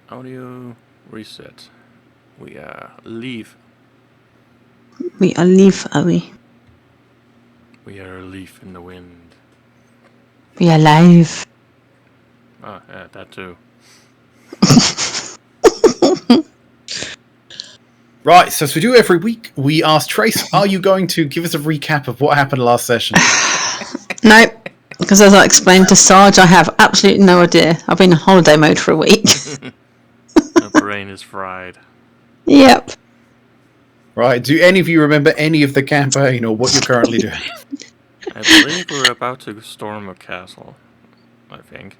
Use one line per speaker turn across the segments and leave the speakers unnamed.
Audio reset. We leave.
We are leaf, are we?
We are a leaf in the wind.
We are live.
Oh, yeah, that too.
Right, so as we do every week, we ask Trace, are you going to give us a recap of what happened last session?
No, because as I explained to Sarge, I have absolutely no idea. I've been in holiday mode for a week.
The brain is fried.
Yep.
Right, do any of you remember any of the campaign or what you're currently doing?
I believe we're about to storm a castle. I think.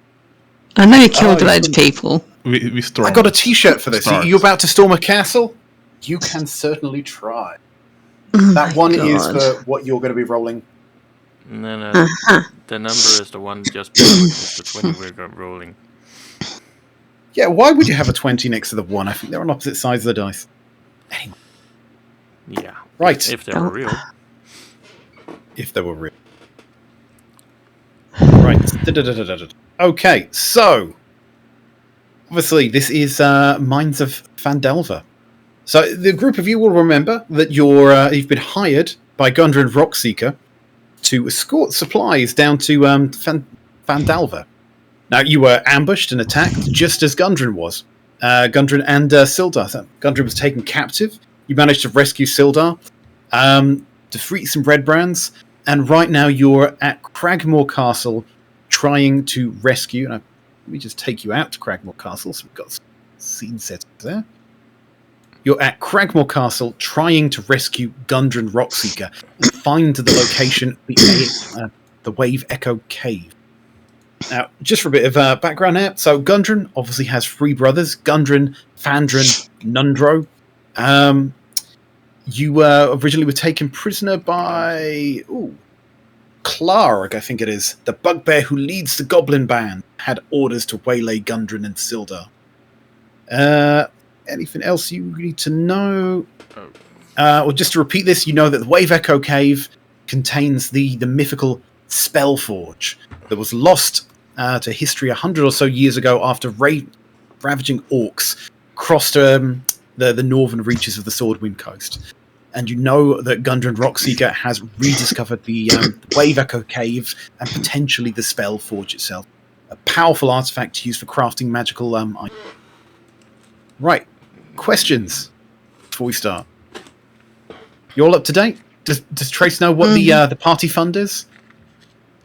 I know you killed a load of people.
We stormed.
I got a t-shirt for this.
Start.
You about to storm a castle? You can certainly try.
Oh
That
my
one
God.
is for what you're going to be rolling.
And then
Uh-huh.
the number is the one just below, which is the 20 we're rolling.
Yeah, why would you have a 20 next to the 1? I think they're on opposite sides of the dice. Anyway.
Yeah.
Right.
If they were real.
If they were real. Right. Okay, so obviously this is Mines of Phandelver. So the group of you will remember that you've been hired by Gundren Rockseeker to escort supplies down to Phandelver. Now you were ambushed and attacked just as Gundren was. Gundren and Sildar. So Gundren was taken captive. You managed to rescue Sildar, defeat some red brands, and right now you're at Cragmore Castle trying to rescue. Let me just take you out to Cragmore Castle, so we've got some scene set there. You're at Cragmore Castle trying to rescue Gundren Rockseeker and find the location of the Wave Echo Cave. Now, just for a bit of background here, so Gundren obviously has 3 brothers, Gundren, Fandren, Nundro. You originally were taken prisoner by Clark, I think it is, the bugbear who leads the Goblin Band, had orders to waylay Gundren and Sildar. Anything else you need to know? Well, just to repeat this, you know that the Wave Echo Cave contains the mythical Spellforge that was lost to history 100 or so years ago after ravaging orcs crossed the northern reaches of the Swordwind Coast. And you know that Gundren Rockseeker has rediscovered the Wave Echo Cave and potentially the Spellforge itself. A powerful artifact used for crafting magical items. Right. Questions before we start? You all up to date? Does Trace know what the party fund is?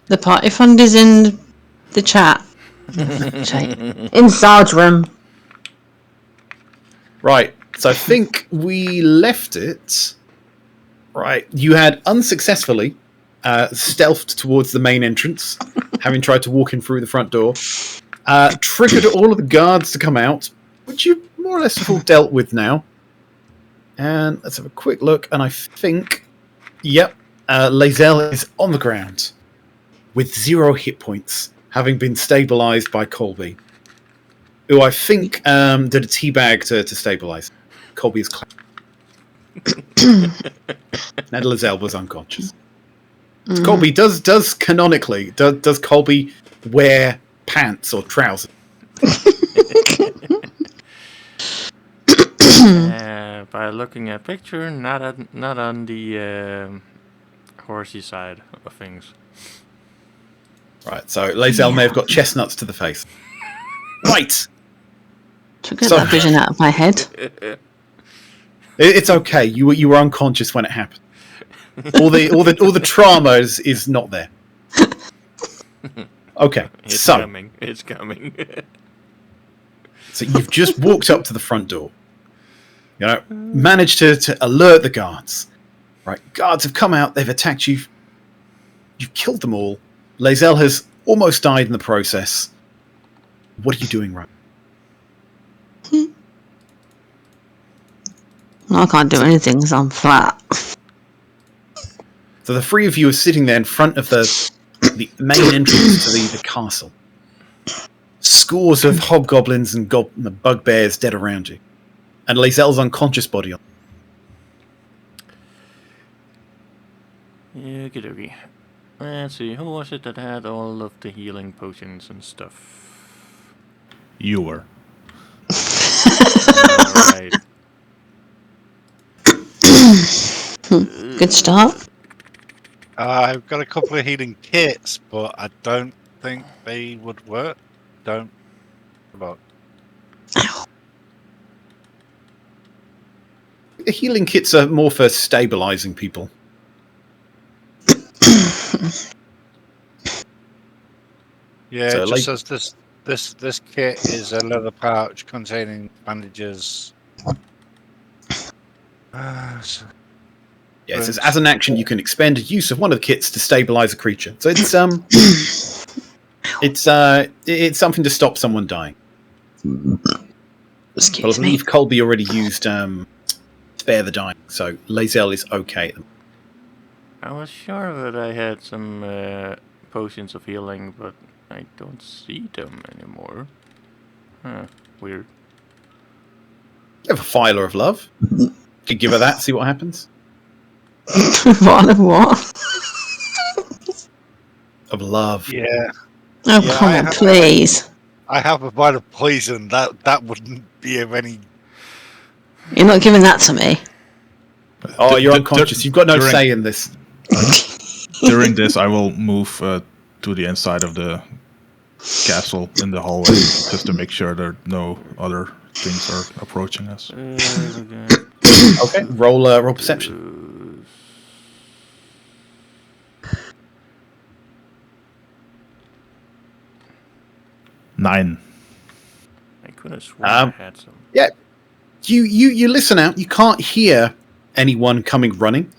The party fund is in the chat. In Sarge room.
Right. So I think we left it. Right. You had unsuccessfully stealthed towards the main entrance, having tried to walk in through the front door. Triggered all of the guards to come out, which you more or less have all dealt with now. And let's have a quick look. And I think, yep, Lae'zel is on the ground with 0 hit points, having been stabilized by Colby, who I think did a teabag to stabilize. Colby is and Lae'zel was unconscious. So Colby does canonically does Colby wear pants or trousers?
By looking at picture, not on the horsey side of things.
Right, so Lae'zel may have got chestnuts to the face. Right.
To get that vision out of my head.
It's okay. You were unconscious when it happened. All the trauma is not there. Okay,
It's coming.
So you've just walked up to the front door. You know, managed to alert the guards. Right, guards have come out. They've attacked you. You've killed them all. Lae'zel has almost died in the process. What are you doing right?
I can't do anything because I'm flat.
So the 3 of you are sitting there in front of the main entrance to the castle. Scores of hobgoblins and bugbears dead around you. And Lae'zel's unconscious body on.
Okie dokie. Let's see, who was it that had all of the healing potions and stuff?
You were.
Alright.
Good start.
I've got a couple of healing kits, but I don't think they would work. Don't. About.
The healing kits are more for stabilizing people.
Yeah,
So,
it just says this kit is a leather pouch containing bandages.
Yeah, it says as an action you can expend use of one of the kits to stabilize a creature. So it's something to stop someone dying. But I
Excuse me.
believe Colby already used spare the dying, so Lae'zel is okay.
I was sure that I had some potions of healing, but I don't see them anymore. Huh, weird.
You have a filer of love. Could give her that, see what happens.
What?
Of love.
Yeah.
Oh,
Yeah,
come on, please.
I have a bite of poison. That wouldn't be of any.
You're not giving that to me.
Oh, you're unconscious. You've got no say in this.
During this, I will move to the inside of the castle in the hallway just to make sure there no other things are approaching us.
Okay, roll perception.
9.
I could have sworn I had some.
Yeah, you listen out. You can't hear anyone coming running.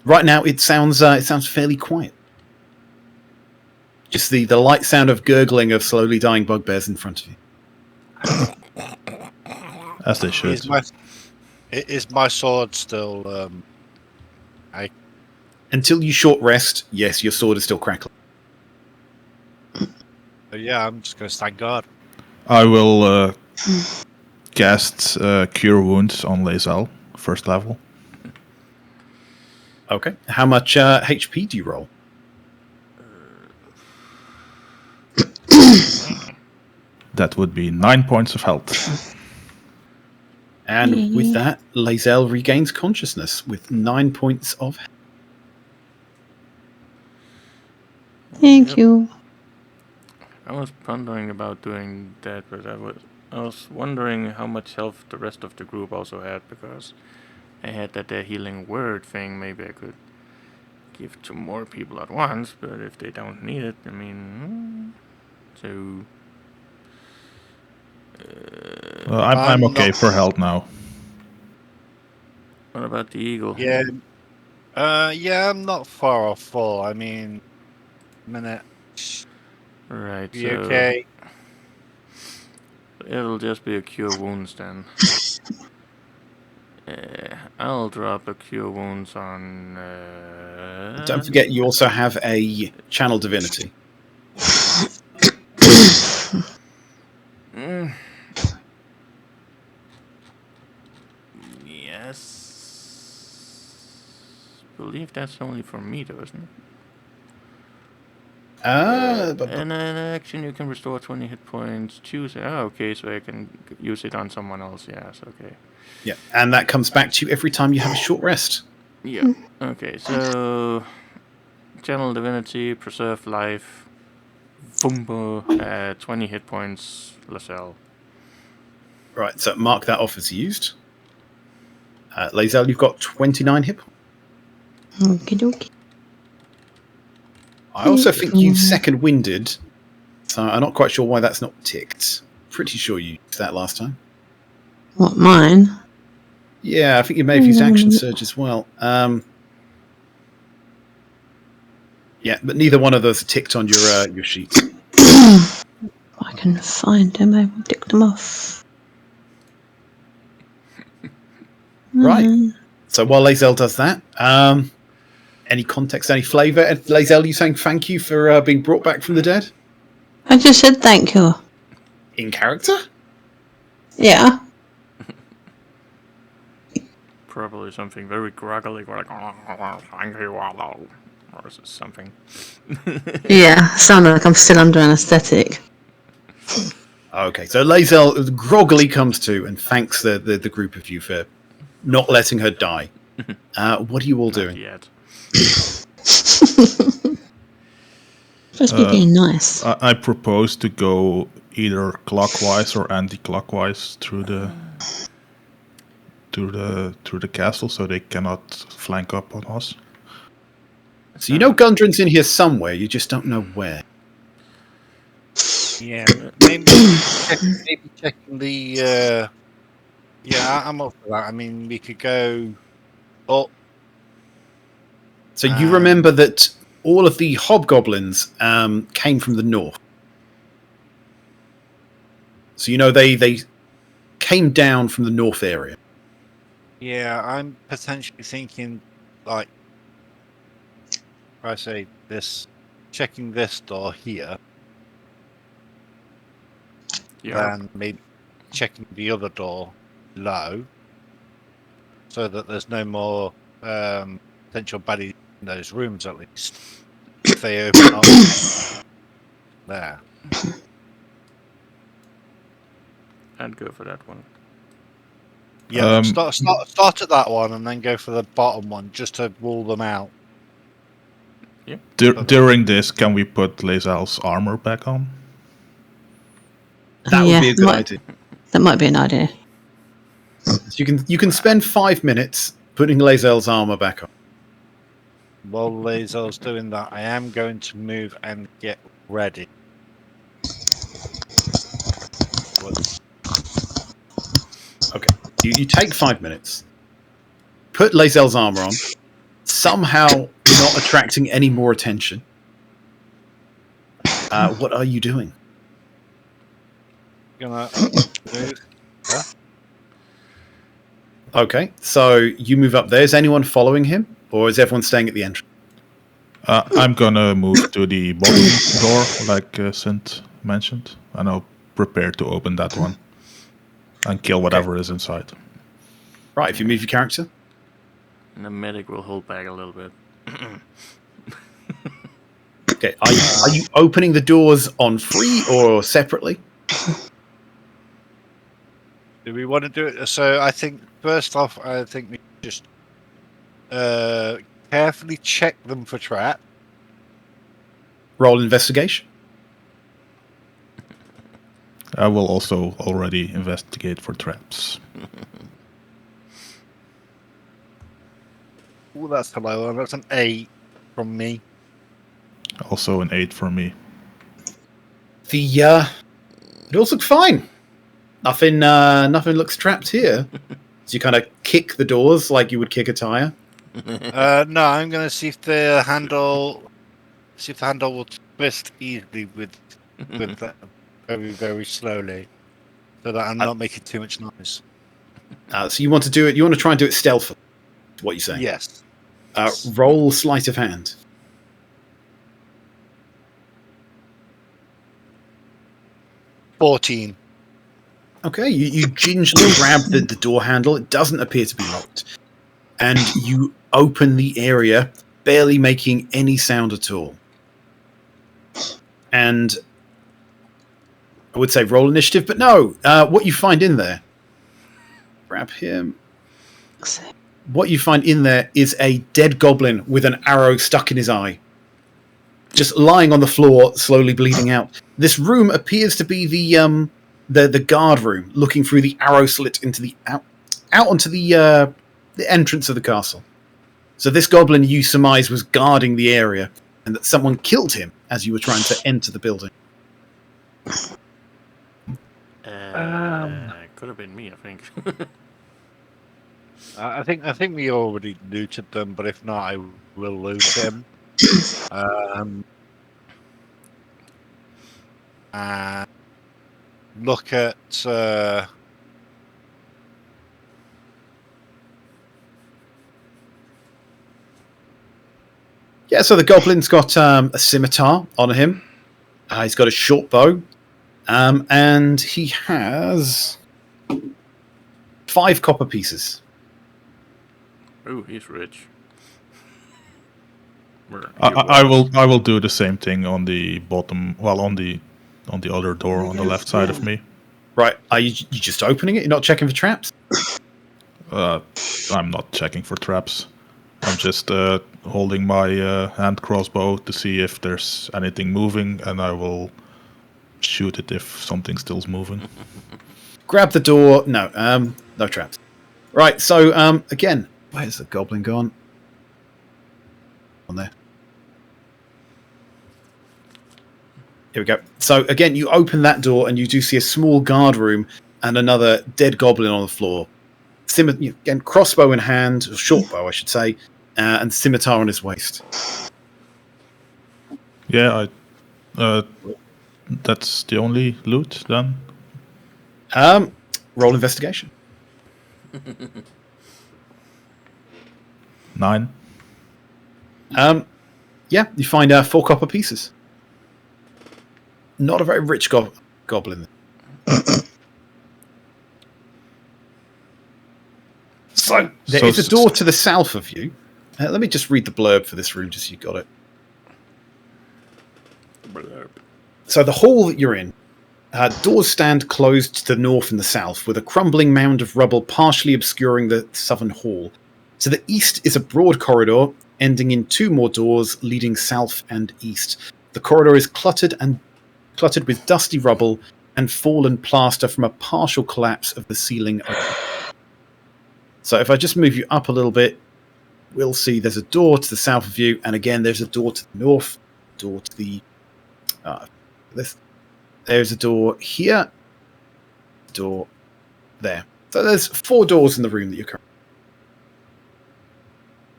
Right now, it sounds fairly quiet. Just the light sound of gurgling of slowly dying bugbears in front of you.
As they should.
Is my sword still?
Until you short rest, yes, your sword is still crackling.
Yeah, I'm just gonna stand guard.
I will cast Cure Wounds on Lae'zel, first level.
Okay. How much HP do you roll?
That would be 9 points of health.
And with that, Lae'zel regains consciousness with 9 points of health.
Thank you.
I was pondering about doing that, but I was wondering how much health the rest of the group also had, because I had that healing word thing. Maybe I could give to more people at once, but if they don't need it, I mean, so.
I'm okay for health now.
What about the eagle?
Yeah. Yeah, I'm not far off full. I mean, minute.
Right.
Be
so
okay.
It'll just be a cure wounds then. I'll drop a cure wounds on.
Don't forget, you also have a channel divinity.
Yes. I believe that's only for me, though, isn't it? In an action, you can restore 20 hit points. Choose. Oh, okay, so I can use it on someone else. Yes, okay.
Yeah, and that comes back to you every time you have a short rest.
Yeah. Okay, so channel divinity, preserve life, Fumbo, 20 hit points, Lae'zel.
Right, so mark that off as used. Lae'zel, you've got 29 hit points.
Okie dokie.
I also think you second-winded, so I'm not quite sure why that's not ticked. Pretty sure you used that last time.
What, mine?
Yeah, I think you may have used Action Surge as well. Yeah, but neither one of those are ticked on your sheet.
I can find them, I will tick them off.
Right. So while Lae'zel does that, any context, any flavour? Lae'zel, you saying thank you for being brought back from the dead?
I just said thank you.
In character?
Yeah.
Probably something very groggly, like, thank you, or is it something?
Yeah, sound like I'm still under anaesthetic.
Okay, so Lae'zel groggily comes to and thanks the group of you for not letting her die. What are you all
Not
doing?
yet.
Supposed to be being nice.
I propose to go either clockwise or anti-clockwise through the castle, so they cannot flank up on us.
So you know Gundren's in here somewhere, you just don't know where.
Yeah, maybe checking the. Yeah, I'm up for that. I mean, we could go up.
So you remember that all of the hobgoblins came from the north. So you know they came down from the north area.
Yeah, I'm potentially thinking, like, if I say this, checking this door here, then maybe checking the other door low, so that there's no more potential baddies in those rooms, at least. If they open up there.
I'd go for that one.
Yeah, start at that one and then go for the bottom one just to rule them out.
During this, can we put Lae'zel's armor back on?
That would be a good idea.
That might be an idea.
So you can spend 5 minutes putting Lae'zel's armor back on.
While Lae'zel's doing that, I am going to move and get ready.
Okay. You take 5 minutes, put Lae'zel's armor on, somehow not attracting any more attention. What are you doing?
Gonna move. Yeah.
Okay, so you move up there. Is anyone following him? Or is everyone staying at the entrance?
I'm gonna move to the bottom door, like Sint mentioned, and I'll prepare to open that one and kill whatever is inside.
Right, if you move your character.
And the medic will hold back a little bit.
Okay, are you opening the doors on free or separately?
Do we want to do it? So I think first off, I think we just carefully check them for trap.
Roll investigation.
I will also already investigate for traps.
Oh, that's a low one. That's an 8 from me.
Also an 8 for me.
The doors look fine. Nothing looks trapped here. So you kind of kick the doors like you would kick a tire.
No, I'm going to see if the handle will twist easily with that very, very slowly, so that I'm not making too much noise.
So you want to do it? You want to try and do it stealthily? Is what you're saying?
Yes.
Roll sleight of hand.
$14.
Okay, you gingerly grab the door handle. It doesn't appear to be locked. And you open the area, barely making any sound at all. And I would say roll initiative, but no. What you find in there... Grab him. What you find in there is a dead goblin with an arrow stuck in his eye. Just lying on the floor, slowly bleeding out. This room appears to be the guard room, looking through the arrow slit into the out onto the entrance of the castle. So this goblin, you surmise, was guarding the area, and that someone killed him as you were trying to enter the building.
Could have been me, I think.
I think we already looted them, but if not, I will loot him. And look at
Yeah, so the goblin's got a scimitar on him. He's got a short bow. And he has 5 copper pieces.
Ooh, he's rich.
I will do the same thing on the bottom. Well, on the on the other door on the left side of me.
Right. Are you just opening it? You're not checking for traps?
I'm not checking for traps. I'm just holding my hand crossbow to see if there's anything moving, and I will shoot it if something still's moving.
Grab the door. No, no traps. Right. So again, where's the goblin gone? On there. Here we go. So again, you open that door and you do see a small guard room and another dead goblin on the floor. Again, crossbow in hand, or short bow, I should say, and scimitar on his waist.
Yeah, that's the only loot then.
Roll investigation.
9.
Yeah, you find 4 copper pieces. Not a very rich goblin. So there is a door to the south of you. Let me just read the blurb for this room, just so you got it.
Blurb.
So the hall that you're in, doors stand closed to the north and the south, with a crumbling mound of rubble partially obscuring the southern hall. To the east is a broad corridor, ending in 2 more doors leading south and east. The corridor is cluttered with dusty rubble and fallen plaster from a partial collapse of the ceiling. So if I just move you up a little bit, we'll see there's a door to the south of you, and again there's a door to the north, door to the there's a door here, door there. So there's 4 doors in the room that you're currently.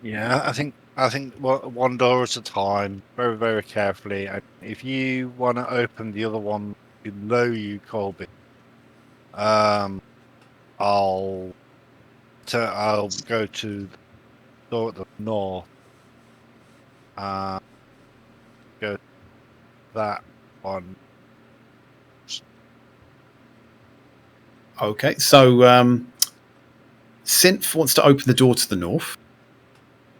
Yeah, I think one door at a time, very, very carefully. And if you want to open the other one below you, Colby, I'll go to the door at the north. Go to that one.
Okay, so Synth wants to open the door to the north.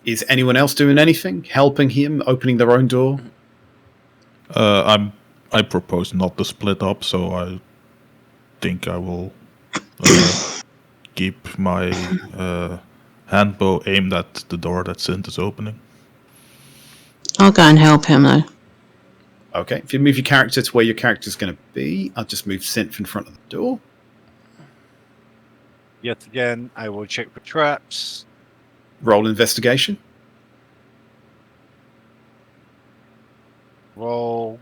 Is anyone else doing anything? Helping him? Opening their own door?
I propose not to split up, so I think I will keep my handbow aimed at the door that Synth is opening.
I'll go and help him though.
Okay, if you move your character to where your character's going to be, I'll just move Synth in front of the door.
Yet again, I will check for traps.
Roll investigation.
Roll.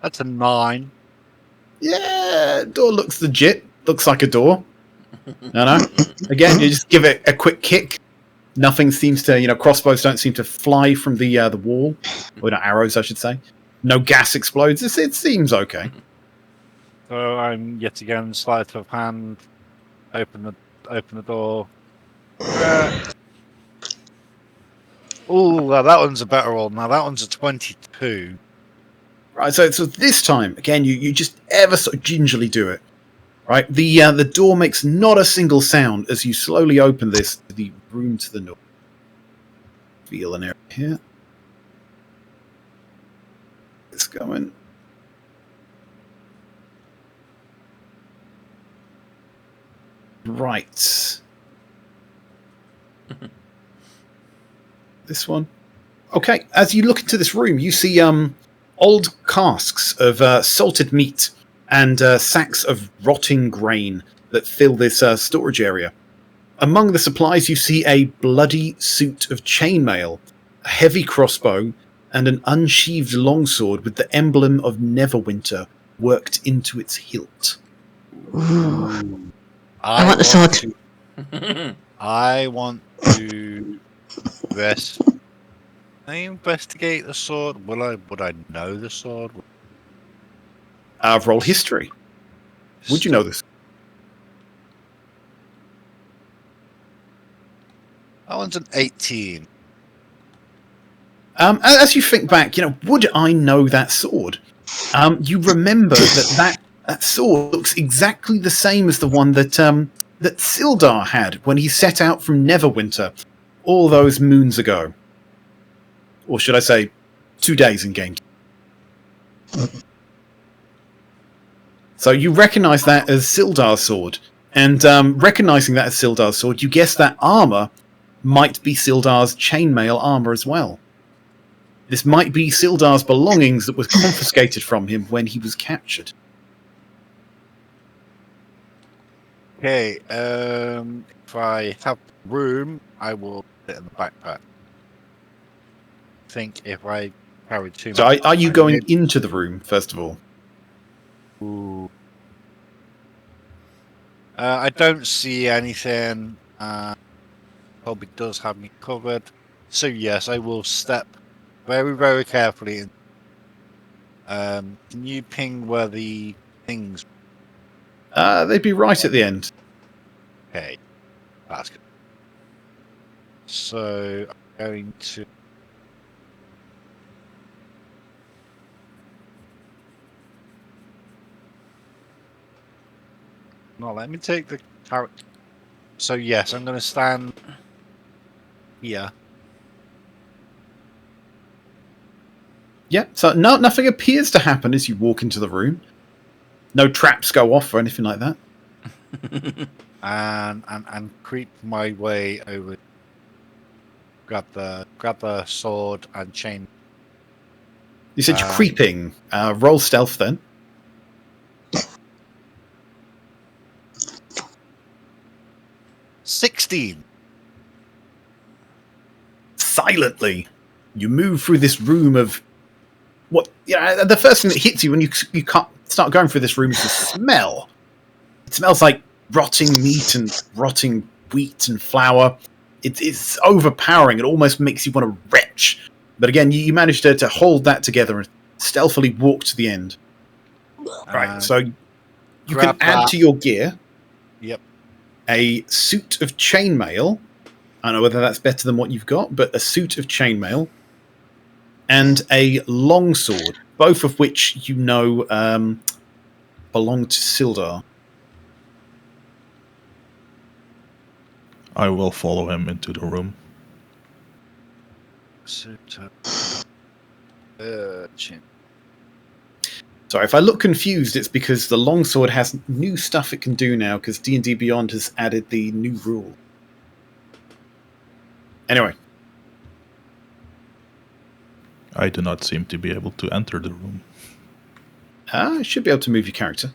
That's a 9.
Yeah, door looks legit. Looks like a door. No. Again, you just give it a quick kick. Nothing seems to, crossbows don't seem to fly from the wall. Or not arrows, I should say. No gas explodes. It seems okay.
So I'm yet again sleight of hand. Open the door. Oh, that one's a better roll. Now that one's a 22.
Right, so this time, again, you just ever so gingerly do it. Right, the door makes not a single sound as you slowly open this to the room to the north. Feel an area here. It's going. Right. This one. Okay, as you look into this room, you see old casks of salted meat and sacks of rotting grain that fill this storage area. Among the supplies, you see a bloody suit of chainmail, a heavy crossbow, and an unsheathed longsword with the emblem of Neverwinter worked into its hilt.
I want the sword.
I want to investigate the sword. Would I know the sword?
Roll history. Would you know this?
That one's an 18.
As you think back, would I know that sword? You remember that sword looks exactly the same as the one that Sildar had when he set out from Neverwinter all those moons ago. Or should I say, 2 days in game. So you recognise that as Sildar's sword. And recognising that as Sildar's sword, you guess that armour might be Sildar's chainmail armour as well. This might be Sildar's belongings that was confiscated from him when he was captured.
Okay, if I have room, I will put it in the backpack. I think if I carry too
So
much...
are you
I
going
may-
into the room, first of all?
Ooh. I don't see anything. Probably does have me covered. So yes, I will step very, very carefully in. Can you ping where the things...
They'd be right at the end.
Okay, that's good. So I'm going to... No, let me take the character. So yes, I'm going to stand here.
Yeah, so nothing appears to happen as you walk into the room. No traps go off or anything like that.
and creep my way over. Grab the sword and chain.
You said you're creeping. Roll stealth then.
$16.
Silently, you move through this room of what? Yeah, the first thing that hits you when you can't start going through this room is the smell. It smells like rotting meat and rotting wheat and flour. It's overpowering. It almost makes you want to retch. But again, you managed to hold that together and stealthily walk to the end. Right, so you can
grab
add
that.
to your gear
Yep.
a suit of chainmail. I don't know whether that's better than what you've got, but a suit of chainmail and a longsword, both of which you know belong to Sildar.
I will follow him into the room.
Chin.
Sorry, if I look confused, it's because the longsword has new stuff it can do now, because D&D Beyond has added the new rule. Anyway.
I do not seem to be able to enter the room.
I should be able to move your character.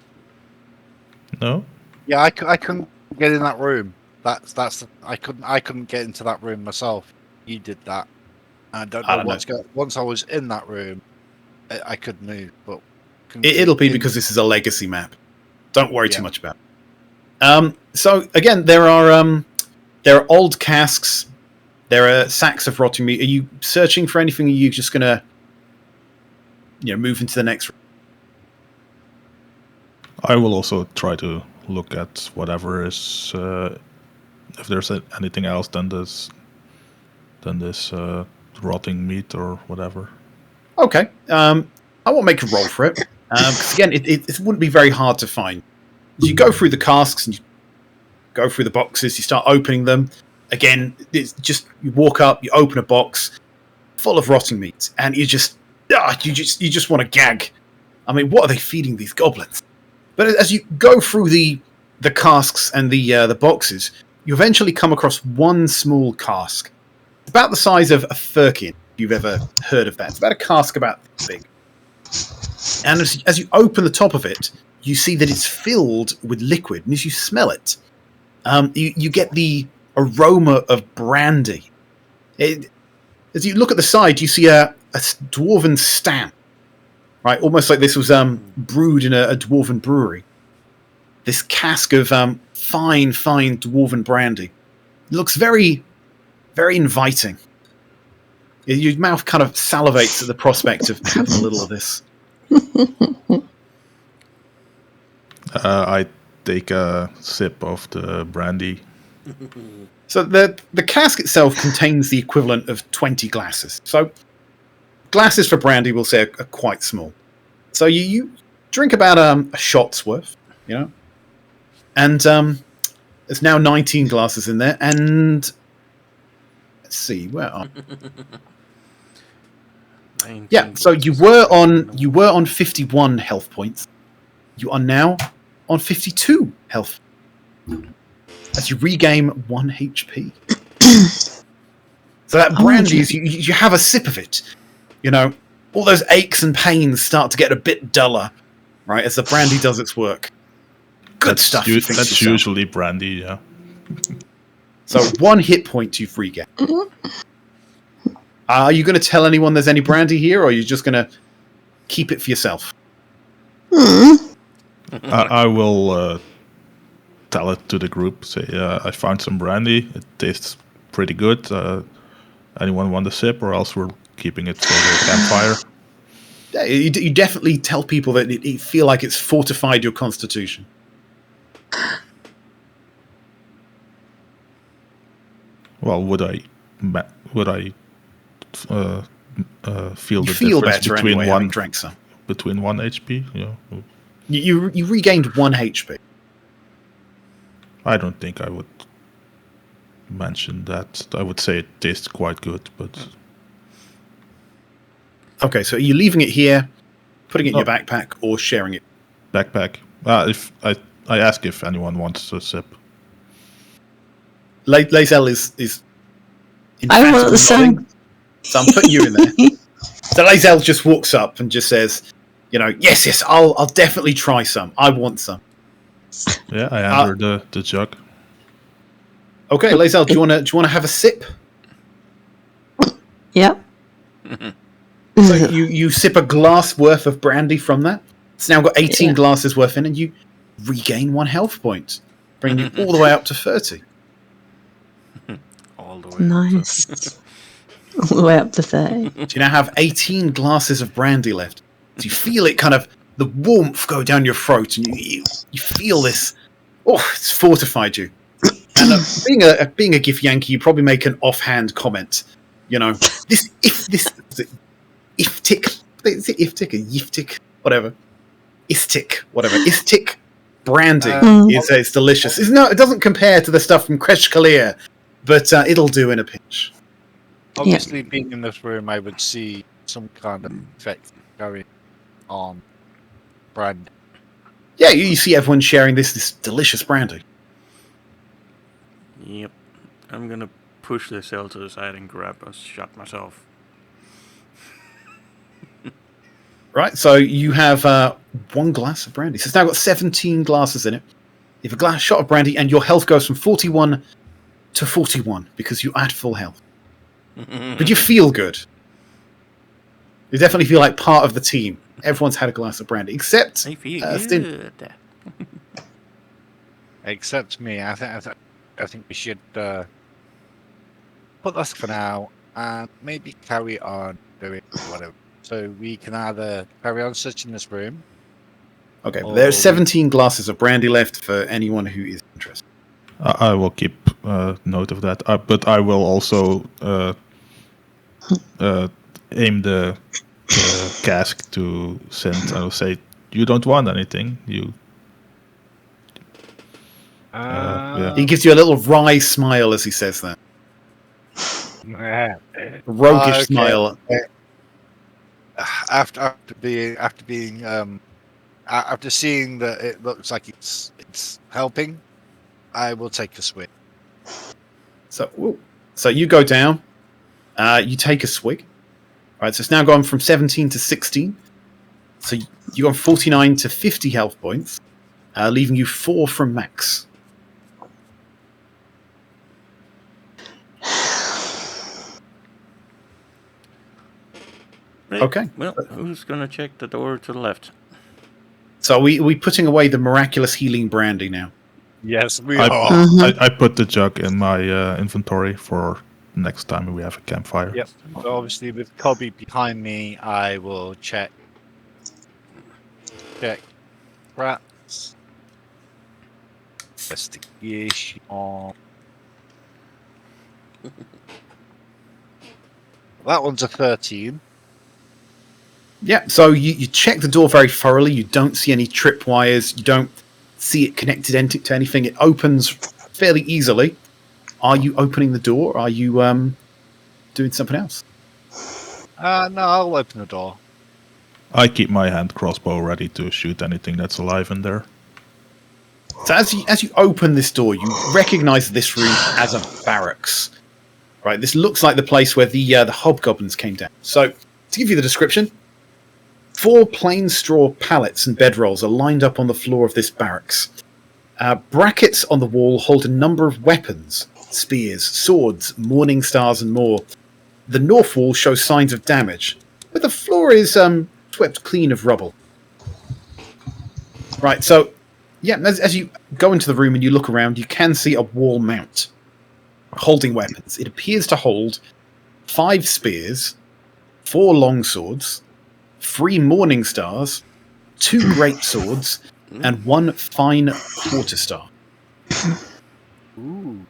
No?
Yeah, I couldn't get in that room. I couldn't get into that room myself. You did that. I don't know what's going. Once I was in that room, I could move, but
it'll be because this is a legacy map. Don't worry too much about it. So again, there are old casks. There are sacks of rotting meat. Are you searching for anything? Or are you just gonna, move into the next room?
I will also try to look at whatever is, if there's anything else than this rotting meat or whatever.
Okay. I won't make a roll for it. Because again, it wouldn't be very hard to find. As you go through the casks and you go through the boxes, you start opening them. Again, it's just you walk up, you open a box full of rotting meat, and you just want to gag. I mean, what are they feeding these goblins? But as you go through the casks and the boxes, you eventually come across one small cask. It's about the size of a firkin, if you've ever heard of that. It's about a cask about this big. And as you open the top of it, you see that it's filled with liquid. And as you smell it, you get the aroma of brandy. As you look at the side, you see a dwarven stamp, right? Almost like this was brewed in a dwarven brewery. This cask of fine dwarven brandy. It looks very, very inviting. Your mouth kind of salivates at the prospect of having a little of this.
I take a sip of the brandy.
So the cask itself contains the equivalent of 20 glasses. So glasses for brandy, we'll say, are quite small. So you drink about a shot's worth, and there's now 19 glasses in there. And let's see, where are? Yeah, so you were on 51 health points. You are now on 52 health as you regain 1 HP. So that brandy, you have a sip of it. You know, all those aches and pains start to get a bit duller, right, as the brandy does its work. Good stuff.
That's usually brandy, yeah.
So 1 hit point you've regained. Are you going to tell anyone there's any brandy here, or are you just going to keep it for yourself?
I will tell it to the group. Say, I found some brandy. It tastes pretty good. Anyone want a sip, or else we're keeping it for the campfire?
Yeah, you definitely tell people that you feel like it's fortified your constitution.
Well, would I feel the
feel
difference
better
between
anyway, having drank some.
Between 1 HP? Yeah.
You regained 1 HP.
I don't think I would mention that. I would say it tastes quite good, but
Okay, so are you leaving it here, putting it in your backpack, or sharing it?
backpack. If I ask if anyone wants a sip.
Lazel is
I want the same.
nodding, so I'm putting you in there. So Lazel just walks up and just says, yes, I'll definitely try some. I want some.
Yeah, I enter the jug.
Okay, Lazel, do you wanna have a sip?
Yep.
So you sip a glass worth of brandy from that. It's now got 18 glasses worth in, and you regain 1 health point, bringing you all the way up to 30.
All the way.
Nice. All the way up to 30.
So you now have 18 glasses of brandy left. So you feel it kind of, the warmth go down your throat, and you feel this. Oh, it's fortified you. And being a Gif Yankee, you probably make an offhand comment. Is it Iftik or Yiftik, whatever. Istik brandy is delicious. It doesn't compare to the stuff from Kresh Kalir, but it'll do in a pinch.
Obviously, being in this room, I would see some kind of effect going on brand.
Yeah, you see everyone sharing this delicious brandy.
Yep. I'm gonna push the cell to the side and grab a shot myself.
Right, so you have 1 glass of brandy. So it's now got 17 glasses in it. You have a shot of brandy, and your health goes from 41 to 41 because you add full health. But you feel good. You definitely feel like part of the team. Everyone's had a glass of brandy, except
I feel
Stin.
good.
Except me. I think we should put this for now and maybe carry on doing whatever. So we can either carry on searching this room.
Okay, but there's 17 glasses of brandy left for anyone who is interested.
I will keep note of that. But I will also aim the cask to Sint. I will say, you don't want anything.
He gives you a little wry smile as he says that. A roguish smile.
After seeing that it looks like it's helping, I will take a swig.
So you go down. You take a swig. Right, so it's now gone from 17 to 16. So you go from 49 to 50 health points, leaving you 4 from max.
Right.
Okay.
Well, who's gonna check the door to the left?
So we putting away the miraculous healing brandy now.
Yes, we
I,
are.
I put the jug in my inventory for next time we have a campfire.
Yep. So obviously, with Kobe behind me, I will check rats. Investigation. That one's a 13.
Yeah, so you check the door very thoroughly. You don't see any tripwires. You don't see it connected to anything. It opens fairly easily. Are you opening the door? Or are you doing something else?
No, I'll open the door.
I keep my hand crossbow ready to shoot anything that's alive in there.
So as you open this door, you recognise this room as a barracks. Right, this looks like the place where the hobgoblins came down. So, to give you the description, 4 plain straw pallets and bedrolls are lined up on the floor of this barracks. Brackets on the wall hold a number of weapons: spears, swords, morning stars, and more. The north wall shows signs of damage, but the floor is swept clean of rubble. Right, so, yeah, as you go into the room and you look around, you can see a wall mount holding weapons. It appears to hold 5 spears, 4 long swords, 3 morning stars, 2 great swords, and 1 fine quarterstaff.
Ooh.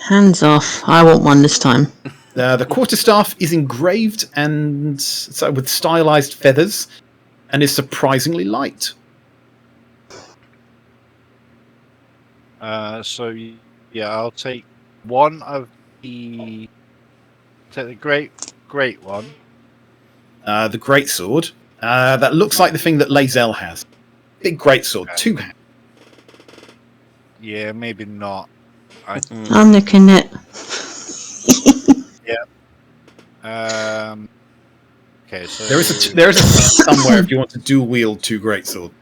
Hands off. I want one this time.
The quarterstaff is engraved and so with stylized feathers and is surprisingly light.
So yeah, I'll take one of the. Take the great one.
The great sword. That looks like the thing that Lae'zel has. Big great sword, 2 hands.
Yeah, maybe not.
I'm looking at.
Okay, so
There is a somewhere if you want to dual wield 2 great swords.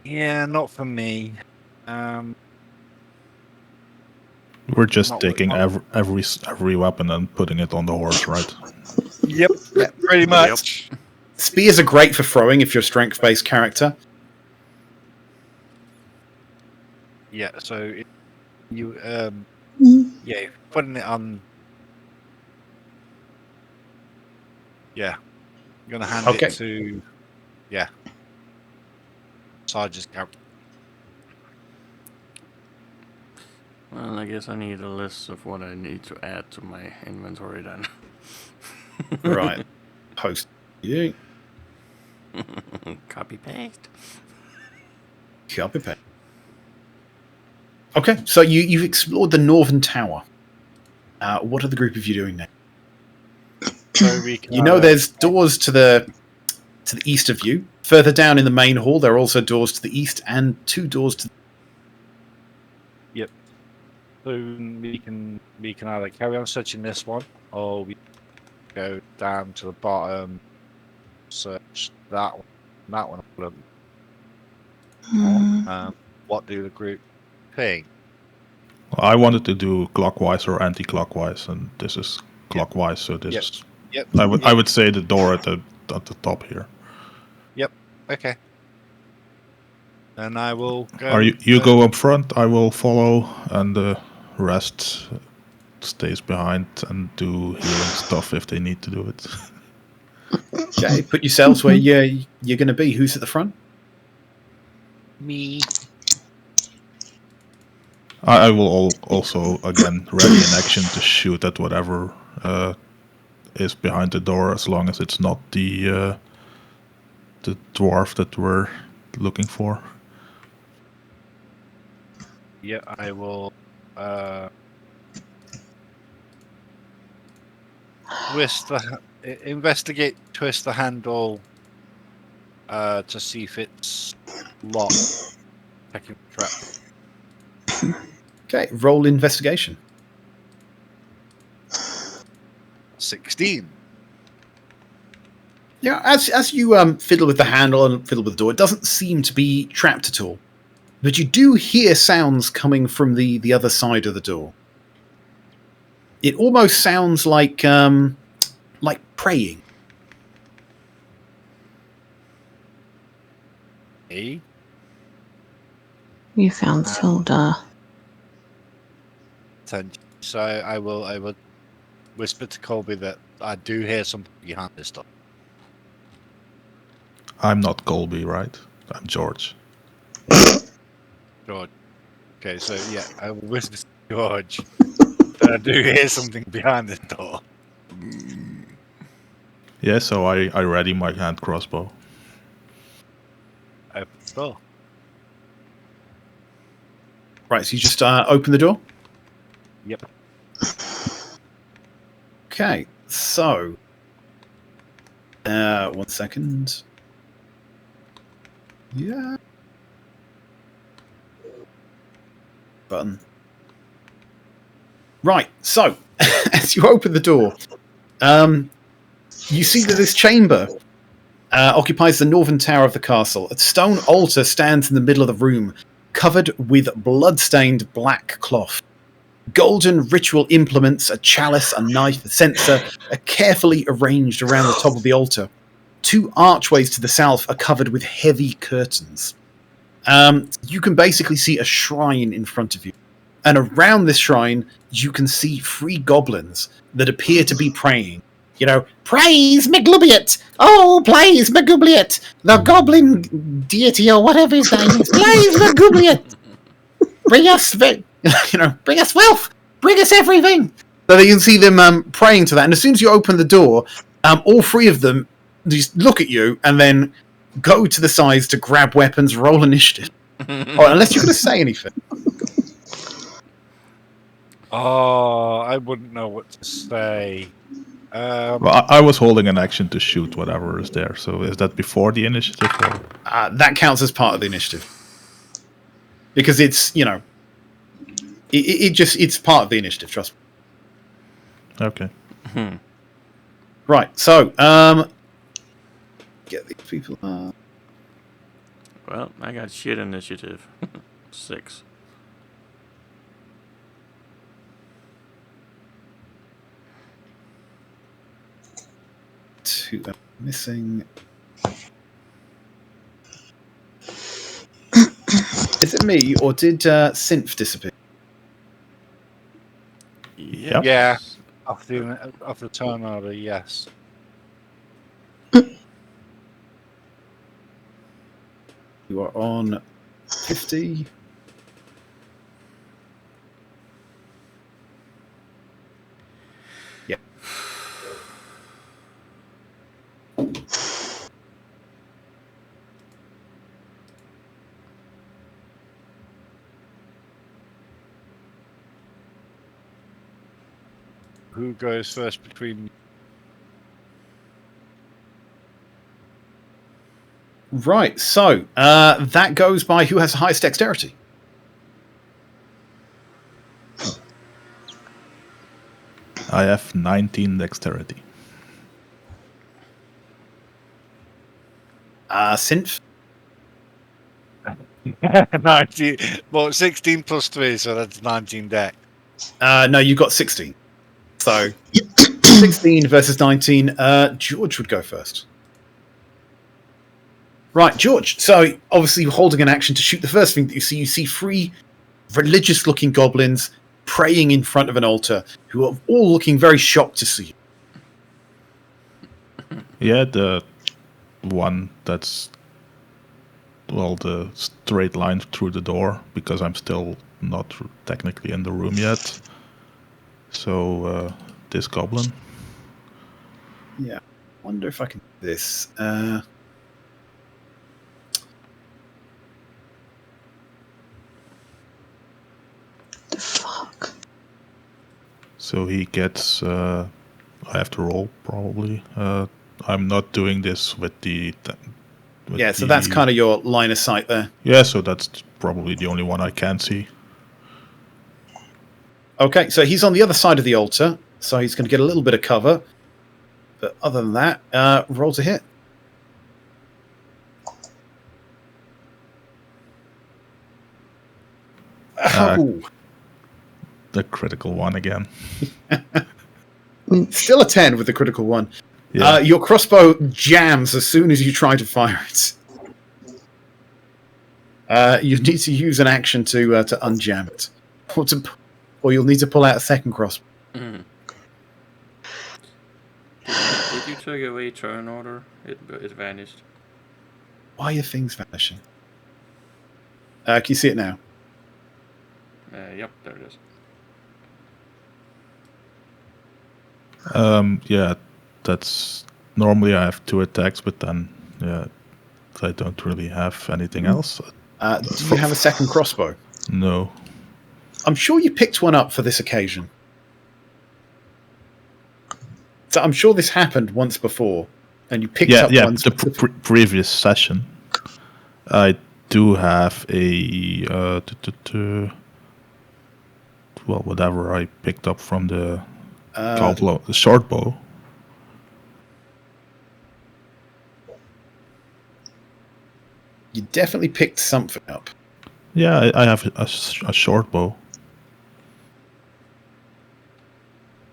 yeah, not for me.
We're just
Not
taking
what-
every weapon and putting it on the horse, right?
Yep, pretty much.
Spears are great for throwing if you're a strength-based character.
Yeah, so you yeah, putting it on. Yeah, I'm gonna hand
Okay.
it to Sarge's character.
Well, I guess I need a list of what I need to add to my inventory then.
Right. Post. You.
Copy paste.
Copy paste. Okay, so you've explored the northern tower. What are the group of you doing now?
So we can
You know there's doors to the east of you. Further down in the main hall, there are also doors to the east and 2 doors to the...
So we can either carry on searching this one, or we go down to the bottom, search that one. What do the group think?
I wanted to do clockwise or anti-clockwise, and this is clockwise, so this
Yep.
is.
Yep.
I would say the door at the top here.
Okay. And I will go.
Are you go up front? I will follow, and the rest stays behind and do healing stuff if they need to do it.
Okay, put yourselves where you're going to be. Who's at the front?
Me.
I will also again ready in action to shoot at whatever is behind the door, as long as it's not the dwarf that we're looking for.
Yeah, I will. Twist the handle to see if it's locked. Checking the trap.
Okay, roll investigation.
16.
Yeah, as you fiddle with the handle and fiddle with the door, it doesn't seem to be trapped at all. But you do hear sounds coming from the other side of the door. It almost sounds like praying.
Eh?
You found Hilda.
So I will whisper to Colby that I do hear something behind this door.
I'm not Colby, right? I'm George.
George. Okay, so yeah, I will whisper to George that I do hear something behind this door.
Yeah, so I ready my hand crossbow.
Open the door.
Right, so you just open the door?
Yep.
Okay, so 1 second. Yeah. Button. Right, so, as you open the door, you see that this chamber occupies the northern tower of the castle. A stone altar stands in the middle of the room, covered with blood-stained black cloth. Golden ritual implements, a chalice, a knife, a censer, are carefully arranged around the top of the altar. 2 archways to the south are covered with heavy curtains. You can basically see a shrine in front of you. And around this shrine, you can see 3 goblins that appear to be praying. You know, praise Maglubiot! Oh, praise Maglubiot! The goblin deity or whatever his name is. Praise Maglubiot! Bring us, bring us wealth! Bring us everything! So you can see them praying to that. And as soon as you open the door, all 3 of them just look at you and then go to the sides to grab weapons, roll initiative. Oh, unless you're going to say anything.
Oh, I wouldn't know what to say.
Well, I was holding an action to shoot whatever is there. So is that before the initiative? Or?
That counts as part of the initiative. Because it's, it's part of the initiative, trust me.
Okay.
Right, so, get these people.
Well, I got shit initiative. 6.
Two missing. Is it me, or did Synth disappear?
Yep.
Yeah, off the turn order, yes.
You are on 50. Yeah.
Who goes first between?
Right, so that goes by who has the highest dexterity.
I have 19 dexterity.
Synth.
19. Well, 16 plus 3, so that's 19 deck.
No, you got 16. So 16 versus 19. George would go first. Right, George. So obviously, you're holding an action to shoot. The first thing that you see 3 religious-looking goblins praying in front of an altar, who are all looking very shocked to see you.
Yeah, the one that's the straight line through the door, because I'm still not technically in the room yet. So this goblin.
Yeah, wonder if I can do this.
Fuck.
So he gets. I have to roll probably. I'm not doing this with the.
So that's kind of your line of sight there.
Yeah, so that's probably the only one I can see.
Okay, so he's on the other side of the altar, so he's going to get a little bit of cover. But other than that, roll to hit.
The critical one again.
Still a 10 with the critical one.
Yeah.
Your crossbow jams as soon as you try to fire it. You need to use an action to unjam it. Or you'll need to pull out a second crossbow.
Did you take away turn order? It vanished.
Why are things vanishing? Can you see it now?
Yep, there it is.
Yeah, that's normally I have 2 attacks, but then I don't really have anything else.
Do you have a second crossbow?
No.
I'm sure you picked one up for this occasion. So I'm sure this happened once before, and you picked
Yeah,
up
yeah.
one.
The previous session, I do have a well, whatever I picked up from the the short bow.
You definitely picked something up.
Yeah, I have a short bow.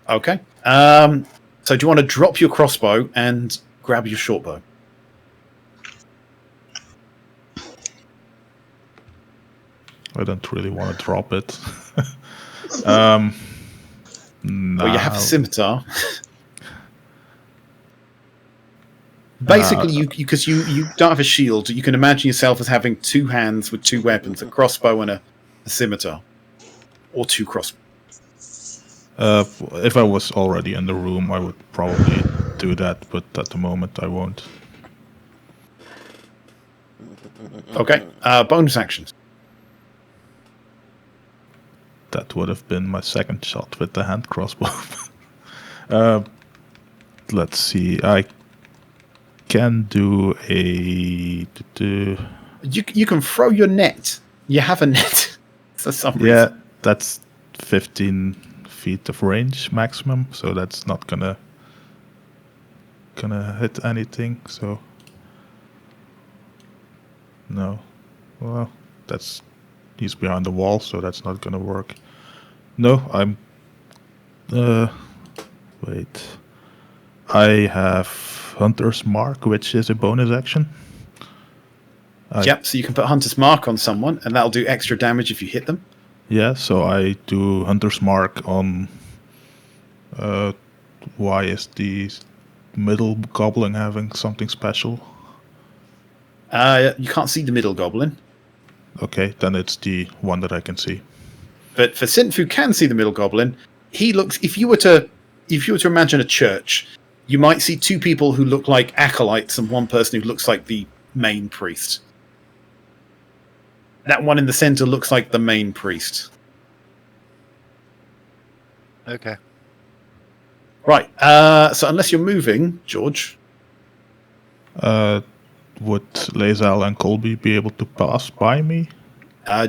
Okay. So do you want to drop your crossbow and grab your short bow?
I don't really want to drop it. No.
Well, you have a scimitar. Basically, because you don't have a shield, you can imagine yourself as having two hands with two weapons, a crossbow and a scimitar. Or two crossbows.
If I was already in the room, I would probably do that, but at the moment I won't.
Okay. Bonus actions.
That would have been my second shot with the hand crossbow. Let's see. I can do a.
You can throw your net. You have a net for some reason.
Yeah, that's 15 feet of range maximum, so that's not gonna hit anything. So no. Well, he's behind the wall, so that's not gonna work. No, I'm. Wait. I have Hunter's Mark, which is a bonus action.
Yep, so you can put Hunter's Mark on someone, and that'll do extra damage if you hit them.
Yeah, so I do Hunter's Mark on... why is the middle goblin having something special?
You can't see the middle goblin.
Okay, then it's the one that I can see.
But for Synth, who can see the middle goblin, he looks... If you were to imagine a church, you might see two people who look like acolytes and one person who looks like the main priest. That one in the center looks like the main priest.
Okay.
Right. So unless you're moving, George.
Would Lae'zel and Colby be able to pass by me?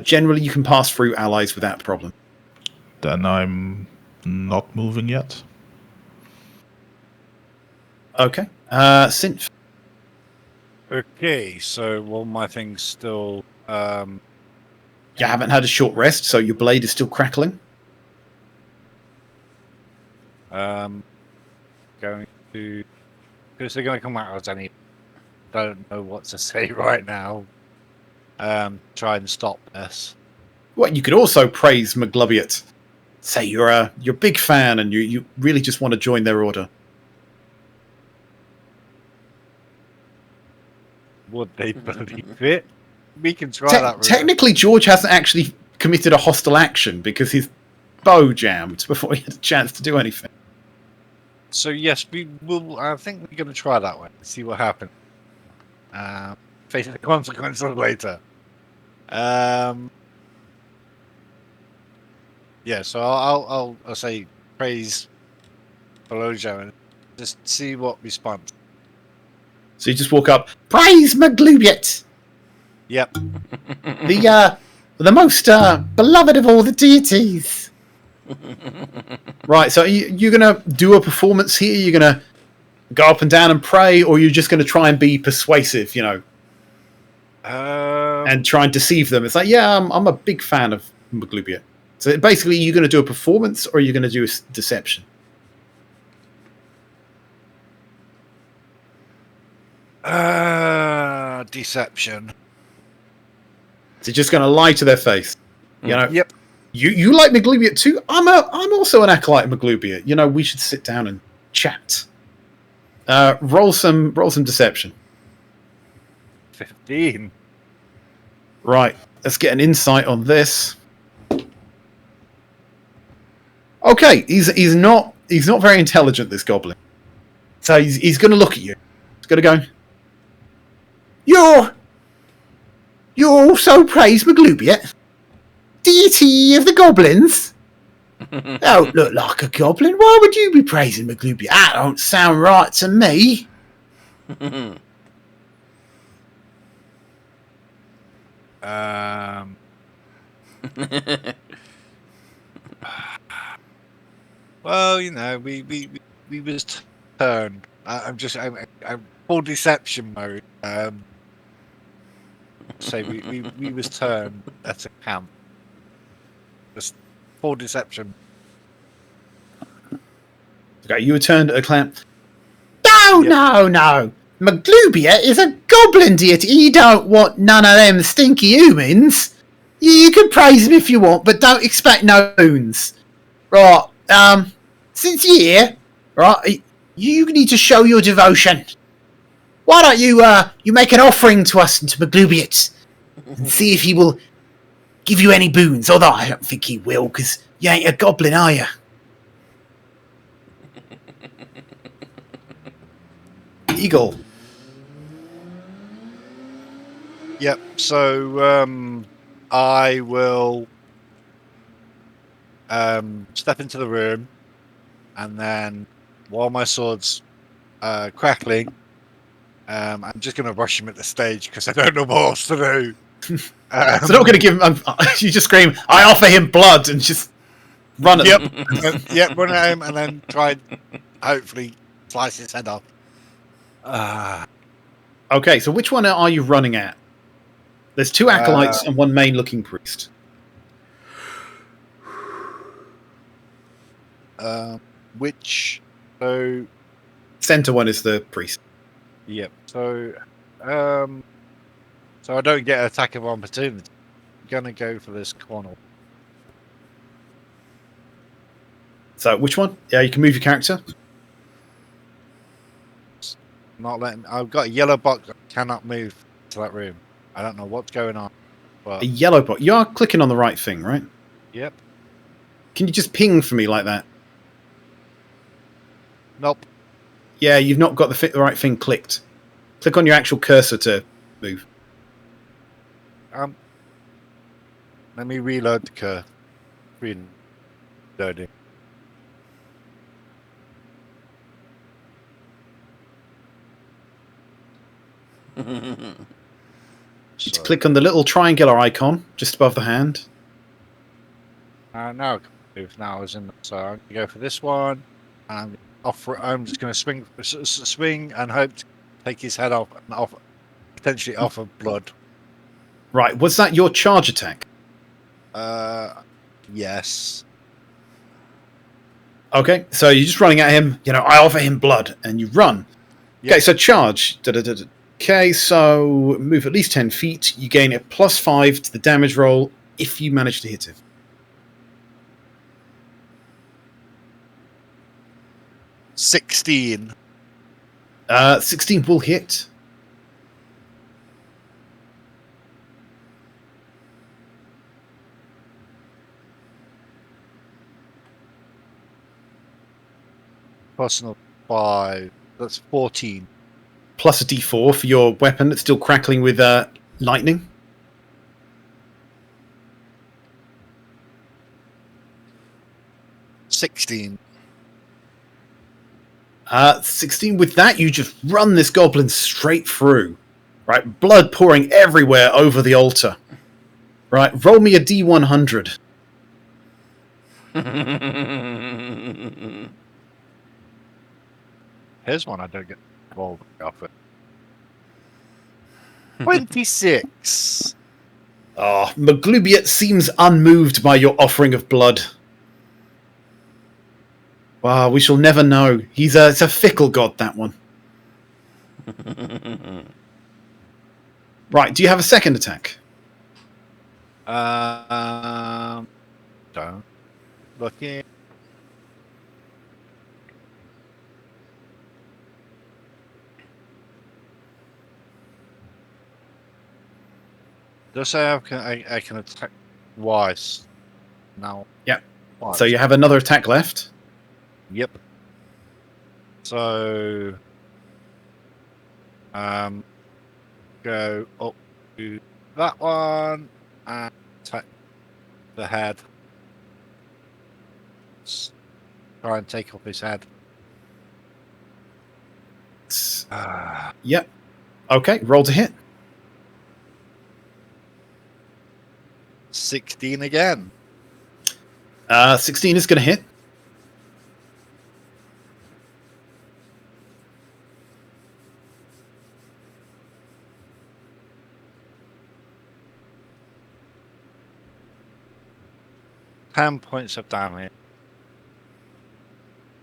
Generally, you can pass through allies without problem.
Then I'm not moving yet.
Okay. Synth.
Okay, so will my thing still...
You haven't had a short rest, so your blade is still crackling.
going to... Because they're going to come out as any... Don't know what to say right now. Try and stop this.
Well, you could also praise McGlubiot. Say you're a big fan and you really just want to join their order.
Would they believe it? We can try that route.
Technically, George hasn't actually committed a hostile action because his bow jammed before he had a chance to do anything.
So yes, we will. I think we're going to try that way. See what happens. Face the consequences later. Yeah. So I'll say praise Belojo and just see what response.
So you just walk up, praise McGlubiot,
Yep.
the most beloved of all the deities. Right. So you're gonna do a performance here. You're gonna go up and down and pray, or you're just gonna try and be persuasive, and try and deceive them. It's like, yeah, I'm a big fan of McGlubiot. So basically, you're going to do a performance, or you're going to do a deception.
Deception.
So you're just going to lie to their face.
Yep.
You like McGlubiot too? I'm also an acolyte of McGlubiot. We should sit down and chat. Roll some deception.
15.
Right. Let's get an insight on this. Okay, he's not very intelligent, this goblin. So he's going to look at you. He's going to go, You also praise McGlubiot, deity of the goblins? Don't look like a goblin. Why would you be praising McGlubiot? That don't sound right to me.
Um, well, we was turned. I'm full deception mode. Say we was turned at a camp. Just full deception.
Okay, you returned at a clamp. No,
Yep.
no. Maglubia is a goblin deity. He don't want none of them stinky humans. You can praise him if you want, but don't expect no boons. Right, since you're here, right, you need to show your devotion. Why don't you make an offering to us and to Maglubiot and see if he will give you any boons? Although I don't think he will, because you ain't a goblin, are you? Eagle.
Yep. So I will step into the room, and then while my sword's crackling, I'm just going to rush him at the stage because I don't know what else to do.
So not going to give him. You just scream, "I offer him blood," and just run at him.
Yep, run at him and then try and hopefully slice his head off.
Okay, so which one are you running at? There's two acolytes and one main-looking priest.
Which so
Center one is the priest.
yep. So I don't get an attack of opportunity. I'm gonna go for this corner.
So which one? Yeah, you can move your character.
Not letting. I've got a yellow box. I cannot move to that room. I don't know what's going on. But
A yellow box. You are clicking on the right thing, right?
yep.
Can you just ping for me like that?
Nope.
Yeah, you've not got the right thing clicked. Click on your actual cursor to move.
Let me reload the curve. Reloading.
Just click on the little triangular icon just above the hand.
Now I can move. Now I was in. So I'm gonna go for this one. And I'm just gonna swing and hope to take his head off and potentially offer blood.
Right, was that your charge attack?
Yes.
Okay, so you're just running at him. I offer him blood, and you run.
Yep.
Okay, so charge. Okay, so move at least 10 feet. You gain a +5 to the damage roll if you manage to hit him.
16.
16 will hit.
Personal 5. That's 14.
Plus a d4 for your weapon that's still crackling with lightning.
16.
16 with that, you just run this goblin straight through. Right, blood pouring everywhere over the altar. Right, roll me a d100.
Here's one I don't get involved off it. 26.
Oh, Maglubiot seems unmoved by your offering of blood. Wow, we shall never know. It's a fickle god, that one. Right, do you have a second attack?
Don't. Looking. Does say I can attack twice now?
Yep.
Twice.
So you have another attack left.
Yep. So go up to that one and attack the head. Try and take off his head.
Yep. Okay, roll to hit.
16 again.
16 is going to hit.
Ten points of damage.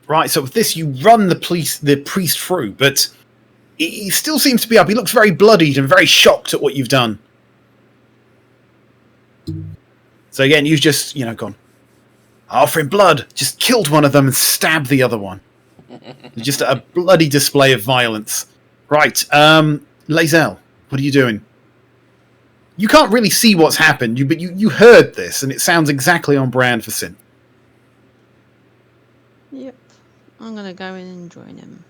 Right, so with this, you run the priest through, but he still seems to be up. He looks very bloodied and very shocked at what you've done. So again, you've just, gone, offering blood, just killed one of them and stabbed the other one. Just a bloody display of violence. Right, Lae'zel, what are you doing? You can't really see what's happened, but you heard this, and it sounds exactly on brand for Sin.
Yep. I'm going to go in and join him.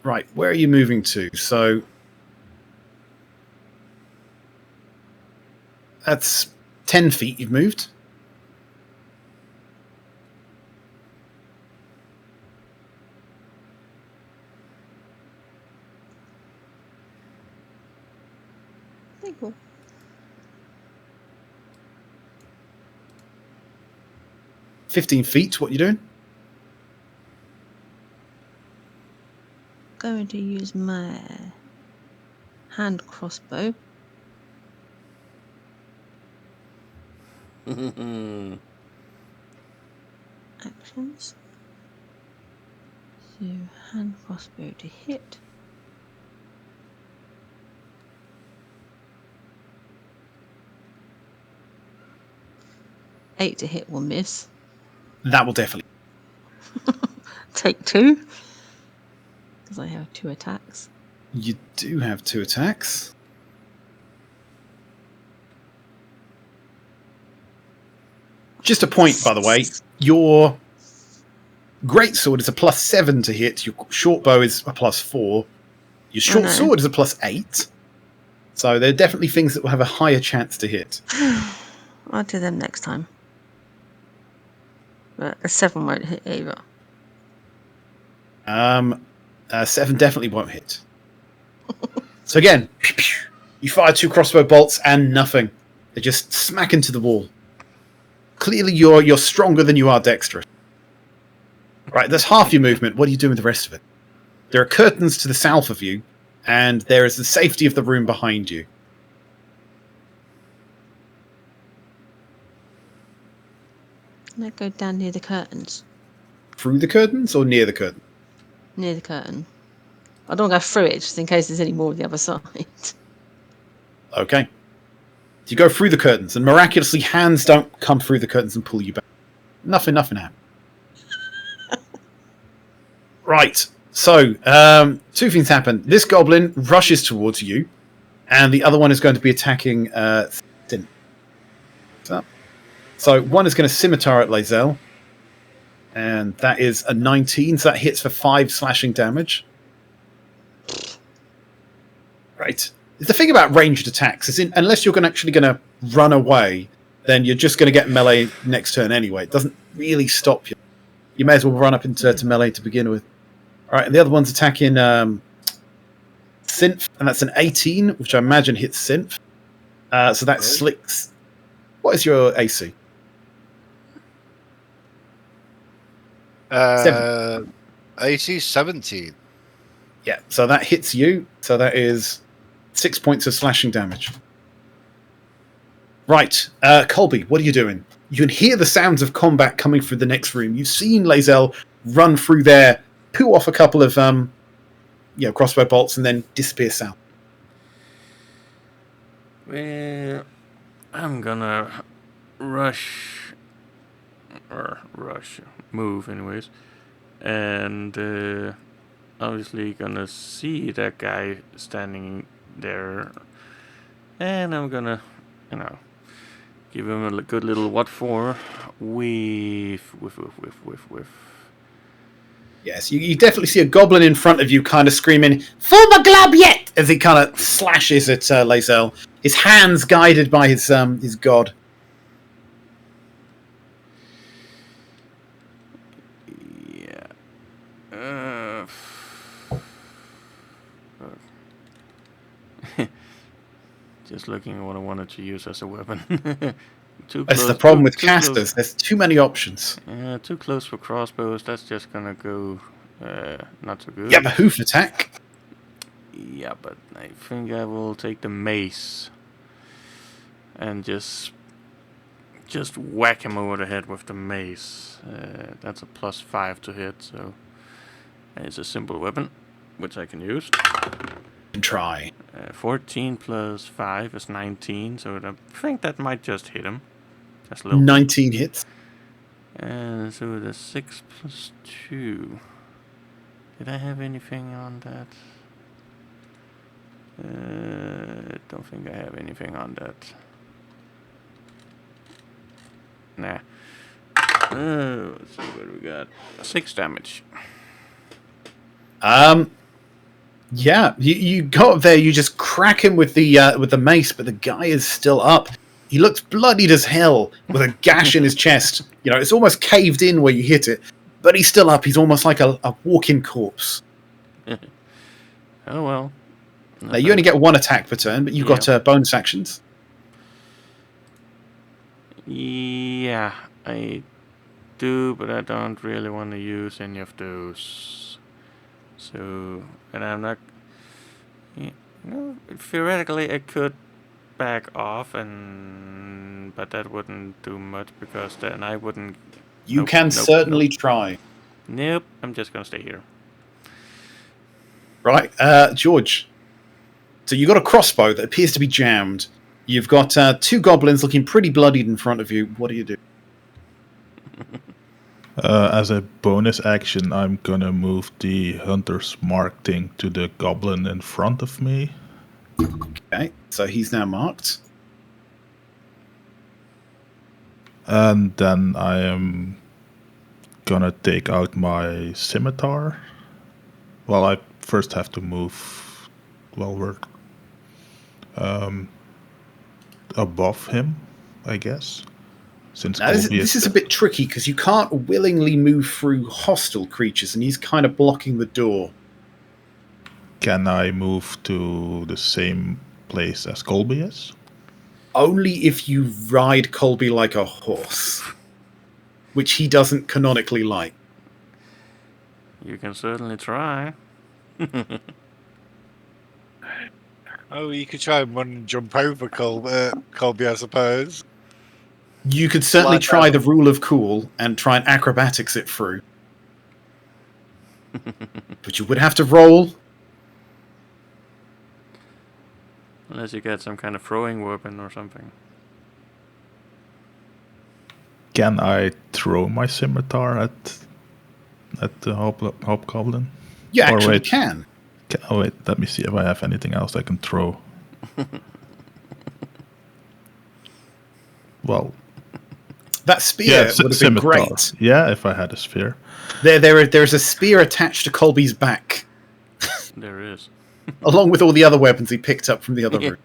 Right, where are you moving to? So that's 10 feet you've moved.
Okay, cool.
$15 what you doing?
Going to use my hand crossbow. Actions. So hand crossbow to hit. Eight to hit will miss.
That will definitely.
Take 2. Because I have 2 attacks.
You do have 2 attacks. Just a point, by the way. Your greatsword is a +7 to hit. Your short bow is a +4. Your short sword is a +8. So there are definitely things that will have a higher chance to hit.
I'll do them next time. But a 7 won't hit either.
7 definitely won't hit. So again, you fire 2 crossbow bolts and nothing. They just smack into the wall. Clearly you're stronger than you are dexterous. Right, that's half your movement. What are you doing with the rest of it? There are curtains to the south of you, and there is the safety of the room behind you.
Let's go down near the curtains.
Through the curtains or near the curtain?
Near the curtain. I don't want to go through it, just in case there's any more on the other side.
Okay. You go through the curtains, and miraculously hands don't come through the curtains and pull you back. Nothing happened. Right. So, 2 things happen. This goblin rushes towards you, and the other one is going to be attacking Sin. So, one is going to scimitar at Lae'zel, and that is a 19, so that hits for 5 slashing damage. Right. The thing about ranged attacks is, unless you're actually going to run away, then you're just going to get melee next turn anyway. It doesn't really stop you. You may as well run up into melee to begin with. All right, and the other one's attacking Synth, and that's an 18, which I imagine hits Synth. So that slicks. What is your AC?
80, 17.
Yeah, so that hits you. So that is 6 points of slashing damage. Right, Colby, what are you doing? You can hear the sounds of combat coming through the next room. You've seen Lae'zel run through there, peel off a couple of crossbow bolts, and then disappear south.
Well, I'm gonna move anyways, and obviously gonna see that guy standing there, and I'm gonna, give him a good little what for, whiff.
Yes, you definitely see a goblin in front of you kind of screaming, "For the glub yet!" as he kind of slashes at Lae'zel, his hands guided by his god.
Yeah. Just looking at what I wanted to use as a weapon.
That's the problem with
too
casters.
close.
There's too many options.
Too close for crossbows. That's just gonna go not so good.
You have a hoof attack.
Yeah, but I think I will take the mace and just whack him over the head with the mace. That's a +5 to hit, so it's a simple weapon, which I can use.
And try.
14 plus 5 is 19, so I think that might just hit him. That's a little
19 hits.
And so the 6 plus 2. Did I have anything on that? I don't think I have anything on that. Nah. Let's see what we got. 6 damage.
Yeah, you go up there, you just crack him with the mace, but the guy is still up. He looks bloodied as hell with a gash in his chest. You know, it's almost caved in where you hit it, but he's still up. He's almost like a walk-in corpse.
Oh well.
Now, you only get 1 attack per turn, but you've got bonus actions.
Yeah, I do, but I don't really want to use any of those. So, and I'm not. Theoretically, I could back off, but that wouldn't do much because then I wouldn't.
You can certainly try.
Nope, I'm just gonna stay here.
Right, George. So you got a crossbow that appears to be jammed. You've got 2 goblins looking pretty bloodied in front of you. What do you do?
As a bonus action, I'm gonna move the hunter's mark thing to the goblin in front of me.
Okay, so he's now marked.
And then I am gonna take out my scimitar. Well, I first have to move while we're above him, I guess. Since
Now, this is a bit tricky because you can't willingly move through hostile creatures, and he's kind of blocking the door.
Can I move to the same place as Colby is?
Only if you ride Colby like a horse, which he doesn't canonically like.
You can certainly try.
Oh, you could try and run and jump over Colby, I suppose.
You could certainly
Like
try
that.
the rule of cool and try and acrobatics it through. But you would have to roll.
Unless you get some kind of throwing weapon or something.
Can I throw my scimitar at the hobgoblin?
You
Or
actually
wait.
can.
Oh wait, let me see if I have anything else I can throw. Well,
That spear would have been
scimitar.
great.
Yeah, if I had a spear.
There's a spear attached to Colby's back,
There is.
along with all the other weapons he picked up from the other room.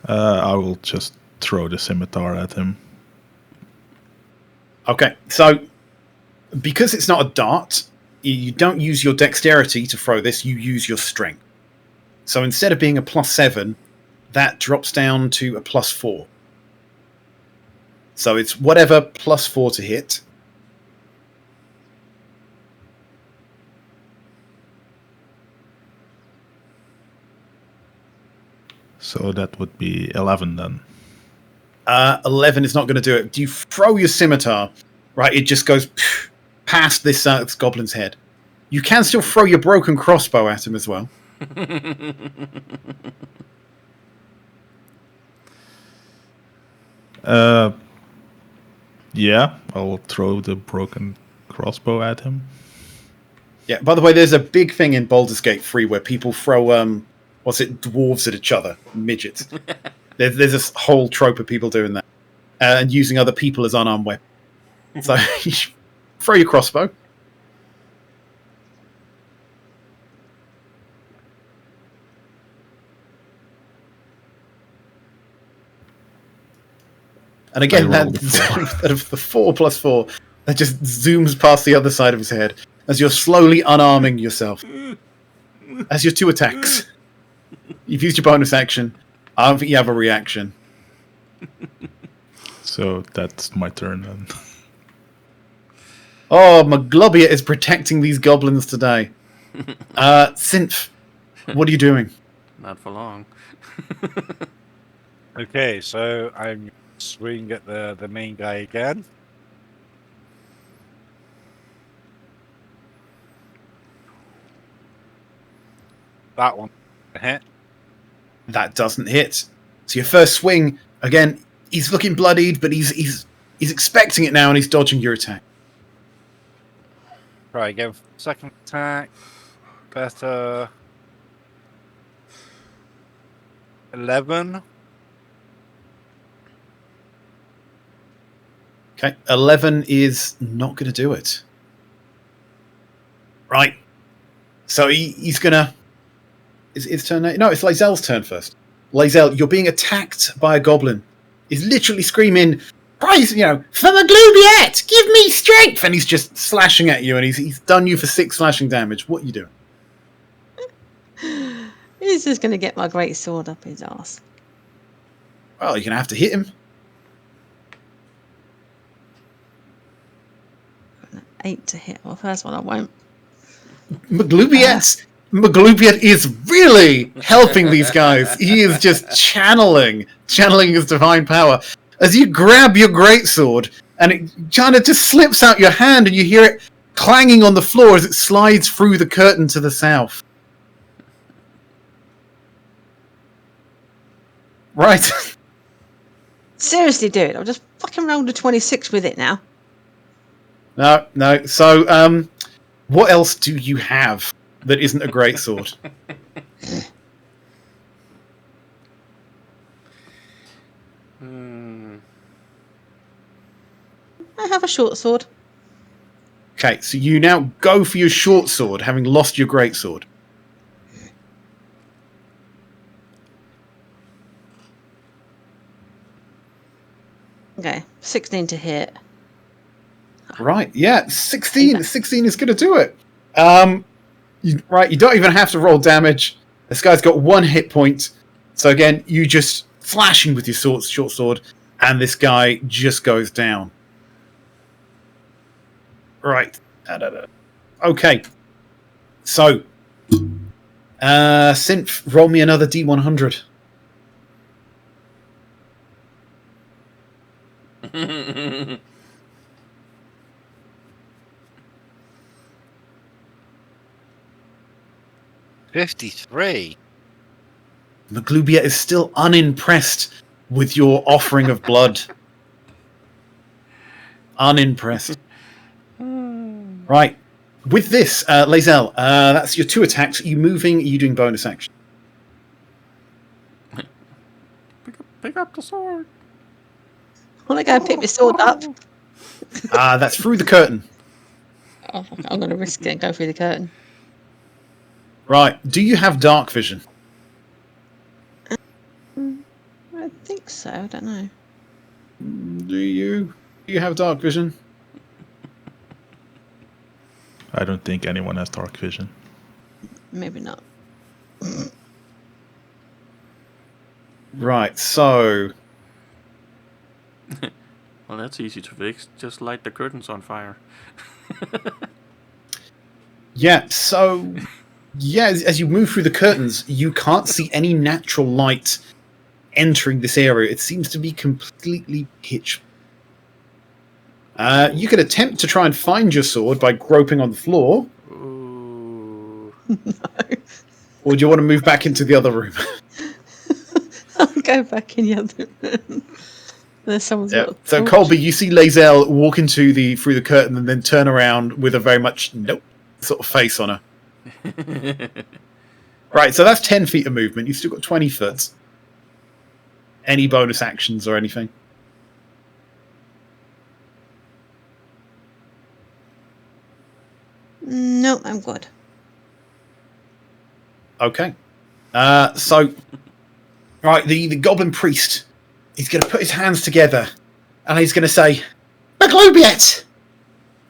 I will just throw the scimitar at him.
Okay, so because it's not a dart, you don't use your dexterity to throw this, you use your strength. So instead of being a +7, that drops down to a +4. So it's whatever +4 to hit.
So that would be 11 then.
11 is not going to do it. Do you throw your scimitar? Right, it just goes past this goblin's head. You can still throw your broken crossbow at him as well.
Yeah, I'll throw the broken crossbow at him.
Yeah, by the way, there's a big thing in Baldur's Gate 3 where people throw, dwarves at each other, midgets. There's this whole trope of people doing that. And using other people as unarmed weapons. So, throw your crossbow. And again,
I
that
rolled a 4.
that of the 4 + 4, that just zooms past the other side of his head as you're slowly unarming yourself. As your 2 attacks. You've used your bonus action. I don't think you have a reaction.
So that's my turn then.
Oh, Maglubia is protecting these goblins today. Synth, what are you doing?
Not for long.
Okay, so I'm swinging at the main guy again. That one hit.
That doesn't hit. So your first swing, again, he's looking bloodied, but he's expecting it now and he's dodging your attack.
Try again for the second attack. Better. 11.
Okay, 11 is not going to do it. Right. So he's going to... Is it his turn now? No, it's Lae'zel's turn first. Lae'zel, you're being attacked by a goblin. He's literally screaming, "Prize, for Maglubiet! Give me strength!" And he's just slashing at you, and he's done you for 6 slashing damage. What are you doing?
He's just going to get my great sword up his ass.
Well, you're going to have to hit him.
8 to hit. Well, first one I won't.
Maglubiet is really helping these guys. He is just channeling his divine power. As you grab your greatsword, and it kind of just slips out your hand, and you hear it clanging on the floor as it slides through the curtain to the south. Right.
Seriously, dude, I'll just fucking roll the 26 with it now.
No. So, what else do you have that isn't a greatsword?
I have a short sword.
Okay, so you now go for your short sword, having lost your greatsword.
Okay, 16 to hit.
Right, yeah, 16. 16 is going to do it. You don't even have to roll damage. This guy's got 1 hit point. So again, you just flashing with your short sword, and this guy just goes down. Right. Okay. So, Synth, roll me another D100.
$53.
Maglubia is still unimpressed with your offering of blood. Unimpressed. Right. With this, Lae'zel, that's your 2 attacks. Are you moving? Are you doing bonus action?
Pick up the sword.
I want to go pick my sword up.
That's through the curtain.
Oh, I'm going to risk it and go through the curtain.
Right. Do you have dark vision?
I think so. I don't know.
Do you have dark vision?
I don't think anyone has dark vision.
Maybe not.
Right. So,
Well, that's easy to fix. Just light the curtains on fire.
yeah. So, yeah. As you move through the curtains, you can't see any natural light entering this area. It seems to be completely pitch. You could attempt to try and find your sword by groping on the floor.
Ooh.
Or do you want to move back into the other room?
I'll go back in the other room. There's someone's
Yeah.
got a
So
torch.
Colby, you see Lae'zel walk through the curtain and then turn around with a very much nope sort of face on her. Right, so that's 10 feet of movement. You've still got 20 foot. Any bonus actions or anything?
No, I'm good.
Okay. So, right, the goblin priest, he's going to put his hands together and he's going to say, "Maglubiet,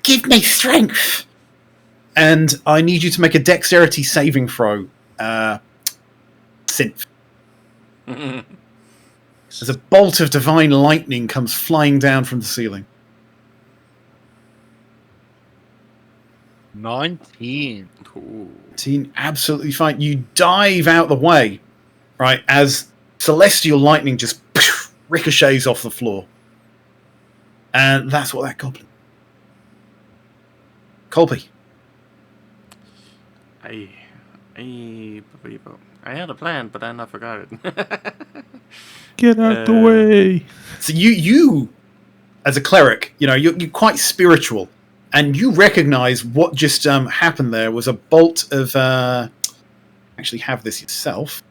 give me strength." And I need you to make a dexterity saving throw. synth. As a bolt of divine lightning comes flying down from the ceiling.
19.
Ooh.
Teen, absolutely fine. You dive out the way, right, as celestial lightning just ricochets off the floor. And that's what that goblin. Colby.
I had a plan, but then I forgot it.
Get out the way!
So you, as a cleric, you're quite spiritual, and you recognize what just happened there was a bolt of. Actually, have this yourself.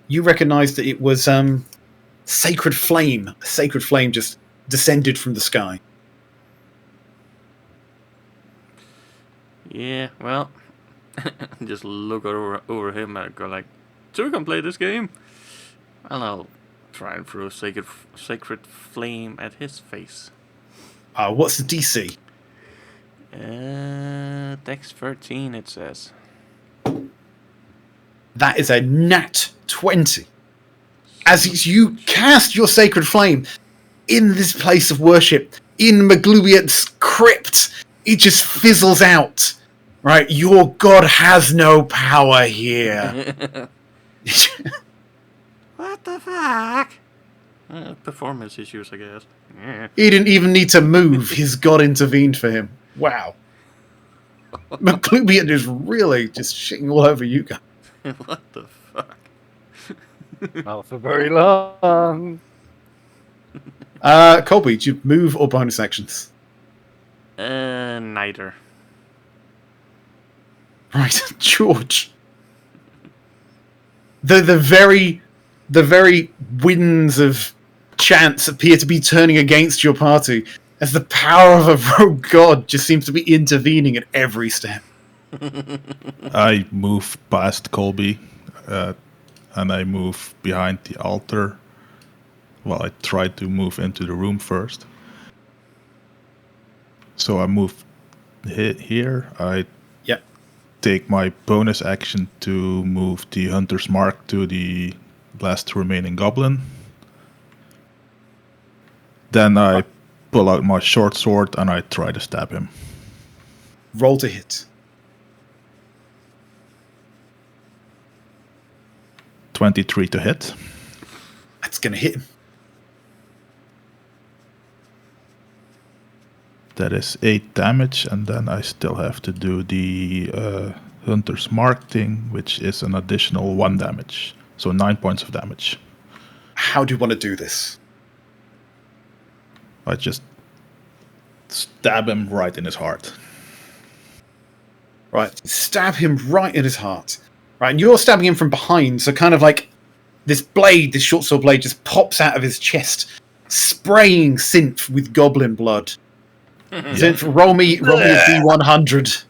You recognize that it was sacred flame. A sacred flame just descended from the sky.
Yeah, well, just look over him and go like, so we can play this game? And I'll try and throw sacred flame at his face.
What's the DC?
Dex 13 it says.
That is a nat 20. As you cast your sacred flame in this place of worship, in Maglubiat's crypt, it just fizzles out. Right? Your god has no power here.
What the fuck? Performance issues, I guess. Yeah.
He didn't even need to move. His god intervened for him. Wow. Maglubiat is really just shitting all over you guys.
What the fuck?
Not for very long.
Colby, do you move or bonus actions?
Neither.
Right, George. The very winds of chance appear to be turning against your party as the power of a rogue god just seems to be intervening at every step.
I move past Colby, and I move behind the altar. Well, I try to move into the room first. So I move here. I take my bonus action to move the Hunter's Mark to the last remaining goblin. Then I pull out my short sword and I try to stab him.
Roll to hit.
23 to hit.
That's going to hit him.
That is 8 damage, and then I still have to do the Hunter's Mark thing, which is an additional 1 damage. So 9 points of damage.
How do you want to do this?
I just stab him right in his heart.
Right, stab him right in his heart. Right, and you're stabbing him from behind, so kind of like this blade, this short sword blade, just pops out of his chest, spraying Synth with goblin blood. Synth, roll me a D100.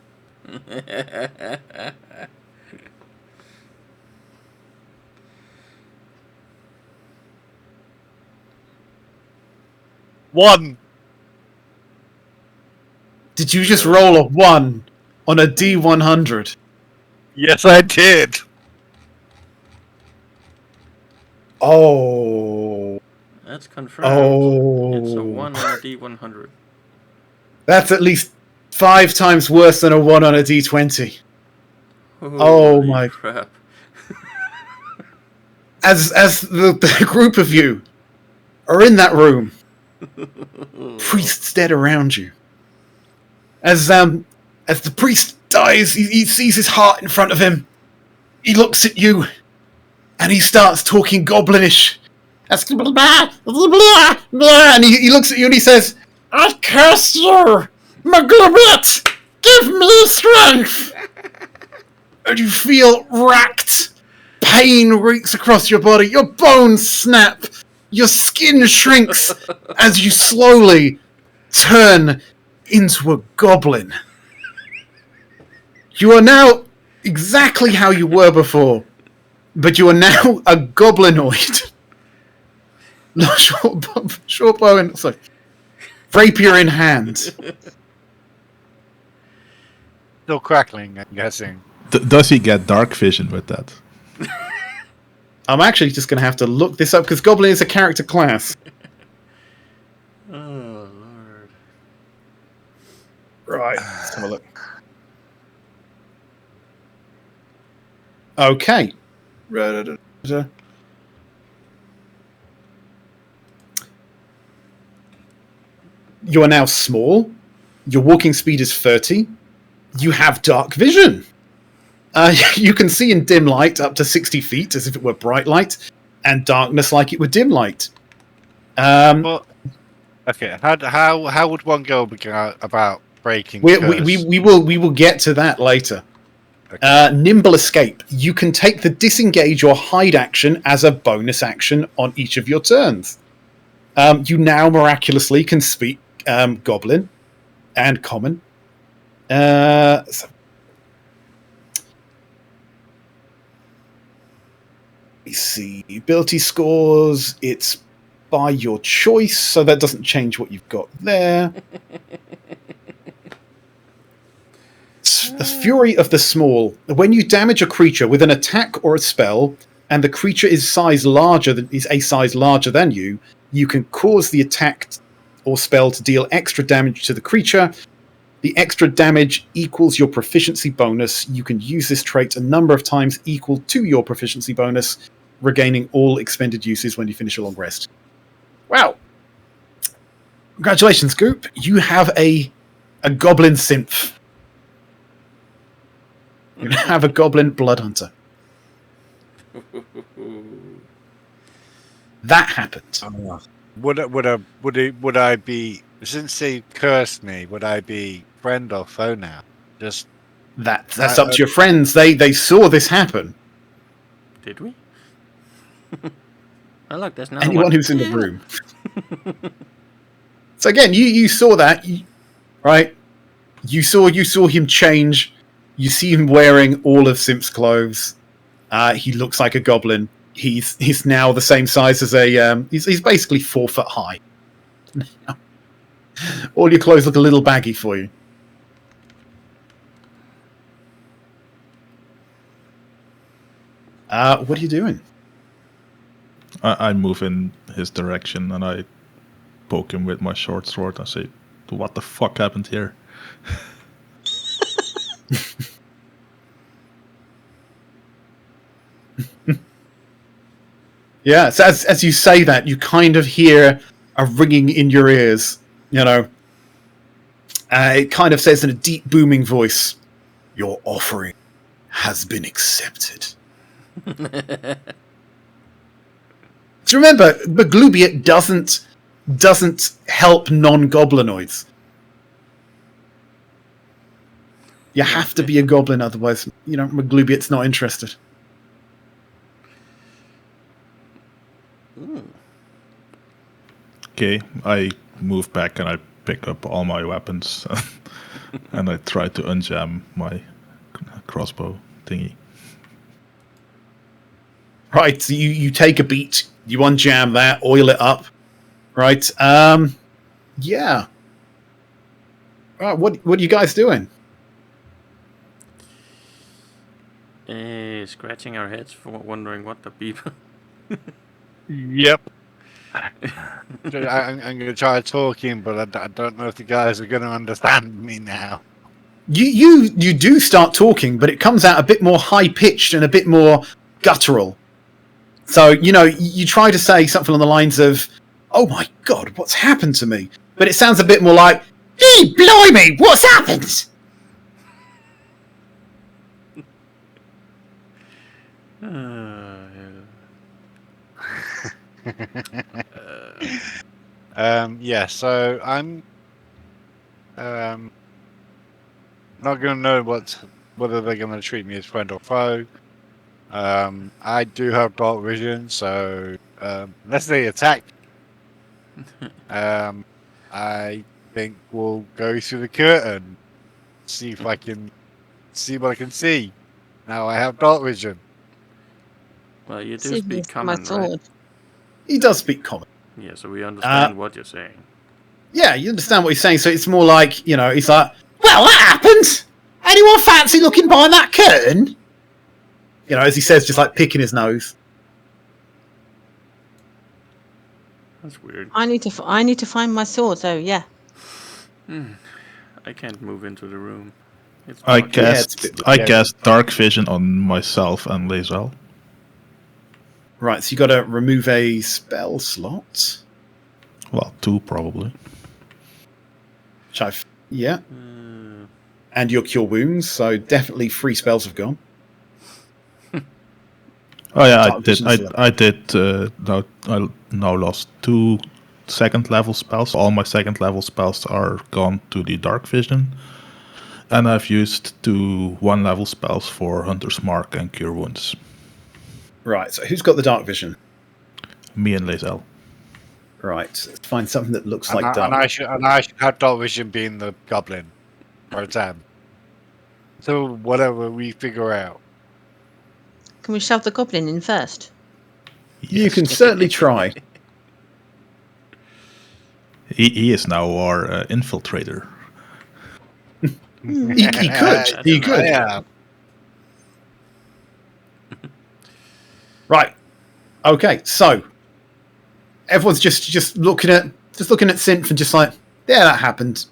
One.
Did you just roll a 1 on a D100?
Yes, I did.
Oh.
That's confirmed.
Oh.
It's a 1 on a D100.
That's at least 5 times worse than a 1 on a D20.
Holy
my-
crap.
As the group of you are in that room, priest's dead around you. As the priest dies, he sees his heart in front of him. He looks at you, and he starts talking goblinish. And he looks at you and he says, "I curse you, Maglubiat! Give me strength!" And you feel racked. Pain reeks across your body. Your bones snap. Your skin shrinks as you slowly turn into a goblin. You are now exactly how you were before, but you are now a goblinoid. Short bow and rapier in hand.
Still crackling, I'm guessing.
Does he get dark vision with that?
I'm actually just going to have to look this up because Goblin is a character class.
Oh, Lord.
Right, let's have a look. Okay. You are now small. Your walking speed is 30. You have dark vision. You can see in dim light up to 60 feet as if it were bright light, and darkness like it were dim light.
But okay, how would one go about breaking
We
curse?
will get to that later.
Okay.
Nimble escape. You can take the disengage or hide action as a bonus action on each of your turns. You now miraculously can speak Goblin and Common. So we see ability scores. It's by your choice, so that doesn't change what you've got there. The Fury of the Small. When you damage a creature with an attack or a spell, and the creature is a size larger than you, you can cause the attack or spell to deal extra damage to the creature. The extra damage equals your proficiency bonus. You can use this trait a number of times equal to your proficiency bonus, regaining all expended uses when you finish a long rest. Wow. Congratulations, Goop. You have a goblin synth. You have a goblin blood hunter. That happened.
Would I be, since they cursed me, would I be friend or foe now? Just
That's up to your friends. They saw this happen.
Did we? Oh, look, there's no
Anyone who's in the room. So again, you saw that, right? You saw him change. You see him wearing all of Simp's clothes. He looks like a goblin. He's now the same size as a. He's basically 4 foot high. All your clothes look a little baggy for you. What are you doing?
I move in his direction and I poke him with my short sword and say, "What the fuck happened here?"
Yeah, so as you say that, you kind of hear a ringing in your ears. You know, it kind of says in a deep, booming voice, "Your offering has been accepted." So remember, Maglubiet doesn't help non-goblinoids. You have to be a goblin, otherwise, Maglubiet's not interested.
Okay, I move back and I pick up all my weapons and I try to unjam my crossbow thingy.
Right, so you take a beat, you unjam that, oil it up. Right, yeah. Right, what are you guys doing?
Scratching our heads for wondering what the people.
Yep. I'm going to try talking, but I don't know if the guys are going to understand me now.
You do start talking, but it comes out a bit more high pitched and a bit more guttural. So you try to say something on the lines of, "Oh my god, what's happened to me?" But it sounds a bit more like, "Hey, blimey, what's happened?"
Yeah, so I'm not going to know whether they're going to treat me as friend or foe. I do have dark vision, so unless they attack, I think we'll go through the curtain, see if I can see what I can see. Now I have dark vision.
Well, you do
See,
speak
he's my
common, right?
sword.
He does speak common.
Yeah, so we understand what you're saying.
Yeah, you understand what he's saying. So it's more like, he's like, "Well, that happened. Anyone fancy looking behind that curtain?" As he says, just like picking his nose.
That's weird.
I need to find my sword. So yeah.
I can't move into the room. It's
I
blocked.
Yeah, it's a
cast
bit-
I cast dark vision on myself and Lazel.
Right, so you got to remove a spell slot.
Well, 2 probably.
Which yeah. And your cure wounds, so definitely 3 spells have gone.
Oh yeah,
Dark vision's level.
I did. I now lost 2 second level spells. All my second level spells are gone to the dark vision, and I've used 2 1 level spells for Hunter's Mark and Cure Wounds.
Right, so who's got the dark vision?
Me and Lazel.
Right, let's find something that looks like
And
dark.
I should have dark vision being the goblin, or Tam. So whatever we figure out.
Can we shove the goblin in first?
You
Yes.
can certainly try.
He is now our infiltrator.
He could. He could.
Yeah.
Right. Okay, so everyone's just looking at Synth and just like, yeah, that happened.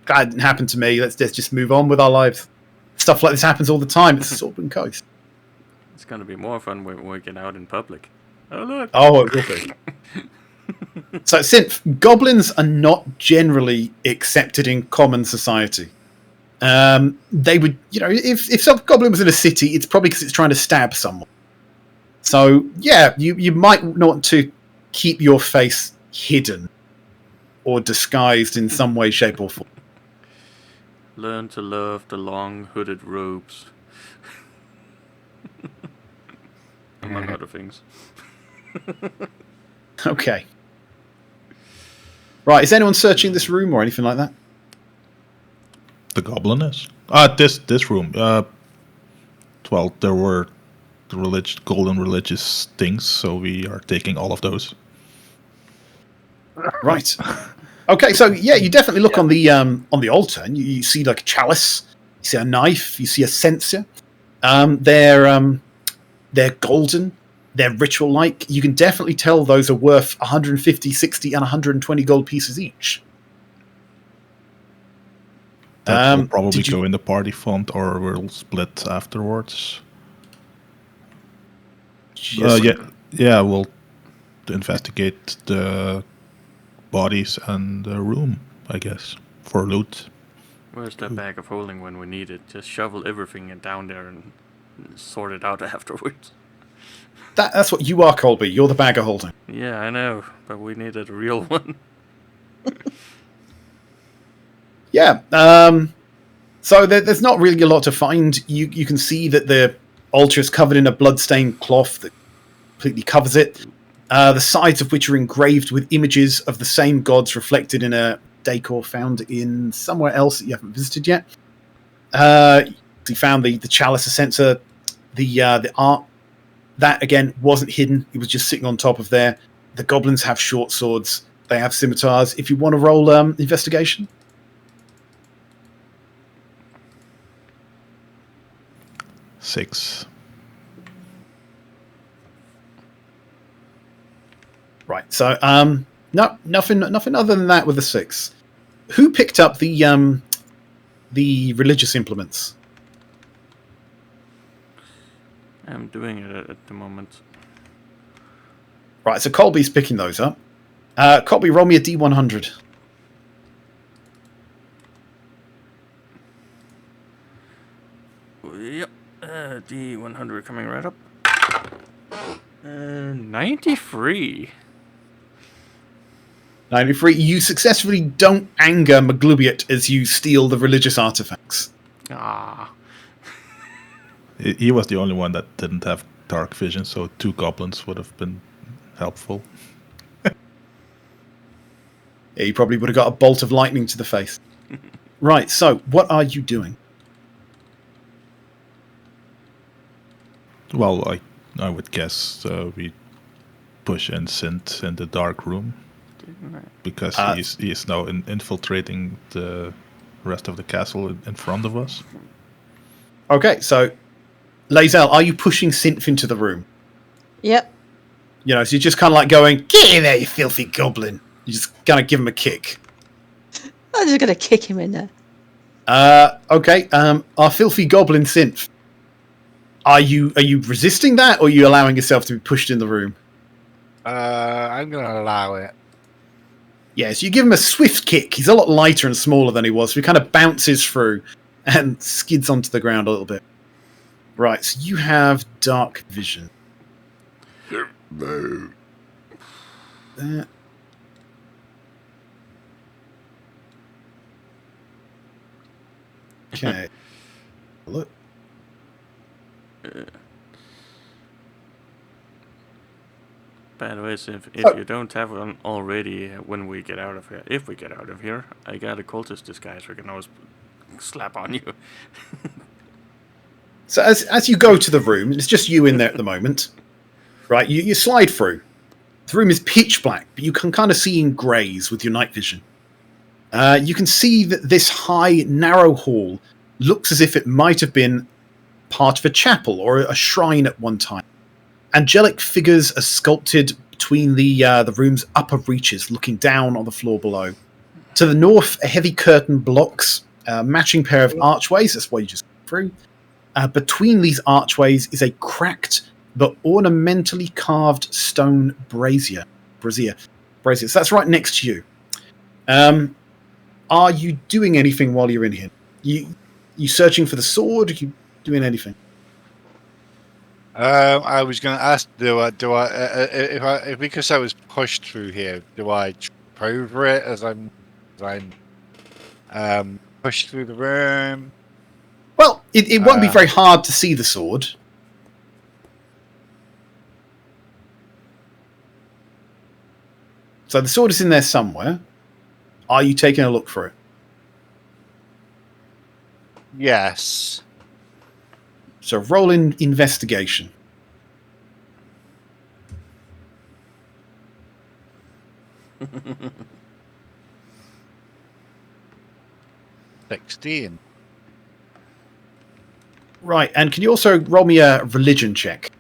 That didn't happen to me. Let's just move on with our lives. Stuff like this happens all the time. It's a Swordsman Coast.
It's gonna be more fun when we get out in public. Oh look!
Oh, it will be. So, Synth, goblins are not generally accepted in common society. They would, if some goblin was in a city, it's probably because it's trying to stab someone. So, yeah, you might want to keep your face hidden or disguised in some way, shape, or form.
Learn to love the long hooded robes. Among other things.
Okay. Right, is anyone searching this room or anything like that?
The goblin is. This room. Well, there were golden religious things, so we are taking all of those.
Right. Okay, so yeah, you definitely look on the altar, and you see like a chalice, you see a knife, you see a censer. They're golden, they're ritual-like. You can definitely tell those are worth 150, 60, and 120 gold pieces each.
That will probably
did you-
go in the party fund, or we'll split afterwards.
Yes.
Yeah, we'll investigate the bodies and the room, I guess, for loot.
Where's that bag of holding when we need it? Just shovel everything down there and sort it out afterwards.
That's what you are, Colby. You're the bag of holding.
Yeah, I know, but we needed a real one.
Yeah. So there's not really a lot to find. You can see that the altar is covered in a blood-stained cloth that completely covers it. The sides of which are engraved with images of the same gods reflected in a decor found in somewhere else that you haven't visited yet. You found the chalice, a censer, the art. That, again, wasn't hidden. It was just sitting on top of there. The goblins have short swords. They have scimitars. If you want to roll investigation.
6.
Right. So, no, nothing other than that with the 6. Who picked up the religious implements?
I'm doing it at the moment.
Right. So Colby's picking those up. Colby, roll me a D100.
Yep. D100 coming right up. 93.
93. You successfully don't anger Maglubiot as you steal the religious artifacts.
Ah.
He was the only one that didn't have dark vision, so 2 goblins would have been helpful.
Yeah, you probably would have got a bolt of lightning to the face. Right, so what are you doing?
Well, I would guess we push Synth in the dark room, because he is now infiltrating the rest of the castle in front of us.
Okay, so Lazel, are you pushing Synth into the room?
Yep.
So you're just kind of like going, get in there, you filthy goblin. You just kind of give him a kick.
I'm just gonna kick him in there.
Okay. Our filthy goblin synth. Are you resisting that, or are you allowing yourself to be pushed in the room?
I'm going to allow it.
Yes, you give him a swift kick. He's a lot lighter and smaller than he was, so he kind of bounces through and skids onto the ground a little bit. Right, so you have dark vision. Okay. Look.
By the way, so if you don't have one already when we get out of here, if we get out of here, I got a cultist disguise we can always slap on you.
So as you go to the room, it's just you in there at the moment, right? You slide through. The room is pitch black, but you can kind of see in greys with your night vision. You can see that this high, narrow hall looks as if it might have been part of a chapel or a shrine at one time. Angelic figures are sculpted between the room's upper reaches, looking down on the floor below. To the north, a heavy curtain blocks a matching pair of archways. That's why you just go through. Between these archways is a cracked but ornamentally carved stone brazier. So that's right next to you. Are you doing anything while you're in here? You searching for the sword? Are you doing anything?
I was going to ask, if because I was pushed through here, do I trip over it as I'm pushed through the room?
Well, it won't be very hard to see the sword. So the sword is in there somewhere. Are you taking a look for it?
Yes.
So roll in investigation.
$16.
Right, and can you also roll me a religion check?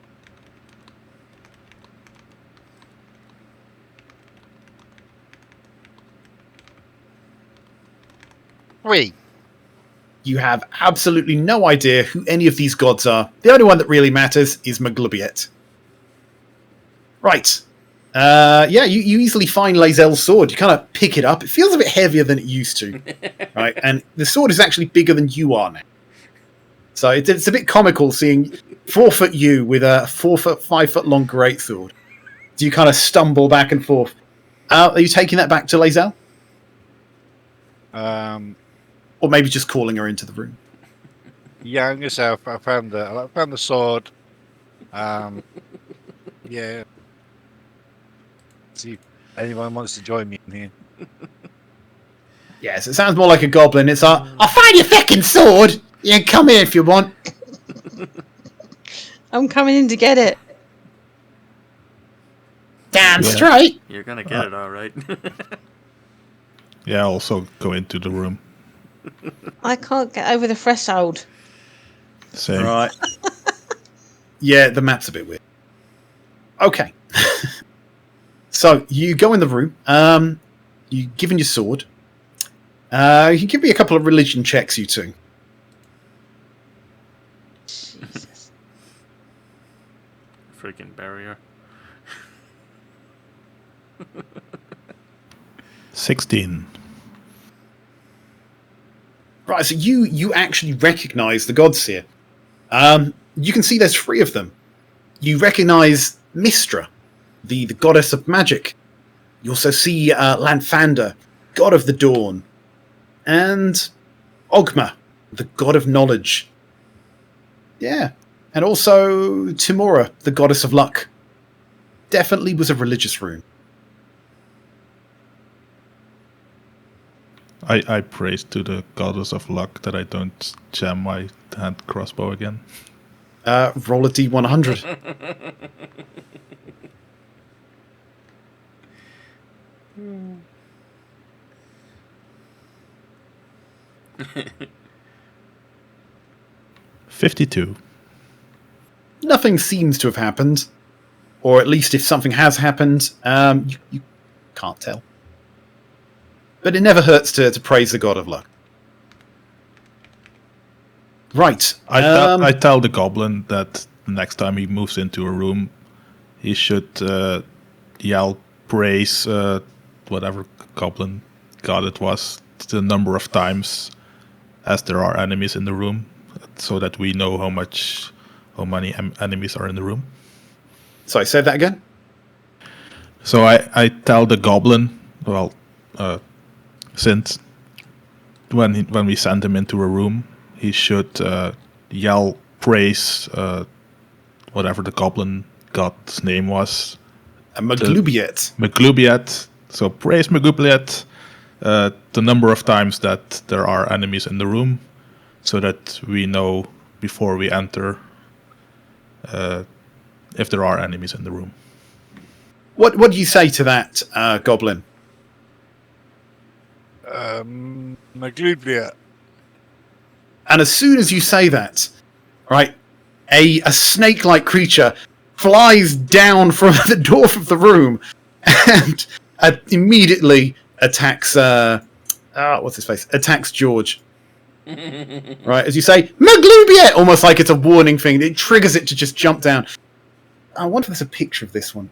Three.
You have absolutely no idea who any of these gods are. The only one that really matters is Maglubiet. Right. You easily find Lae'zel's sword. You kind of pick it up. It feels a bit heavier than it used to. Right, and the sword is actually bigger than you are now. So it's a bit comical seeing 4 foot you with a 4 foot, 5 foot long greatsword. Do you kind of stumble back and forth? Are you taking that back to Lae'zel? Or maybe just calling her into the room?
Yeah, I'm gonna say I found the sword. Yeah. See if anyone wants to join me in here.
Yes, it sounds more like a goblin. It's I'll find your fucking sword! You can come here if you want.
I'm coming in to get it.
Damn
Yeah.
straight!
You're gonna get it all right.
Yeah, also go into the room.
I can't get over the threshold.
Same.
Right. Yeah, the map's a bit weird. Okay. So, you go in the room. You give him your sword. You can give me a couple of religion checks, you two.
Jesus.
Freaking barrier.
16.
Right, so you actually recognize the gods here. You can see there's 3 of them. You recognize Mistra, the goddess of magic. You also see Lanthander, god of the dawn. And Ogma, the god of knowledge. Yeah. And also Timora, the goddess of luck. Definitely was a religious room.
I praise to the goddess of luck that I don't jam my hand crossbow again.
Roll a D100.
$52.
Nothing seems to have happened. or at least if something has happened, you can't tell. But it never hurts to praise the god of luck. Right.
I tell the goblin that the next time he moves into a room, he should yell praise whatever goblin god it was the number of times as there are enemies in the room, so that we know how many enemies are in the room.
Sorry, say that again.
So I tell the goblin, well, since when we send him into a room, he should yell praise whatever the goblin god's name was.
Maglubiet.
Maglubiet. So praise Maglubiet the number of times that there are enemies in the room, so that we know before we enter if there are enemies in the room.
What do you say to that, goblin?
Maglubia.
And as soon as you say that, right, a snake-like creature flies down from the door of the room and immediately attacks. What's his face? Attacks George. Right, as you say, Maglubia, almost like it's a warning thing. It triggers it to just jump down. I wonder if there's a picture of this one.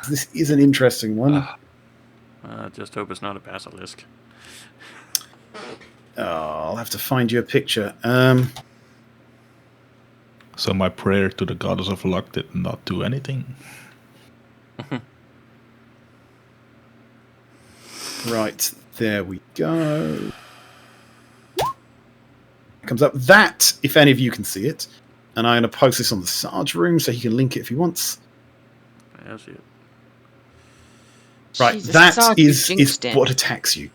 This is an interesting one.
Just hope it's not a basilisk.
I'll have to find you a picture.
So my prayer to the goddess of luck did not do anything.
Right, there we go. Comes up. That, if any of you can see it, and I'm going to post this on the Sarge room so he can link it if he wants.
I see it.
Right,
Jesus,
that
Sarge, you
is
jinxed it.
what attacks you.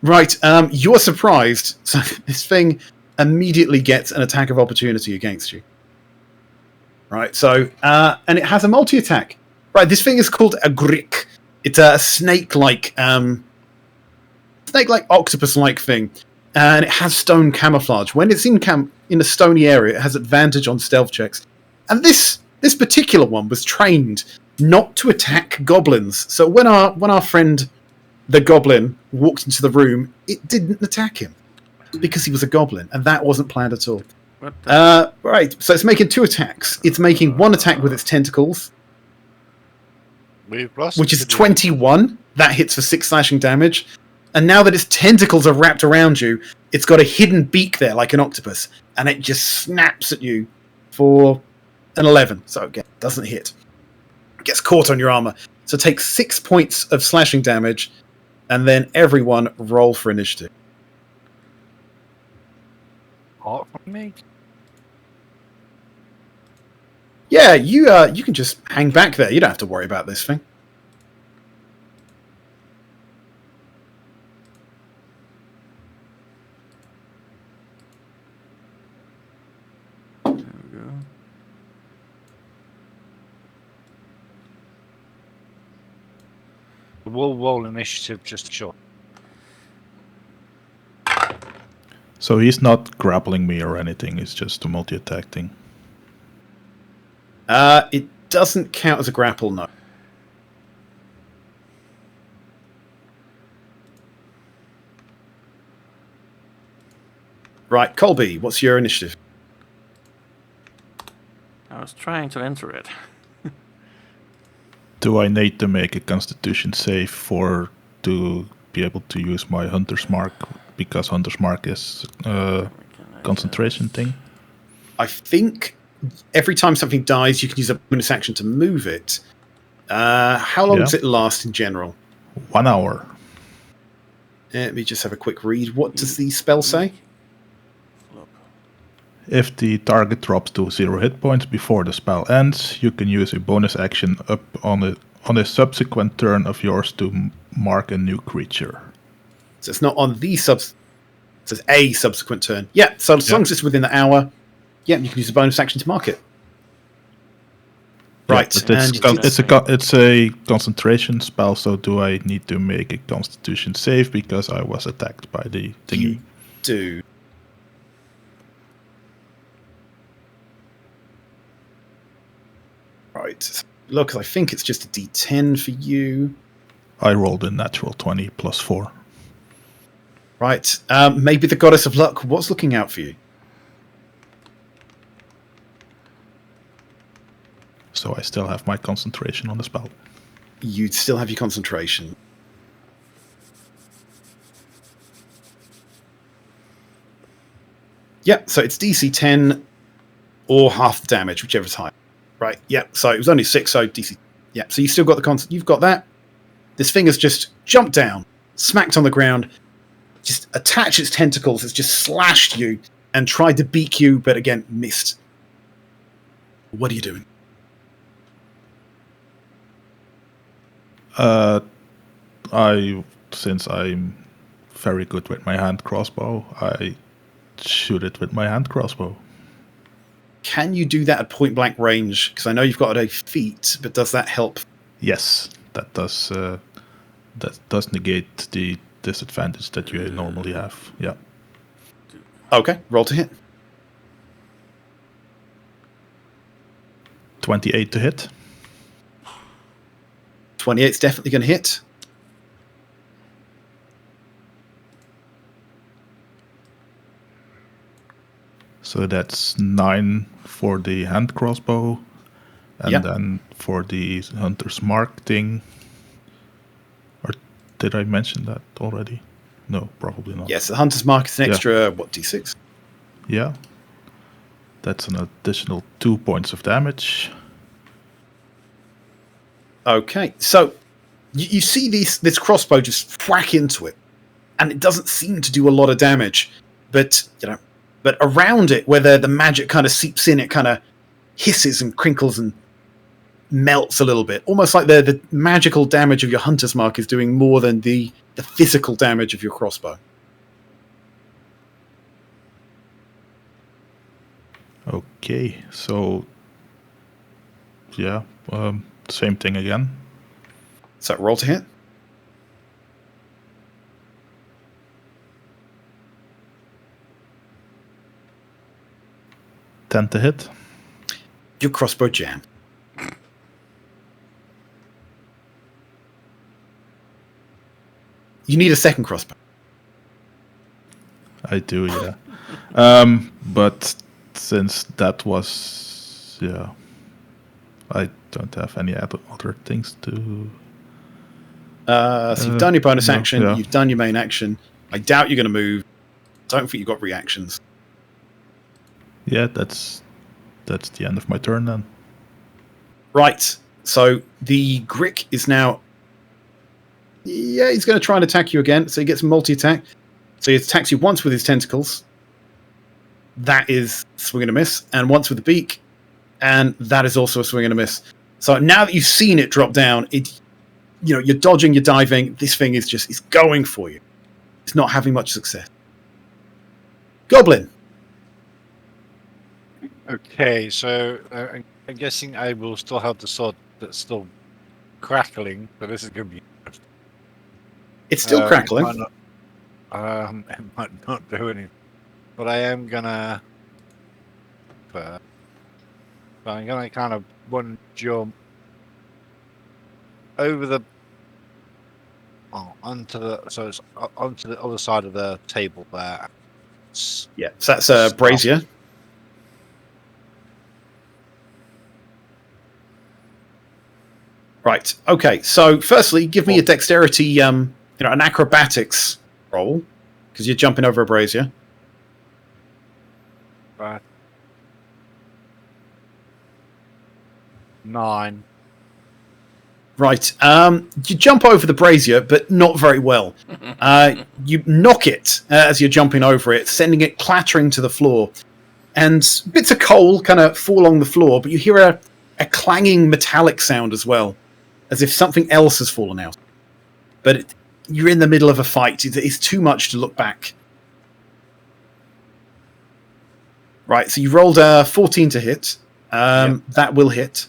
Right, you're surprised. So this thing immediately gets an attack of opportunity against you. Right, so, and it has a multi-attack. Right, this thing is called a grick. It's a snake-like octopus-like thing. And it has stone camouflage. When it's in a stony area, it has advantage on stealth checks. And this particular one was trained not to attack goblins. So when our friend the goblin walked into the room, it didn't attack him because he was a goblin, and that wasn't planned at all. Right, so it's making 2 attacks. It's making 1 attack with its tentacles,
We've lost.
which is 21. That hits for 6 slashing damage. And now that its tentacles are wrapped around you, it's got a hidden beak there like an octopus, and it just snaps at you for an 11. So again, doesn't hit. It gets caught on your armor. So take 6 points of slashing damage, and then everyone roll for initiative.
Apart from me.
Yeah, you can just hang back there. You don't have to worry about this thing.
There we go.
We'll roll initiative just short.
So he's not grappling me or anything, it's just a multi-attack thing.
It doesn't count as a grapple, no. Right, Colby, what's your initiative?
I was trying to enter it.
Do I need to make a constitution save to be able to use my Hunter's Mark? Because Hunter's Mark is a concentration thing.
I think every time something dies, you can use a bonus action to move it. How long
Yeah.
does it last in general?
1 hour.
Let me just have a quick read. What does the spell say?
If the target drops to 0 hit points before the spell ends, you can use a bonus action up on a subsequent turn of yours to mark a new creature.
So it's not on the it says a subsequent turn. Yeah, so as long as it's within the hour, yeah, you can use a bonus action to mark it. Right,
But
and
it's a concentration spell, so do I need to make a constitution save because I was attacked by the thingy?
you do. Right. Look, I think it's just a D10 for you.
I rolled a natural 20 plus 4.
Right. Maybe the Goddess of Luck. What's looking out for you?
So I still have my concentration on the spell.
You'd still have your concentration. Yeah, so it's DC 10 or half the damage, whichever's higher. Right, yeah, so it was only 6, so DC. Yeah, so you still got the you've got that. This thing has just jumped down, smacked on the ground, just attached its tentacles, it's just slashed you and tried to beak you, but again, missed. What are you doing?
Since I'm very good with my hand crossbow, I shoot it with my hand crossbow.
Can you do that at point blank range? Because I know you've got a feat, but does that help?
Yes, that does negate the disadvantage that you normally have. Yeah.
Okay, roll to hit.
28 to hit.
28's definitely going to hit.
So that's 9 for the hand crossbow. And
Yep.
then for the hunter's mark thing. Or did I mention that already? No, probably not.
Yes, the Hunter's Mark is an
Yeah.
extra, D6?
Yeah. That's an additional 2 points of damage.
Okay, so you see this crossbow just whack into it, and it doesn't seem to do a lot of damage, but around it, where the magic kind of seeps in, it kind of hisses and crinkles and melts a little bit, almost like the magical damage of your Hunter's Mark is doing more than the physical damage of your crossbow.
Okay, so yeah, same thing again.
So roll to hit.
Ten to hit.
Your crossbow jam. You need a second crossbow.
I do, yeah. But since that was, yeah, I don't have any other things to.
So you've done your bonus
no,
action.
yeah.
You've done your main action. I doubt you're going to move. Don't think you've got reactions.
Yeah, that's the end of my turn then.
Right. So the Grick is now. Yeah, he's going to try and attack you again. So he gets multi-attack. So he attacks you once with his tentacles. That is swing and a miss. And once with the beak. And that is also a swing and a miss. So now that you've seen it drop down, you're dodging, you're diving. This thing is going for you. It's not having much success. Goblin.
Okay, so I'm guessing I will still have the sword that's still crackling, but this is going to be.
It's still crackling.
It might not do anything, but I am gonna. So I'm gonna kind of one jump over the. Onto the other side of the table there.
Yeah, so that's a brazier. Right. Okay. So, firstly, give me a dexterity, an acrobatics roll, because you're jumping over a brazier.
Right. 9.
Right. You jump over the brazier, but not very well. You knock it as you're jumping over it, sending it clattering to the floor, and bits of coal kind of fall along the floor. But you hear a clanging metallic sound as well, as if something else has fallen out. But you're in the middle of a fight. It's too much to look back. Right, so you rolled a 14 to hit.
Yep.
That will hit.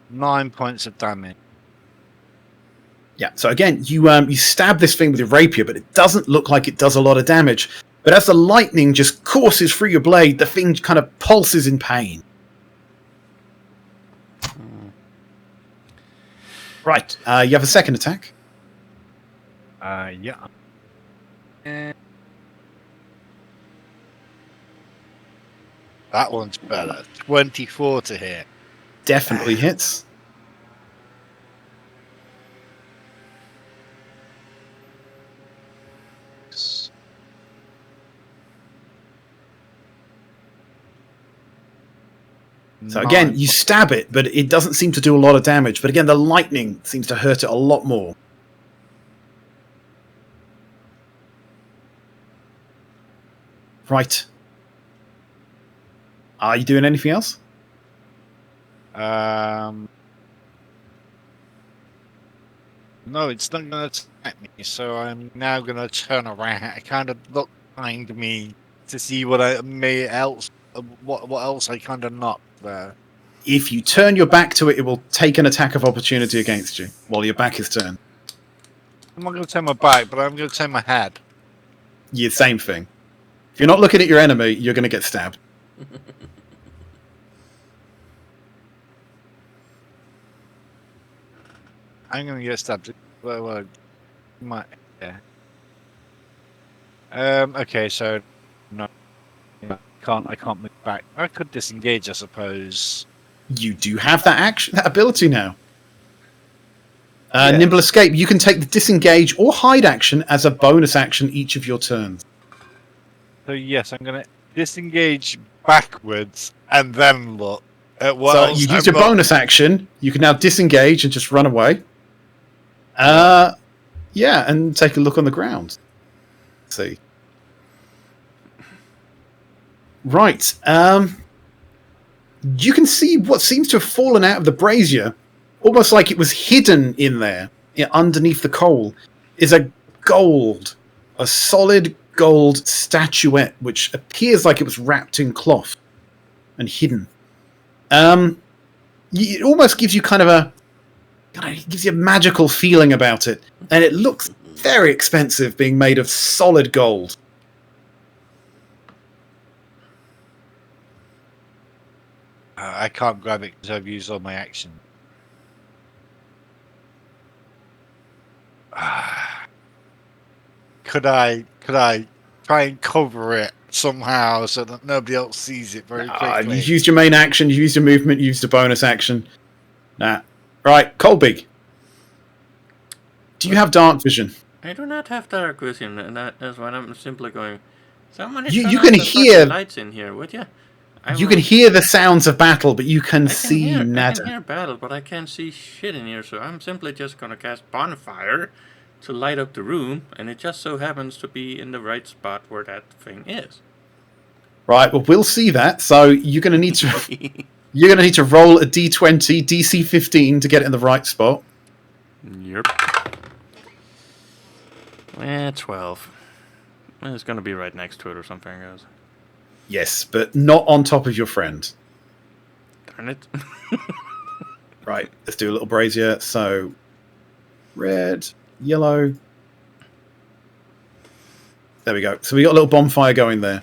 Nine points of damage.
Yeah. So again, you stab this thing with your rapier, but it doesn't look like it does a lot of damage. But as the lightning just courses through your blade, the thing kind of pulses in pain. Right. You have a second attack.
Yeah. That one's better. 24 to hit.
Definitely hits. So again, you stab it, but it doesn't seem to do a lot of damage. But again, the lightning seems to hurt it a lot more. Right. Are you doing anything else?
No, it's not going to attack me, so I'm now going to turn around. I kind of look behind me to see what else I kind of knocked there.
If you turn your back to it, it will take an attack of opportunity against you while your back is turned.
I'm not going to turn my back, but I'm going to turn my head.
Yeah, same thing. If you're not looking at your enemy, you're going to get stabbed.
I'm going to get stabbed. Well, yeah. Okay, so no, I can't move back. I could disengage, I suppose.
You do have that ability now.
Yes.
Nimble Escape. You can take the disengage or hide action as a bonus action each of your turns.
So yes, I'm going to disengage backwards and then look at what
So
else
you
I've
use your
got.
bonus action. You can now disengage and just run away. Yeah, and take a look on the ground. Let's see. Right. You can see what seems to have fallen out of the brazier, almost like it was hidden in there, underneath the coal, is a solid gold statuette, which appears like it was wrapped in cloth and hidden. It almost gives you it gives you a magical feeling about it, and it looks very expensive, being made of solid gold.
I can't grab it because I've used all my action. Could I try and cover it somehow so that nobody else sees it very quickly?
You've used your main action, you've used your movement, you've used a bonus action. Nah. Right, Colby. Do you have dark vision?
I do not have dark vision, and that is why I'm simply going. Somebody
You
turn
can
on the
hear-
fucking lights in here, would you?
You can hear the sounds of battle, but you can
I
see
can
nada.
hear battle, but I can't see shit in here, so I'm simply just gonna cast bonfire to light up the room, and it just so happens to be in the right spot where that thing is.
Right, well, we'll see that. So you're going to need to roll a d20, DC 15 to get it in the right spot.
Yep. 12. It's gonna be right next to it or something, I guess.
Yes, but not on top of your friend.
Darn it.
Right, let's do a little brazier. So, red, yellow. There we go. So we got a little bonfire going there.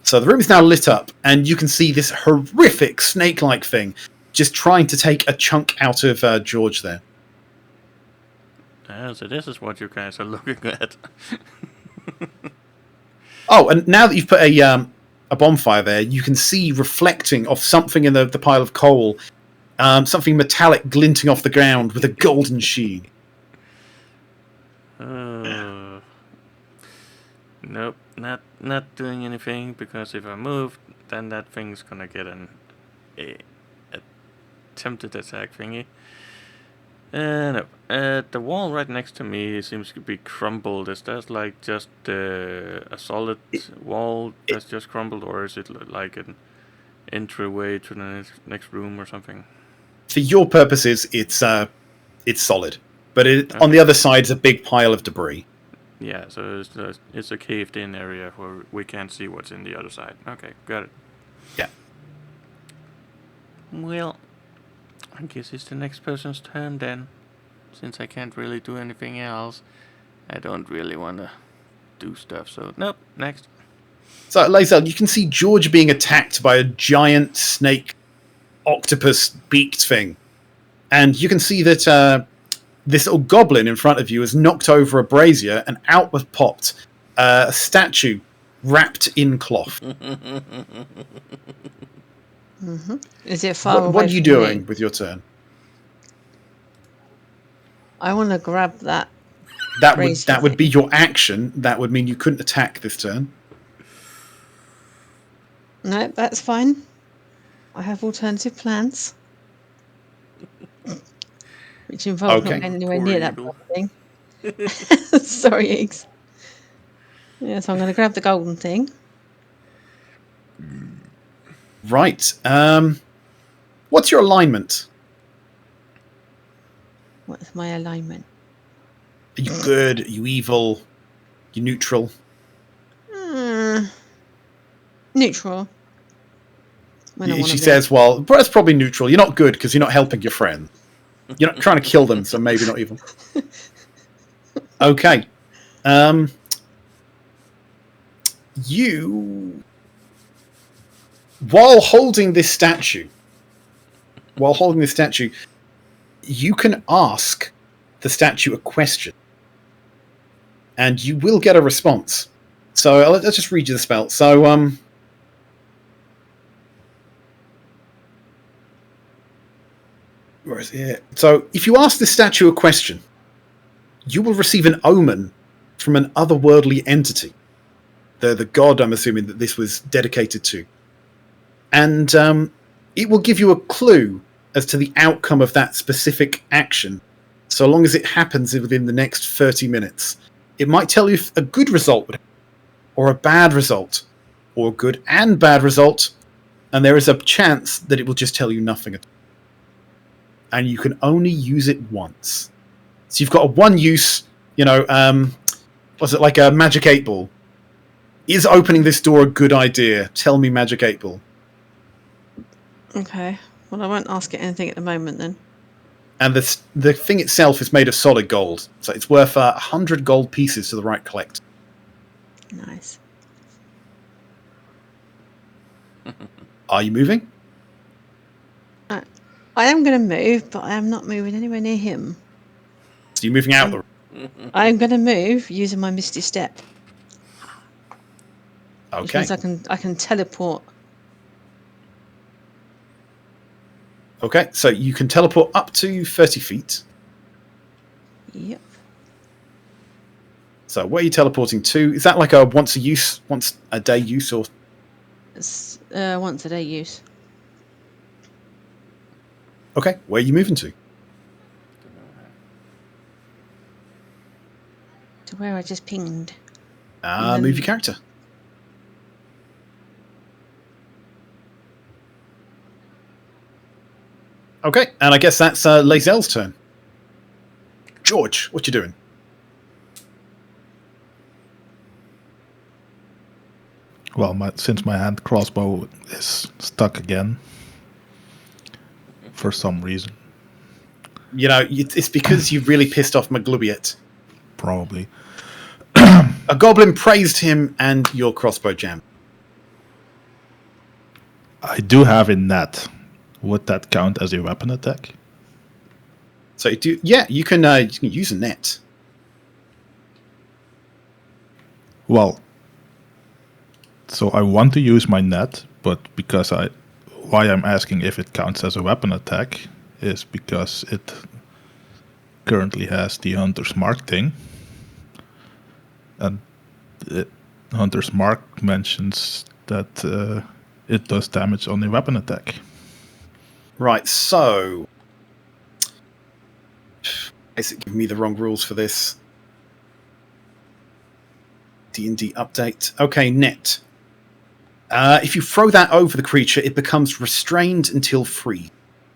So the room is now lit up, and you can see this horrific snake-like thing just trying to take a chunk out of George there.
So this is what you guys are looking at.
Oh, and now that you've put a bonfire there, you can see reflecting off something in the pile of coal, something metallic glinting off the ground with a golden sheen.
Nope, not doing anything, because if I move, then that thing's gonna get an attempted attack thingy. No. The wall right next to me seems to be crumbled. Is that like just a solid wall that's just crumbled, or is it like an entryway to the next room or something?
For your purposes, it's solid, but on the other side is a big pile of debris.
Yeah, so it's a caved-in area where we can't see what's in the other side. Okay, got it.
Yeah.
Well, I guess it's the next person's turn then. since I can't really do anything else, I don't really want to do stuff. So nope. Next.
So, Lazel, you can see George being attacked by a giant snake, octopus beaked thing, and you can see that this little goblin in front of you has knocked over a brazier, and out has popped a statue wrapped in cloth.
Is it far away?
What are you
from
doing
me?
with your turn?
I want to grab that.
That would be your action. That would mean you couldn't attack this turn.
No, that's fine. I have alternative plans, which involve
Okay.
not going anywhere
Poor
near that
eagle.
thing. Sorry, Eggs. Yeah, so I'm going to grab the golden thing.
Right. What's your alignment?
What's my alignment?
Are you good? Are you evil? Are you neutral?
Neutral. When I wanna
She
be.
says, well, that's probably neutral. You're not good because you're not helping your friend. You're not trying to kill them, so maybe not evil. Okay. You, while holding this statue, you can ask the statue a question, and you will get a response. So let's just read you the spell. So, where is it? So, if you ask the statue a question, you will receive an omen from an otherworldly entity. The god, I'm assuming, that this was dedicated to. And it will give you a clue as to the outcome of that specific action, so long as it happens within the next 30 minutes. It might tell you if a good result would happen, or a bad result, or a good and bad result, and there is a chance that it will just tell you nothing at all. And you can only use it once. So you've got a one use, was it like a Magic 8 Ball? Is opening this door a good idea? Tell me, Magic 8 Ball.
Okay. Well, I won't ask it anything at the moment then.
And the thing itself is made of solid gold, so it's worth 100 gold pieces to the right collector.
Nice.
Are you moving?
I am going to move, but I am not moving anywhere near him.
So you're moving out.
I am going to move using my Misty Step. Which
Okay.
means I can teleport.
Okay, so you can teleport up to 30 feet.
Yep.
So where are you teleporting to? Is that like a once a day use, or?
It's once a day use.
Okay, where are you moving to?
To where I just pinged.
Move your character. Okay, and I guess that's Lazel's turn. George, what you doing?
Well, since my hand crossbow is stuck again for some reason,
It's because you've really pissed off Maglubiet.
probably.
A goblin praised him, and your crossbow jammed.
I do have a net. Would that count as a weapon attack?
So you can use a net.
Well, so I want to use my net, but why I'm asking if it counts as a weapon attack is because it currently has the Hunter's Mark thing. And Hunter's Mark mentions that it does damage on a weapon attack.
Right, so is it giving me the wrong rules for this? D&D update. Okay, net. If you throw that over the creature, it becomes restrained until free.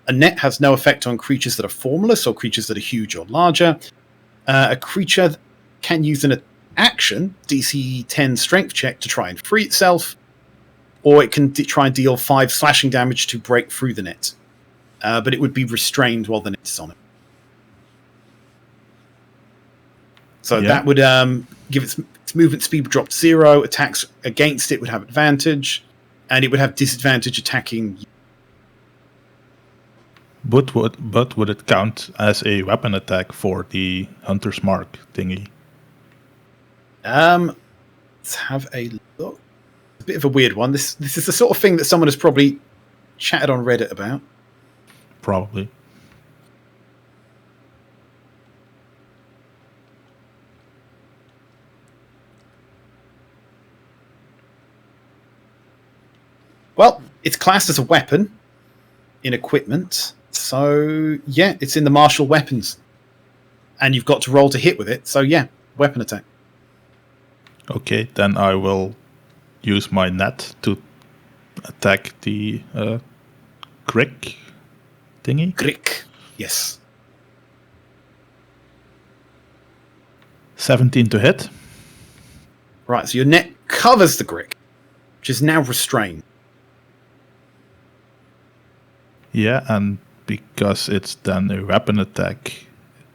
A net has no effect on creatures that are formless or creatures that are huge or larger. A creature can use an action, DC 10 strength check, to try and free itself, or it can try and deal 5 slashing damage to break through the net. But it would be restrained while the net is on it. So
Yeah.
that would give its movement speed drop to 0. Attacks against it would have advantage, and it would have disadvantage attacking.
But would it count as a weapon attack for the Hunter's Mark thingy?
Let's have a look. It's a bit of a weird one. This is the sort of thing that someone has probably chatted on Reddit about.
Probably.
Well, it's classed as a weapon in equipment. So, yeah, it's in the martial weapons. And you've got to roll to hit with it. So, yeah, weapon attack.
Okay, then I will use my net to attack the crick thingy.
Crick. Yes.
17 to hit.
Right, so your net covers the Grick, which is now restrained.
Yeah, and because it's then a weapon attack,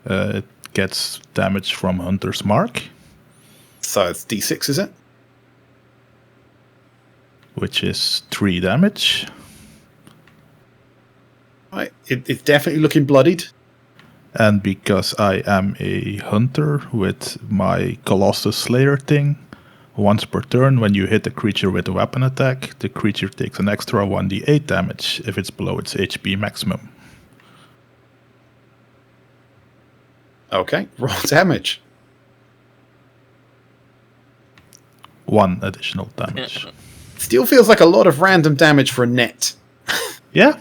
it gets damage from Hunter's Mark,
So it's D6, is it?
which is 3 damage.
Right, it's definitely looking bloodied.
And because I am a hunter with my Colossus Slayer thing, once per turn, when you hit a creature with a weapon attack, the creature takes an extra 1d8 damage if it's below its HP maximum.
Okay, roll damage.
1 additional damage.
Still feels like a lot of random damage for a net.
Yeah,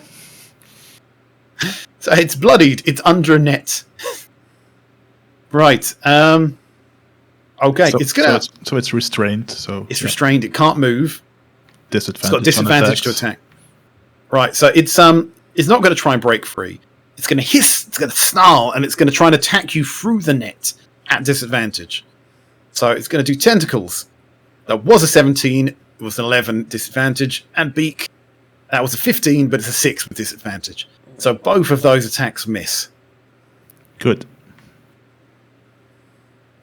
So it's bloodied. It's under a net. Right. Okay.
so
it's gonna.
so it's restrained. So
It's
yeah,
restrained. It can't move.
disadvantage.
It's got disadvantage to
on attacks.
attack. Right. So it's not going to try and break free. It's going to hiss. It's going to snarl, and it's going to try and attack you through the net at disadvantage. So it's going to do tentacles. That was a 17. It was an 11 disadvantage, and beak. That was a 15, but it's a 6 with disadvantage. So both of those attacks miss.
Good.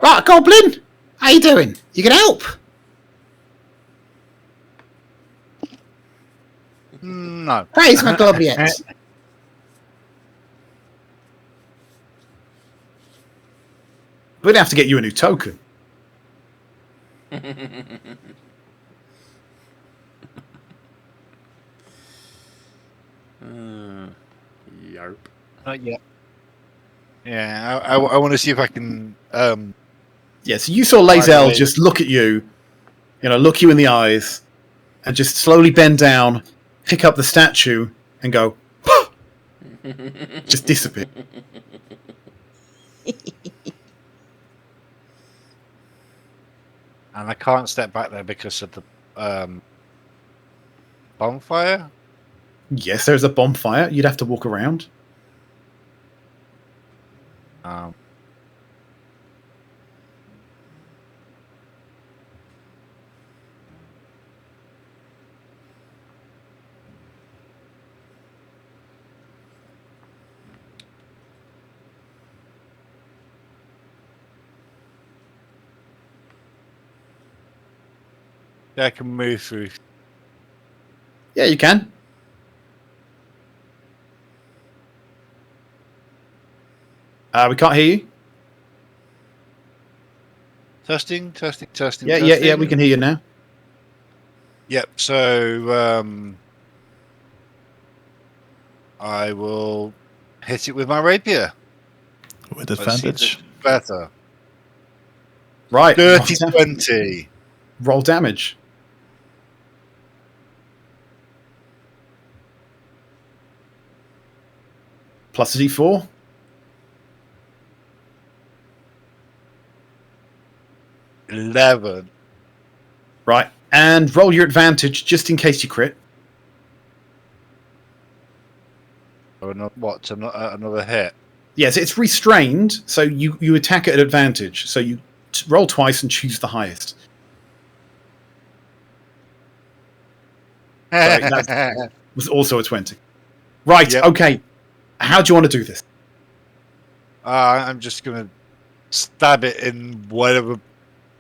Right, Goblin! How you doing? You can help?
No.
Praise my Goblin. We'd have to get you a new token.
Yarp.
Not yet. Yeah, I want to see if I can.
Yeah, so you saw Lazel
Right.
just look at you, look you in the eyes, and just slowly bend down, pick up the statue, and go, just disappear.
And I can't step back there because of the bonfire.
Yes, there's a bonfire. You'd have to walk around.
Um, yeah, I can move through.
Yeah, you can. We can't hear you.
Testing.
Yeah, we can hear you now.
Yep. So I will hit it with my rapier.
With
Let's see if
advantage.
it's better.
Right.
Dirty 20.
Roll damage. Plus a d4.
$11.
Right. And roll your advantage just in case you crit.
Or another hit.
Yes, it's restrained, so you attack at advantage. So you roll twice and choose the highest. Sorry, that was also a 20. Right,
Yep.
okay. How do you want to do this?
I'm just going to stab it in whatever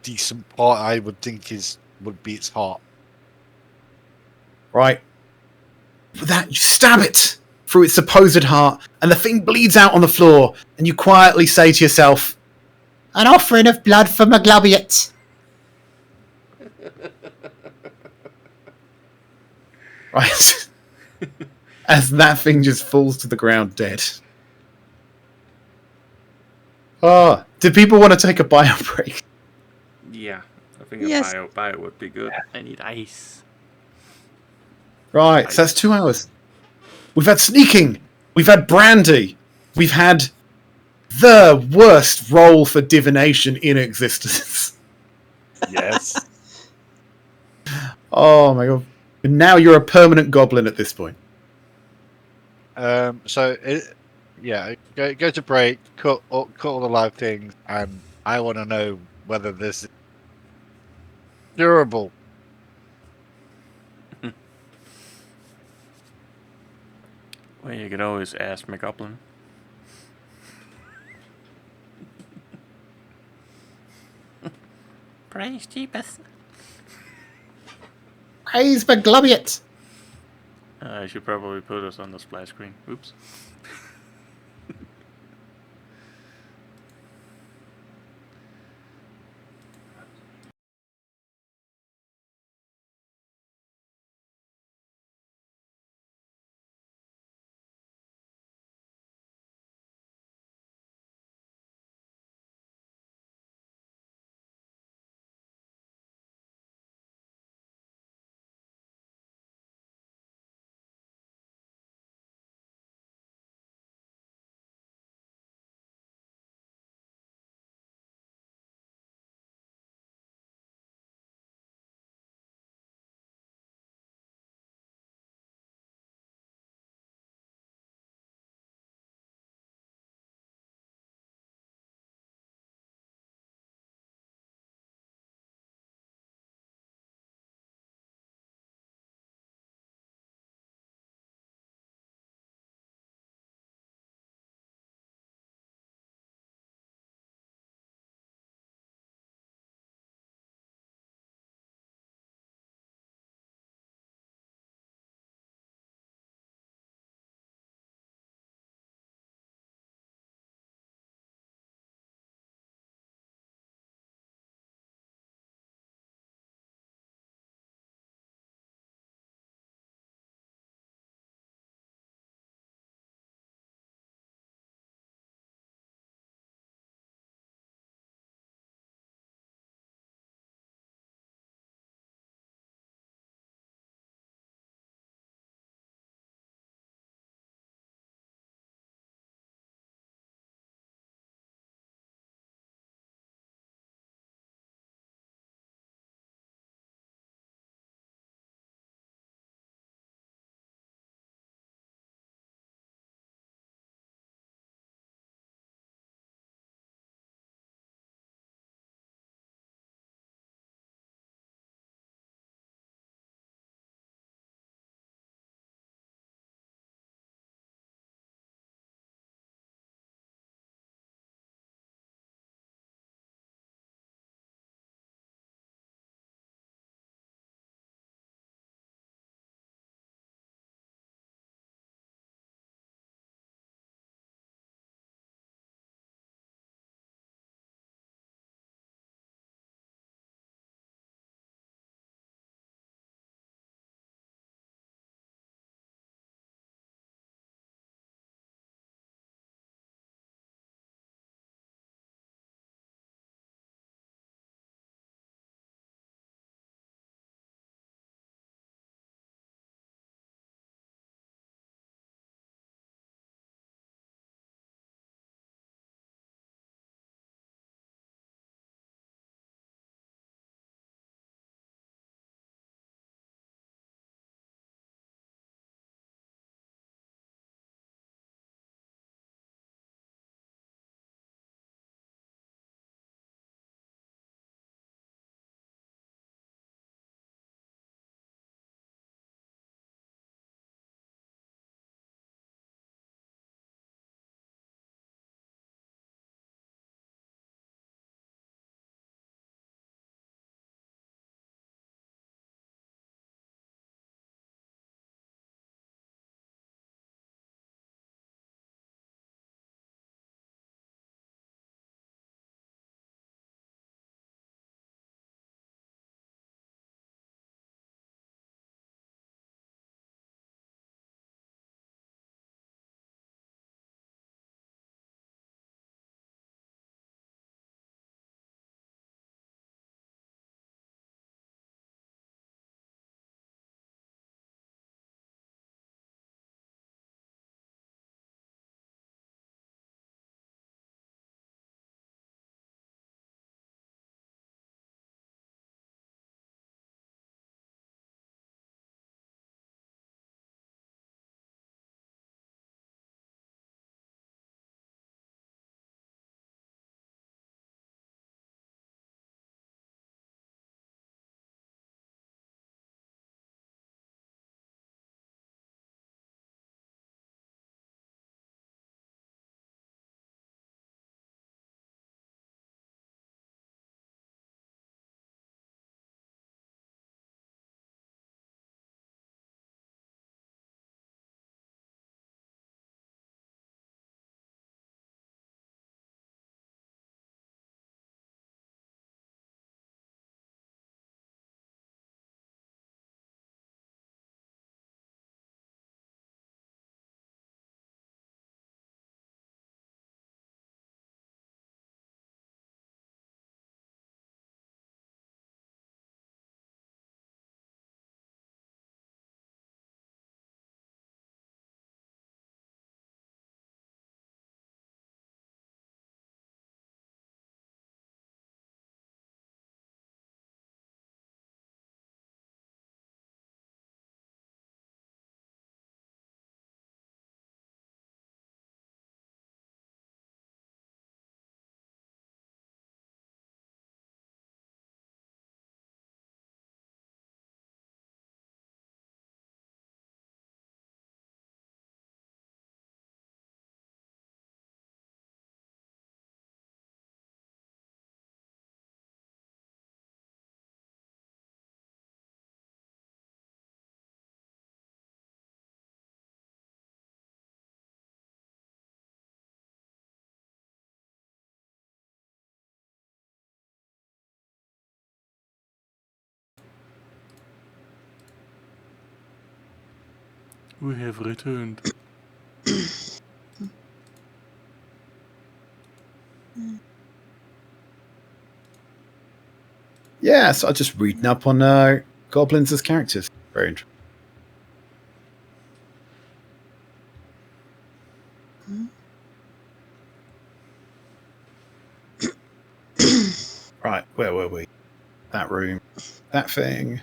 decent part I would think would be its heart.
Right. With that, you stab it through its supposed heart, and the thing bleeds out on the floor, and you quietly say to yourself, "An offering of blood for Maglobiet." Right. As that thing just falls to the ground dead. Oh, did people want to take a bio break?
Yeah, I think
Yes.
a bio would be good. I need ice.
Right, so that's 2 hours. We've had sneaking. We've had brandy. We've had the worst roll for divination in existence.
Yes.
Oh my god. And now you're a permanent goblin at this point.
Go to break, cut all the live things, and I want to know whether this is durable.
Well, you could always ask McGoblin. Praise Jeepus.
Praise Maglobiet.
I should probably put us on the splash screen. Oops. We have returned.
Yeah, so I'm just reading up on goblins as characters. Very interesting. Right, where were we? That room. That thing.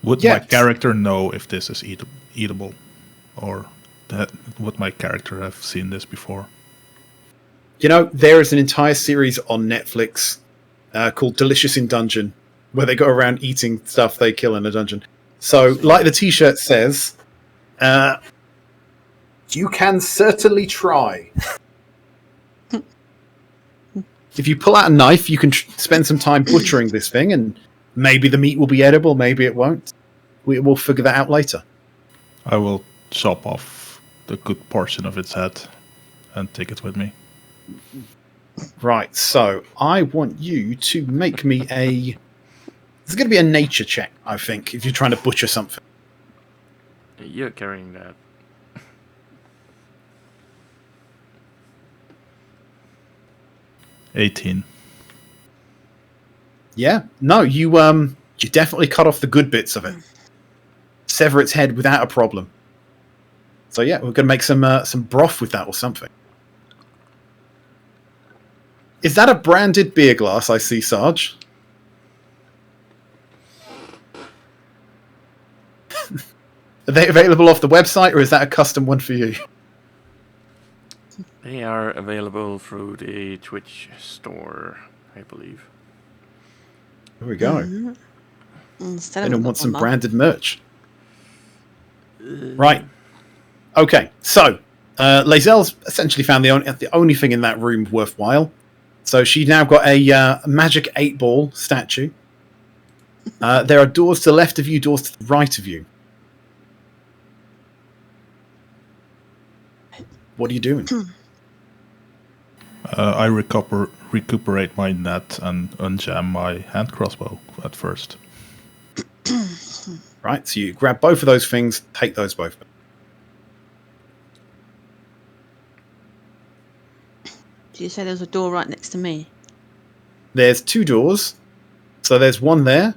Would my
Yes.
character know if this is eatable? Or would my character have seen this before?
You know, there is an entire series on Netflix called Delicious in Dungeon, where they go around eating stuff they kill in a dungeon. So, like the t-shirt says, you can certainly try. If you pull out a knife, you can spend some time butchering this thing, and maybe the meat will be edible, maybe it won't. We'll figure that out later.
I will chop off the good portion of its head and take it with me.
Right, so I want you to make me a... It's going to be a nature check, I think, if you're trying to butcher something.
You're carrying that.
$18.
Yeah, no, you definitely cut off the good bits of it. Sever its head without a problem. So yeah, we're going to make some broth with that or something. Is that a branded beer glass I see, Sarge? Are they available off the website, or is that a custom one for you?
They are available through the Twitch store, I believe.
There we go.
Instead
Anyone
of
want some
online.
branded merch? Right. Okay, so Lazelle's essentially found the only thing in that room worthwhile. So she's now got a magic 8-ball statue. There are doors to the left of you, doors to the right of you. What are you doing?
I recuperate my net and unjam my hand crossbow at first.
Right, so you grab both of those things, take those both.
Did you say there was a door right next to me?
There's 2 doors. So there's one there.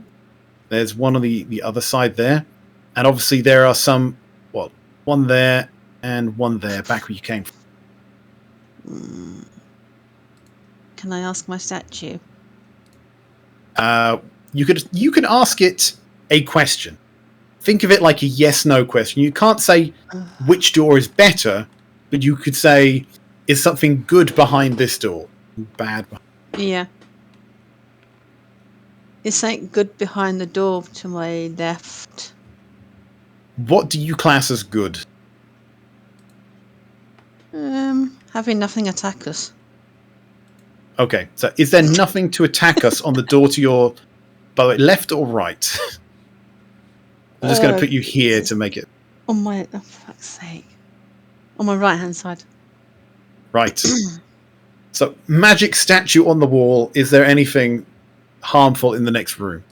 There's one on the other side there. And obviously there are some, well, one there and one there, back where you came from.
Can I ask my statue?
You can ask it a question. Think of it like a yes/no question. You can't say which door is better, but you could say, is something good behind this door? Bad behind.
Yeah. Is something good behind the door to my left?
What do you class as good?
Having nothing attack us.
Okay, so is there nothing to attack us on the door to your, by the way, left or right? I'm just going to put you here to make it
On my, oh, for fuck's sake. On my right hand side.
right. So, magic statue on the wall. Is there anything harmful in the next room?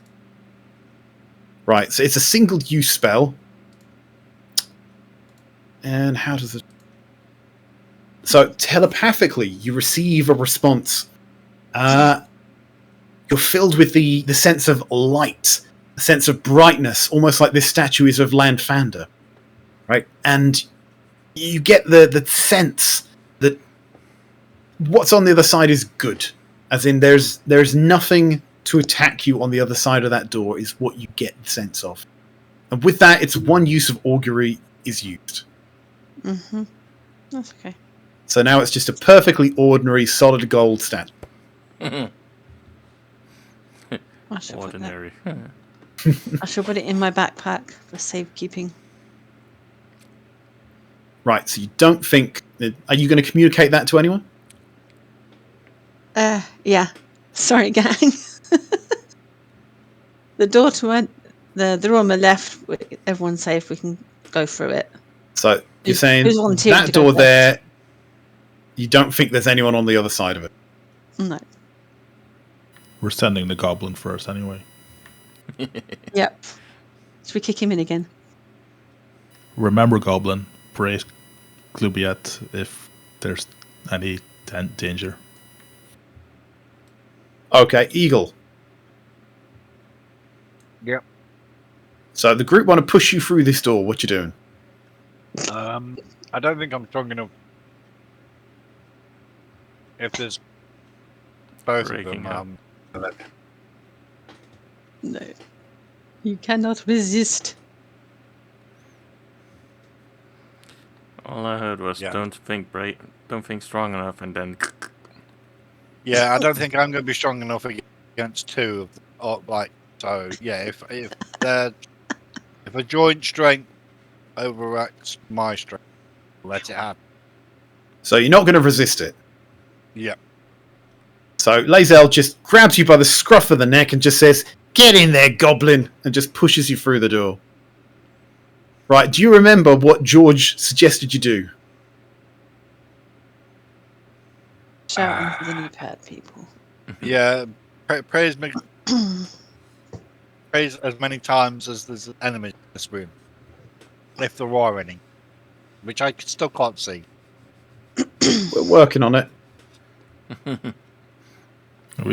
Right, so it's a single-use spell. And how does it... So, telepathically, you receive a response. You're filled with the sense of light, the sense of brightness, almost like this statue is of Landfander. Right? And you get the sense that what's on the other side is good. As in, there's nothing to attack you on the other side of that door, is what you get the sense of. And with that, it's one use of augury is used.
Mm-hmm. That's okay.
So now it's just a perfectly ordinary solid gold statue.
I shall put that.
Ordinary.
I shall put it in my backpack for safekeeping.
Right, so you don't think... Are you going to communicate that to anyone?
Yeah. Sorry, gang. The door to my... The door on my left, everyone's safe, we can go through it.
So you're
Who's
saying
volunteering
that
to go
door
first?
there, you don't think there's anyone on the other side of it?
No.
We're sending the goblin first anyway.
Yep. Should we kick him in again?
remember, Goblin, praise Glubiat if there's any danger.
Okay, Eagle.
Yep.
So the group want to push you through this door. What you doing?
I don't think I'm strong enough. If there's both
Breaking
of them,
No. You cannot resist.
All I heard was
Yeah.
don't think strong enough, and then
yeah, I don't think I'm going to be strong enough against two of them. Or like, so yeah, if a joint strength overacts my strength, let it happen.
So you're not going to resist it.
Yeah.
So Lazel just grabs you by the scruff of the neck and just says, "Get in there, Goblin," and just pushes you through the door. Right, do you remember what George suggested you do?
Shouting for the new pad people.
Yeah, praise me. Praise as many times as there's enemies in this room, if there are any, which I still can't see.
We're working on it.
We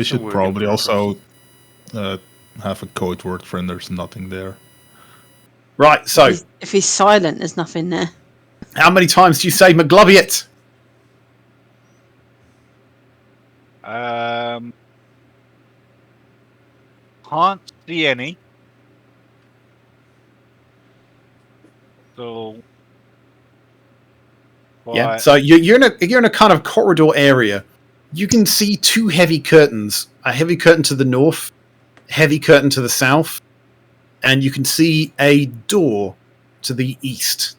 It's a
should
work in
probably
progress.
also have a code word for when there's nothing there.
Right, so
If he's silent, there's nothing there.
how many times do you say McGloviet?
Can't see any. So
Yeah, so you're in a kind of corridor area. You can see two heavy curtains. A heavy curtain to the north, heavy curtain to the south, and you can see a door to the east.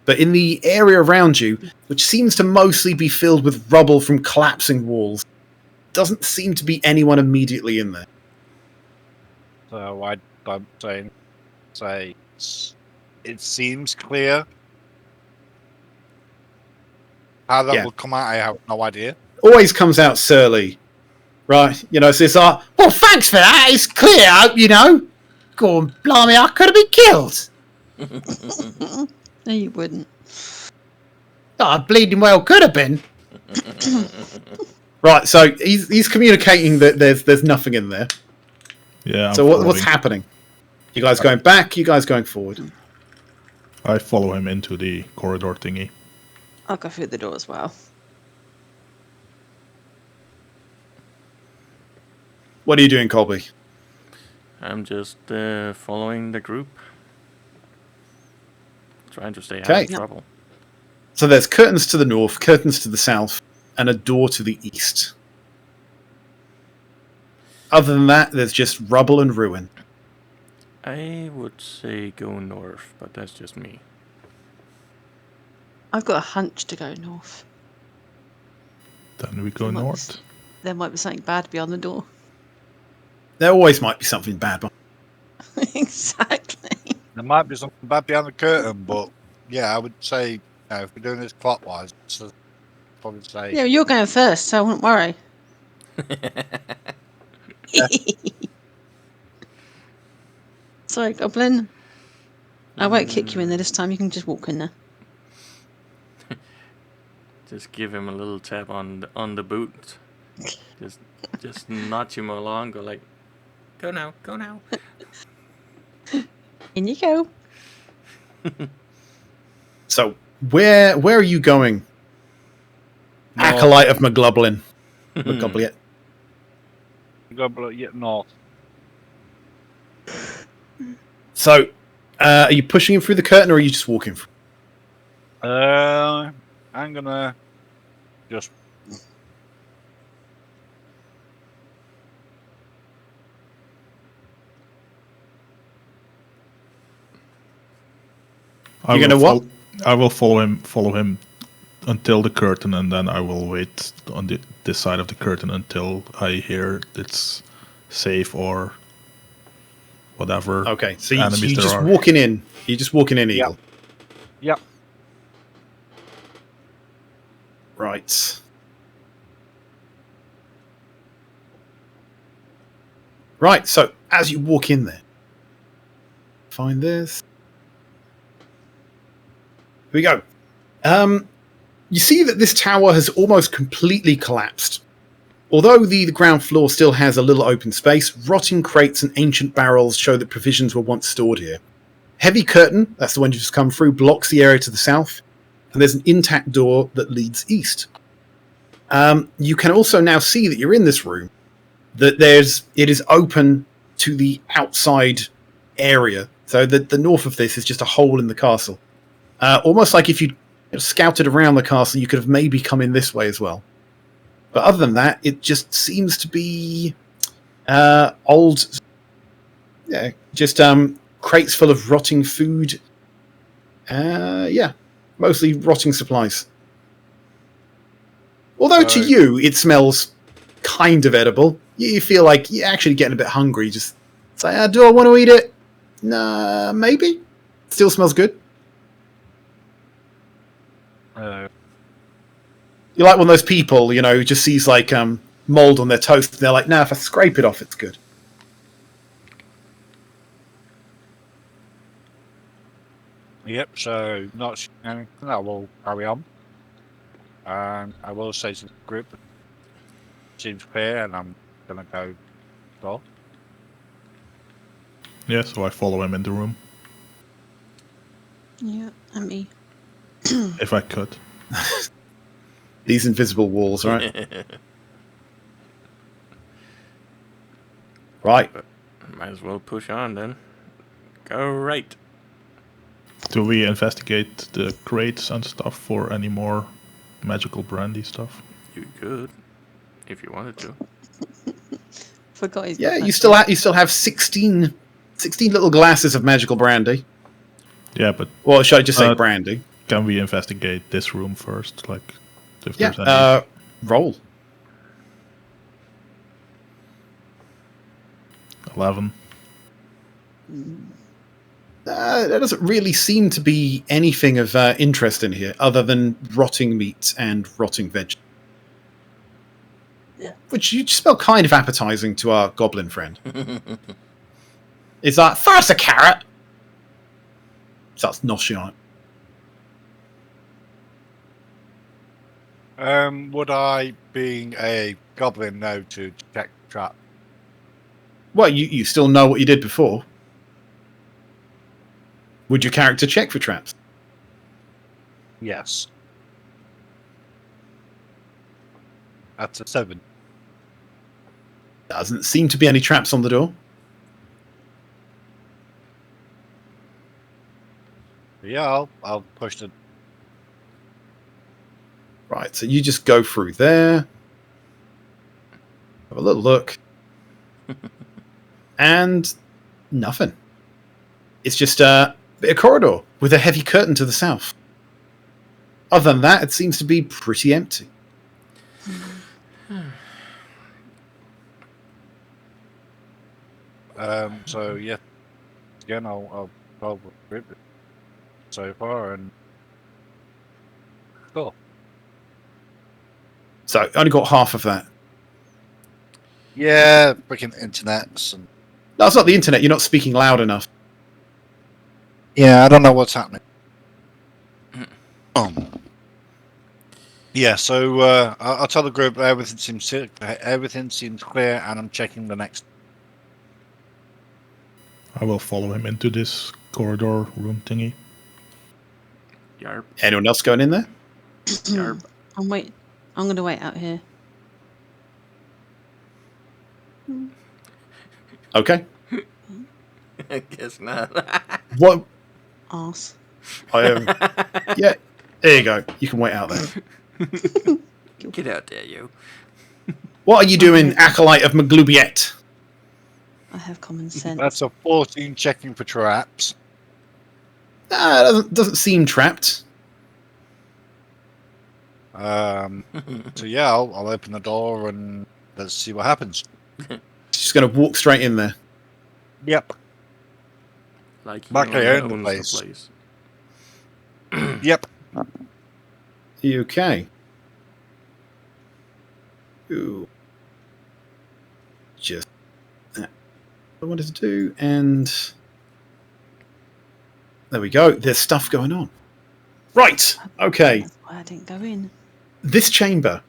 But in the area around you, which seems to mostly be filled with rubble from collapsing walls, doesn't seem to be anyone immediately in there.
So I'm say it seems clear. How that
Yeah.
will come out, I have no idea.
Always comes out surly. Right, so it's like, well, thanks for that, it's clear, Go on, blimey, I could have been killed.
No, you wouldn't.
I bleeding well could have been. Right, so he's communicating that there's nothing in there.
Yeah.
So what's happening? You guys going back? You guys going forward?
I follow him into the corridor thingy.
I'll go through the door as well.
What are you doing, Colby?
I'm just following the group, trying to stay out
Okay.
of trouble.
So there's curtains to the north, curtains to the south, and a door to the east. Other than that, there's just rubble and ruin.
I would say go north, but that's just me.
I've got a hunch to go north.
Then we go
There might be
north.
There might be something bad beyond the door.
There always might be something bad.
Exactly.
There might be something bad behind the curtain, but yeah, I would say if we're doing this clockwise, so probably say
Yeah, you're going first, so I wouldn't worry. Sorry, Goblin. I won't kick you in there this time. You can just walk in there.
Just give him a little tap on the boot. Just nudge him along. Go like, go now.
In you go.
So where are you going?
North.
Acolyte of McGloblin. McGobliet.
go yet north.
So are you pushing him through the curtain or are you just walking through?
I'm gonna just
You're gonna what?
I will follow him until the curtain, and then I will wait on this side of the curtain until I hear it's safe or whatever.
Okay, so
enemies
you're
there
just
are.
walking in. You're just walking in, Eagle.
Yep.
Right. Right, so as you walk in there, find this. we go. You see that this tower has almost completely collapsed. Although the ground floor still has a little open space, rotting crates and ancient barrels show that provisions were once stored here. Heavy curtain, that's the one you've just come through, blocks the area to the south, and there's an intact door that leads east. You can also now see that you're in this room, that it is open to the outside area. So the north of this is just a hole in the castle. Almost like if you scouted around the castle, you could have maybe come in this way as well. But other than that, it just seems to be old, just crates full of rotting food. Mostly rotting supplies. Although to you, it smells kind of edible. You feel like you're actually getting a bit hungry. Just say, do I want to eat it? Nah, maybe. Still smells good. You're like one of those people, who just sees like mold on their toast. And they're like, if I scrape it off, it's good.
Yep, so not anything. I will carry on. I will say to the group, seems clear, and I'm going to go door.
Yeah, so I follow him in the room.
Yeah, and me.
If I could.
These invisible walls, right? Right.
Might as well push on then. Go right.
Do we investigate the crates and stuff for any more magical brandy stuff?
You could, if you wanted to.
Forgot he's
Yeah,
got
you
that
still have 16 little glasses of magical brandy.
Yeah, but
Well, should I just say brandy?
can we investigate this room first? Like, if
Yeah.
there's any...
Roll.
11.
There doesn't really seem to be anything of interest in here other than rotting meat and rotting veg.
Yeah.
Which you smell kind of appetizing to our goblin friend. It's like, first a carrot! Starts noshing on it.
Would I, being a goblin, know to check trap?
Well, you still know what you did before. Would your character check for traps?
Yes. That's a 7.
Doesn't seem to be any traps on the door.
Yeah, I'll push the...
Right, so you just go through there. Have a little look. And nothing. It's just a bit of corridor with a heavy curtain to the south. Other than that, it seems to be pretty empty.
So yeah, again, I'll go with it so far, and cool.
So only got half of that.
Yeah, freaking internets and
No, it's not the internet. You're not speaking loud enough.
yeah, I don't know what's happening. Yeah, so I'll tell the group everything seems clear, and I'm checking the next.
I will follow him into this corridor room thingy.
Yarp,
Anyone else going in there?
yarp.
I'm going to wait out here.
Okay.
I guess not.
What?
Arse.
Yeah. There you go. You can wait out there.
Get out there, you.
What are you doing, acolyte of Maglubiet?
I have common sense.
That's a 14 checking for traps.
Doesn't seem trapped.
So yeah, I'll open the door and let's see what happens.
Just going to walk straight in there.
Yep.
Like he
Like I
only
own the
owns
place. Yep.
You okay? Ooh. Just that I wanted to do, and there we go. There's stuff going on. Right. Okay.
That's why I didn't go in.
This chamber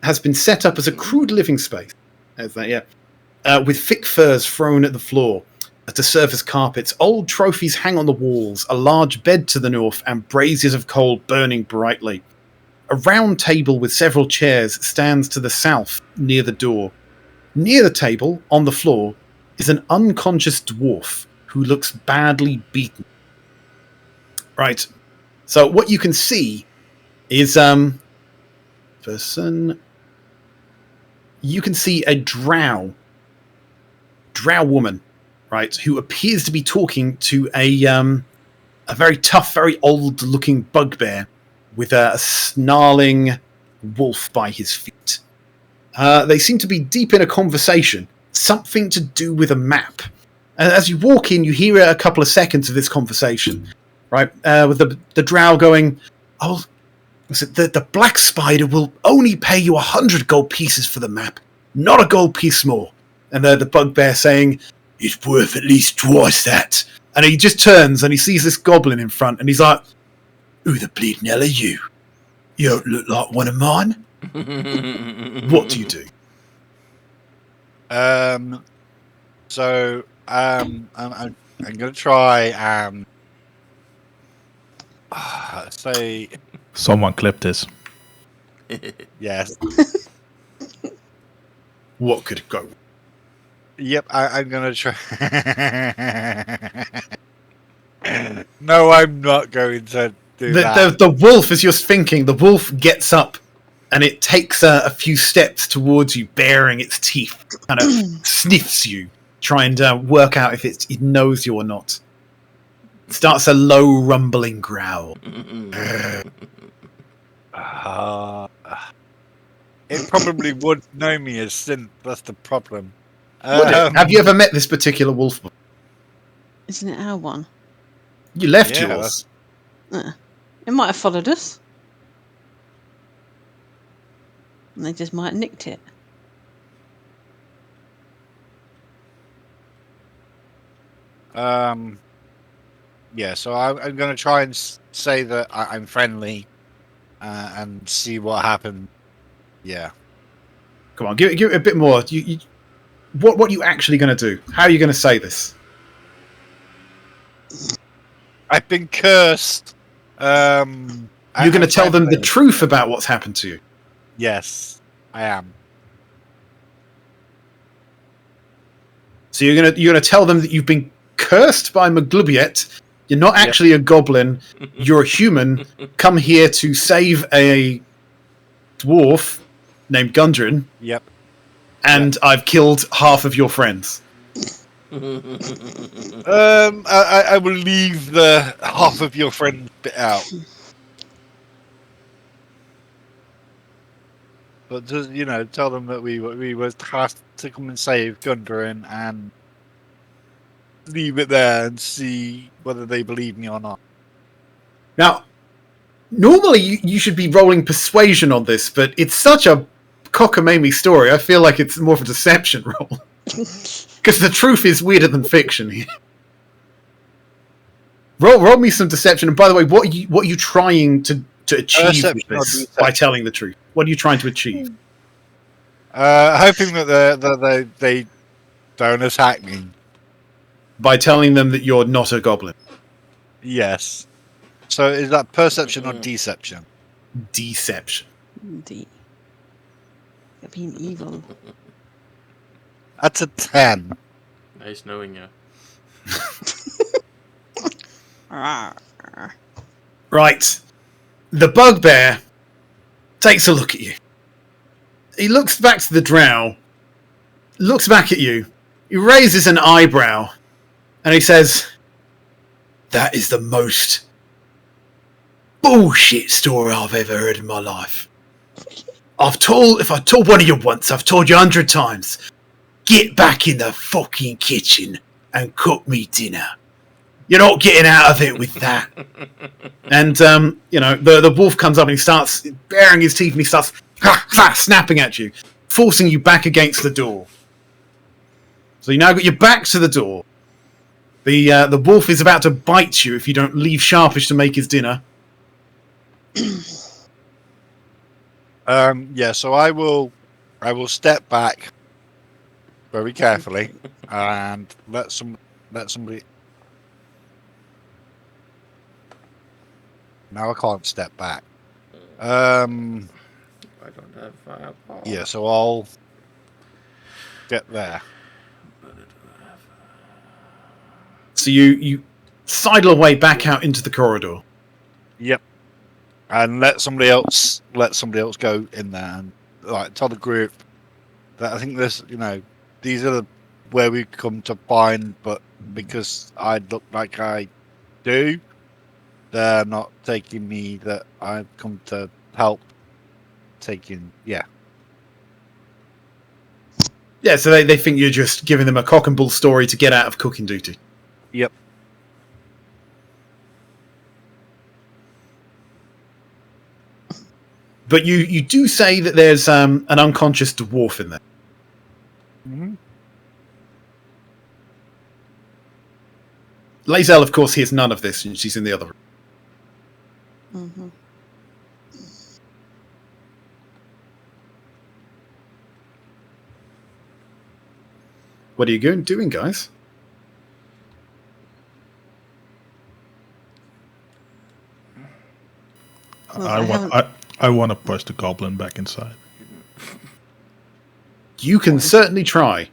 has been set up as a crude living space. There's that, yeah. With thick furs thrown at the floor to serve as carpets. Old trophies hang on the walls, a large bed to the north, and braziers of coal burning brightly. A round table with several chairs stands to the south near the door. Near the table, on the floor, is an unconscious dwarf who looks badly beaten. Right. So what you can see is person. You can see a drow woman, right, who appears to be talking to a very tough, very old-looking bugbear with a snarling wolf by his feet. They seem to be deep in a conversation, something to do with a map. And as you walk in, you hear a couple of seconds of this conversation, right, with the drow going, "Oh, the black spider will only pay you 100 gold pieces for the map, not a gold piece more." And the bugbear saying, "It's worth at least twice that." And he just turns and he sees this goblin in front, and he's like, "Who the bleeding hell are you? You don't look like one of mine." What do you do?
So I'm gonna try say
Someone clip this.
yes.
What could go?
Yep, I'm gonna try. No, I'm not going to do that.
The wolf, as you're thinking, the wolf gets up and it takes a few steps towards you, baring its teeth, kind of sniffs you, trying to work out if it knows you or not. Starts a low rumbling growl.
It probably would know me as synth. That's the problem.
Would it? Have you ever met this particular wolf?
Isn't it our one?
You left
Yeah,
yours.
It might have followed us. And they just might have nicked it.
Yeah, so I'm going to try and say that I'm friendly and see what happens. Yeah.
Come on, give it a bit more. What are you actually going to do? How are you going to say this?
I've been cursed.
You're going to tell them the truth about what's happened to you.
Yes, I am.
So you're gonna tell them that you've been cursed by Maglubiet. You're not actually a goblin. You're a human. Come here to save a dwarf named Gundren.
Yep.
And I've killed half of your friends.
I will leave the half of your friend bit out. But just, tell them that we were tasked to come and save Gundren and leave it there and see whether they believe me or not.
Now, normally you should be rolling persuasion on this, but it's such a cockamamie story. I feel like it's more of a deception roll. Because the truth is weirder than fiction here. Roll me some deception. And by the way, what are you trying to achieve with this by telling the truth? What are you trying to achieve?
Hoping that they don't attack me.
By telling them that you're not a goblin.
Yes. So is that perception or deception?
Deception.
They're being evil.
That's a 10.
Nice knowing you.
Right. The bugbear takes a look at you. He looks back to the drow, looks back at you, he raises an eyebrow, and he says, "That is the most bullshit story I've ever heard in my life. If I told one of you once, I've told you 100 times. Get back in the fucking kitchen and cook me dinner. You're not getting out of it with that." And, the wolf comes up and he starts baring his teeth and he starts snapping at you, forcing you back against the door. So you now got your back to the door. The wolf is about to bite you if you don't leave sharpish to make his dinner.
So I will step back very carefully and let somebody. Now I can't step back.
I don't have fireball.
Yeah, so I'll get there.
So you sidle away back out into the corridor.
Yep. And let somebody else go in there and like tell the group that I think these are where we come to find, but because I look like I do, they're not taking me that I've come to help taking
Yeah, so they think you're just giving them a cock and bull story to get out of cooking duty.
Yep.
But you do say that there's an unconscious dwarf in there.
Mm-hmm.
Lae'zel, of course, hears none of this, and she's in the other room.
Mm-hmm.
What are you doing, guys?
Well,
I want to push the goblin back inside.
You can certainly try.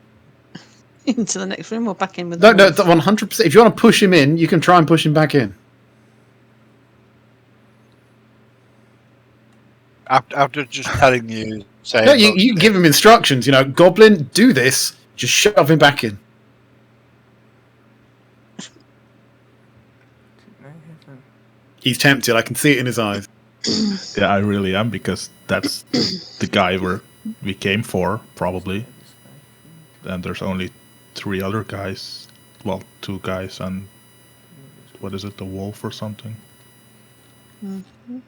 into the next room or back in with
No,
the
no, 100%. If you want to push him in, you can try and push him back in.
After just telling you, saying,
No, you give him instructions. Goblin, do this. Just shove him back in. He's tempted. I can see it in his eyes.
Yeah, I really am, because that's the guy we came for, probably. And there's only 3 other guys. Well, 2 guys and... What is it, the wolf or something?
Mm-hmm.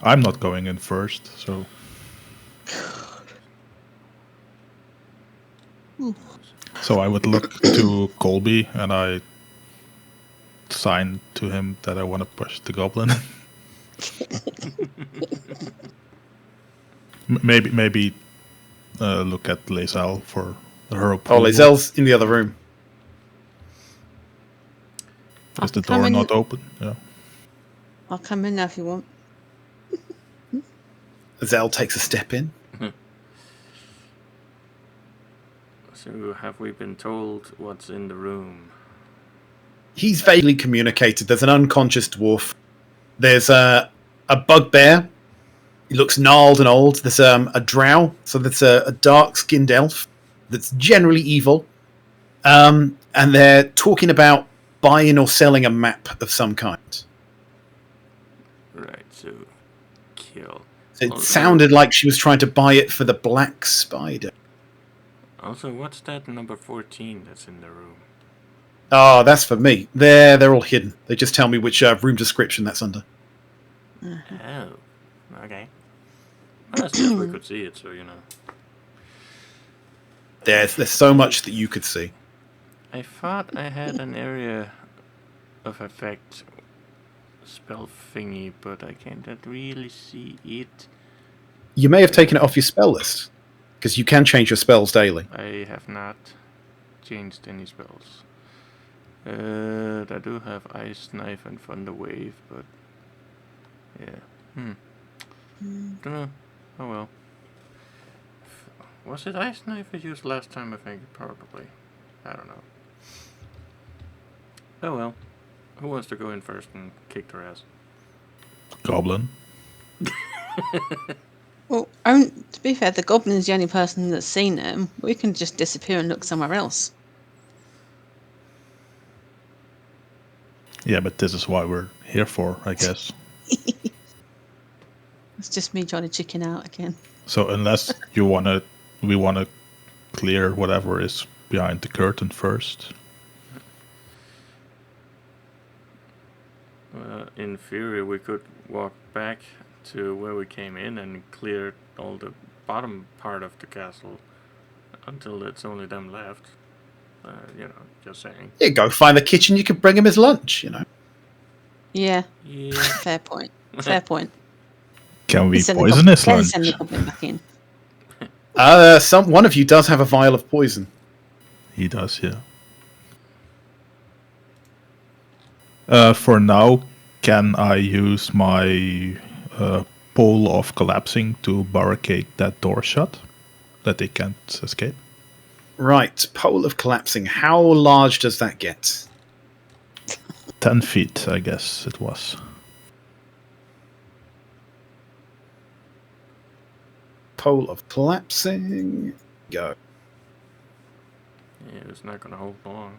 I'm not going in first, so... So I would look to Colby, and I sign to him that I want to push the goblin. maybe look at Lae'zel for her approval.
Oh, Lae'zel's in the other room.
Is the door not open? Yeah.
I'll come in now if you want.
Lae'zel takes a step in.
So have we been told what's in the room?
He's vaguely communicated. There's an unconscious dwarf. There's a bugbear. He looks gnarled and old. There's a drow. So that's a dark-skinned elf that's generally evil. And they're talking about buying or selling a map of some kind.
Right, so kill.
It sounded like she was trying to buy it for the Black Spider.
Also, what's that number 14 that's in the room?
Oh, that's for me. They're all hidden. They just tell me which room description that's under.
Oh, okay. Well, I suppose we could see it, so
There's so much that you could see.
I thought I had an area of effect spell thingy, but I can't really see it.
You may have taken it off your spell list, because you can change your spells daily.
I have not changed any spells. I do have Ice Knife and Thunder Wave, but yeah. Dunno. Oh well. Was it Ice Knife I used last time? I think probably. I don't know. Oh well. Who wants to go in first and kick their ass?
Goblin.
Well, to be fair, the goblin's the only person that's seen him. We can just disappear and look somewhere else.
Yeah, but this is why we're here for, I guess.
It's just me trying to chicken out again.
So unless we want to clear whatever is behind the curtain first.
In theory, we could walk back to where we came in and clear all the bottom part of the castle until it's only them left. Just saying.
You go find the kitchen. You could bring him his lunch.
Yeah,
Yeah.
fair point. Fair point.
Can we
Send the
poison
goblin-
his
then
lunch?
send the goblin back in.
One of you does have a vial of poison.
He does, yeah. For now, can I use my pole of collapsing to barricade that door shut, that they can't escape?
Right, pole of collapsing. How large does that get?
10 feet, I guess it was.
Pole of collapsing. Go.
Yeah, it's not gonna hold long.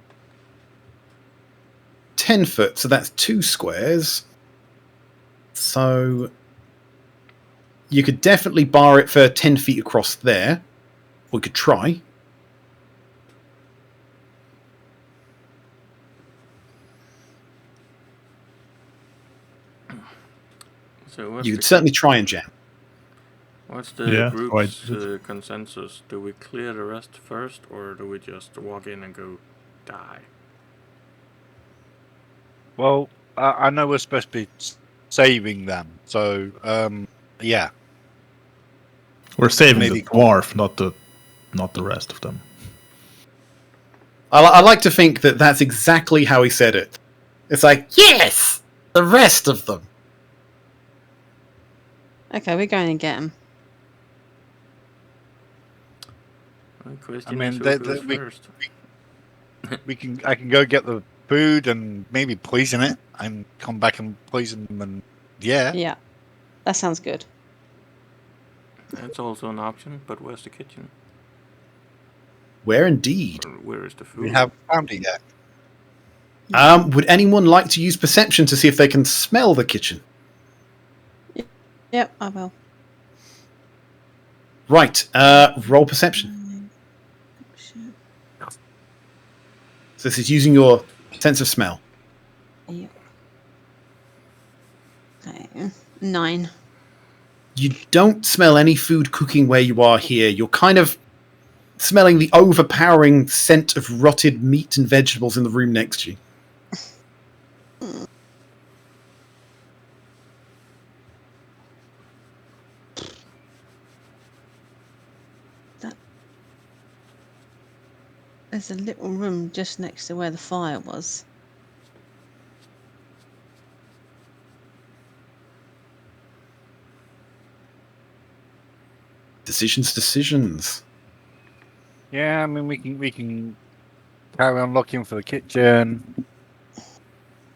10 foot, so that's 2 squares. So you could definitely bar it for 10 feet across there. We could try.
So what's
You
the
could certainly try and jam.
What's the
Yeah,
group's
so I did.
consensus? Do we clear the rest first, or do we just walk in and go die?
Well, I know we're supposed to be saving them, so yeah.
We're saving
Maybe-
the dwarf, not the rest of them.
I like to think that that's exactly how he said it. It's like, yes! The rest of them.
Okay, we're going to get him.
The question
mean,
is who
they-
goes
we-
first.
I can go get the food and maybe poison it and come back and poison them and yeah.
Yeah, that sounds good.
That's also an option, but where's the kitchen?
Where indeed?
Or where is the food?
We haven't found it yet.
Would anyone like to use perception to see if they can smell the kitchen?
Yep, I will.
Right, roll perception. So this is using your sense of smell.
Yep. Okay. 9.
You don't smell any food cooking where you are here. You're kind of smelling the overpowering scent of rotted meat and vegetables in the room next to you.
There's a little room just next to where the fire was.
Decisions.
Yeah, I mean we can carry on looking for the kitchen.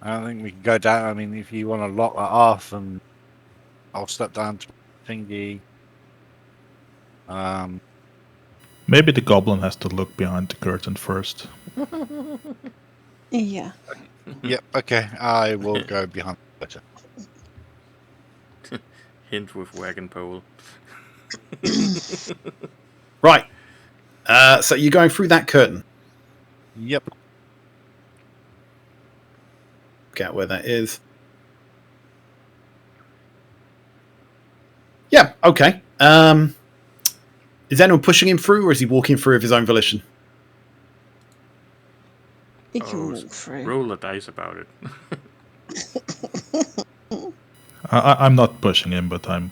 I don't think we can go down. I mean, if you want to lock that off, and I'll step down to thingy.
Maybe the goblin has to look behind the curtain first.
Yeah.
Yep. Okay, I will go behind the curtain.
Hint with wagon pole.
Right. So you're going through that curtain.
Yep.
Look out where that is. Yeah, okay. Is anyone pushing him through, or is he walking through of his own volition?
He can
Oh,
walk through.
Roll a dice about it.
I'm not pushing him, but I'm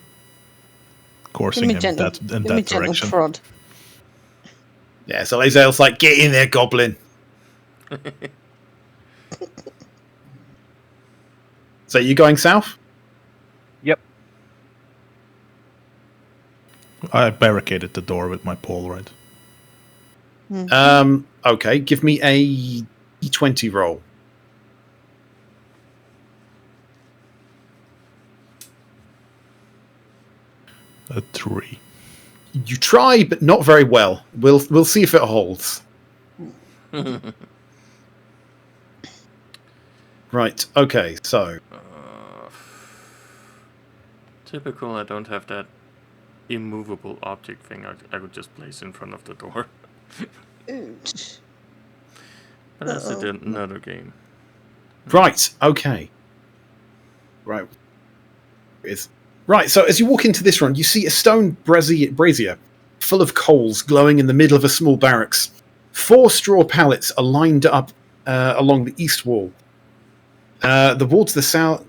Give
coursing
me
him
gentle,
in
give me
that
gentle
direction.
prod.
Yeah, so Lae'zel's like, get in there, goblin. So you're going south?
Yep.
I barricaded the door with my pole, right?
Okay, give me a d20 roll.
A 3.
You try, but not very well. We'll see if it holds. Right, okay, so
Typical, I don't have that immovable object thing I could just place in front of the door.
Ooch.
But that's another game.
right, okay. Right. Right, so as you walk into this room, you see a stone brazier full of coals glowing in the middle of a small barracks. 4 straw pallets are lined up along the east wall. The wall to the south.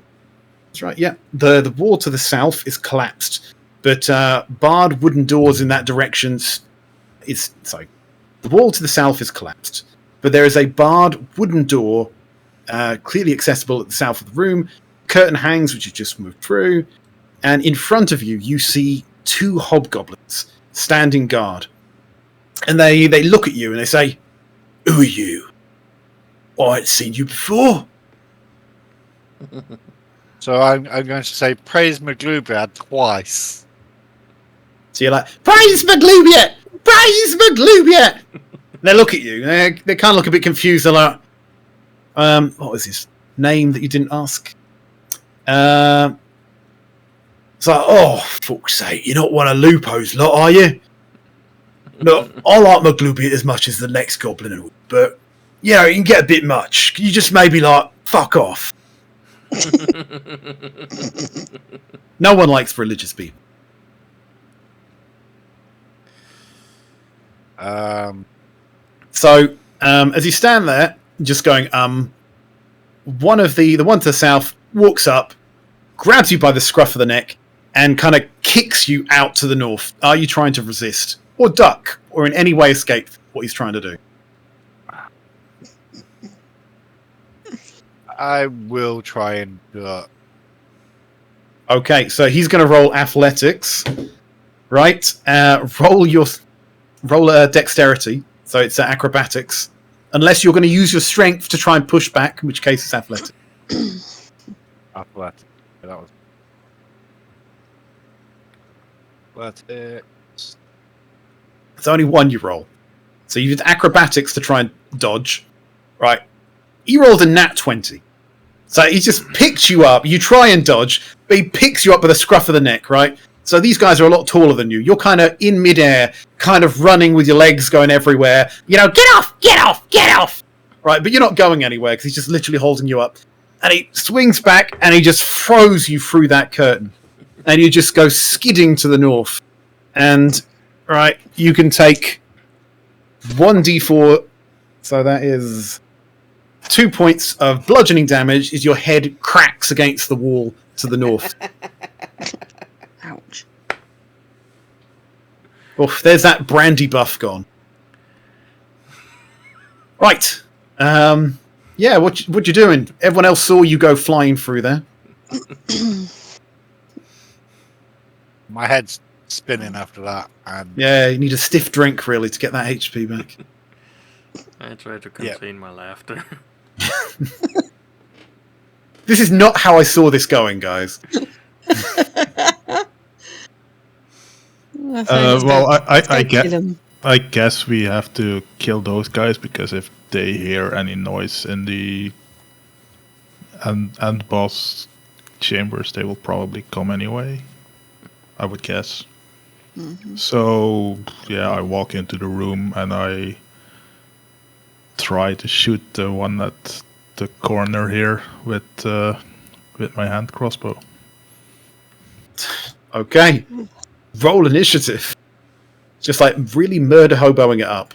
That's right. Yeah, the wall to the south is collapsed, but barred wooden doors in that direction. The wall to the south is collapsed, but there is a barred wooden door, clearly accessible at the south of the room. Curtain hangs, which you just moved through, and in front of you, you see 2 hobgoblins standing guard, and they look at you and they say, "Who are you? I ain't seen you before."
So I'm going to say praise Maglubrad twice.
So you're like, "Praise Maglubiet! Praise Maglubiet!" They look at you. They kind of look a bit confused. They're like, "What was his name that you didn't ask?" It's like, "Oh, fuck's sake, you're not one of Lupo's lot, are you?" "Look, I like Maglubiet as much as the next goblin, but, you know, you can get a bit much. Can you just maybe, like, fuck off?" No one likes religious people. So, as you stand there, just going, one of the one to the south walks up, grabs you by the scruff of the neck, and kind of kicks you out to the north. Are you trying to resist, or duck, or in any way escape what he's trying to do?
I will try and duck.
Okay, so he's going to roll athletics, right? Roll dexterity, so it's acrobatics. Unless you're going to use your strength to try and push back, in which case it's athletics.
Athletics. That was athletics.
It's only one you roll. So you did acrobatics to try and dodge, right? He rolled a nat 20. So he just picks you up. You try and dodge, but he picks you up with a scruff of the neck, right? So these guys are a lot taller than you. You're kind of in midair, kind of running with your legs going everywhere. You know, get off, get off, get off! Right, but you're not going anywhere because he's just literally holding you up. And he swings back and he just throws you through that curtain. And you just go skidding to the north. And, right, you can take 1d4. So that is 2 points of bludgeoning damage as your head cracks against the wall to the north.
Ouch.
Oh, there's that brandy buff gone. Right. Yeah, what you doing? Everyone else saw you go flying through there.
My head's spinning after that. And
Yeah, you need a stiff drink, really, to get that HP back.
I try to contain my laughter.
This is not how I saw this going, guys.
I guess we have to kill those guys because if they hear any noise in the and boss chambers, they will probably come anyway. I would guess.
Mm-hmm.
So yeah, I walk into the room and I try to shoot the one at the corner here with my hand crossbow.
Okay. Roll initiative. Just like really murder hoboing it up.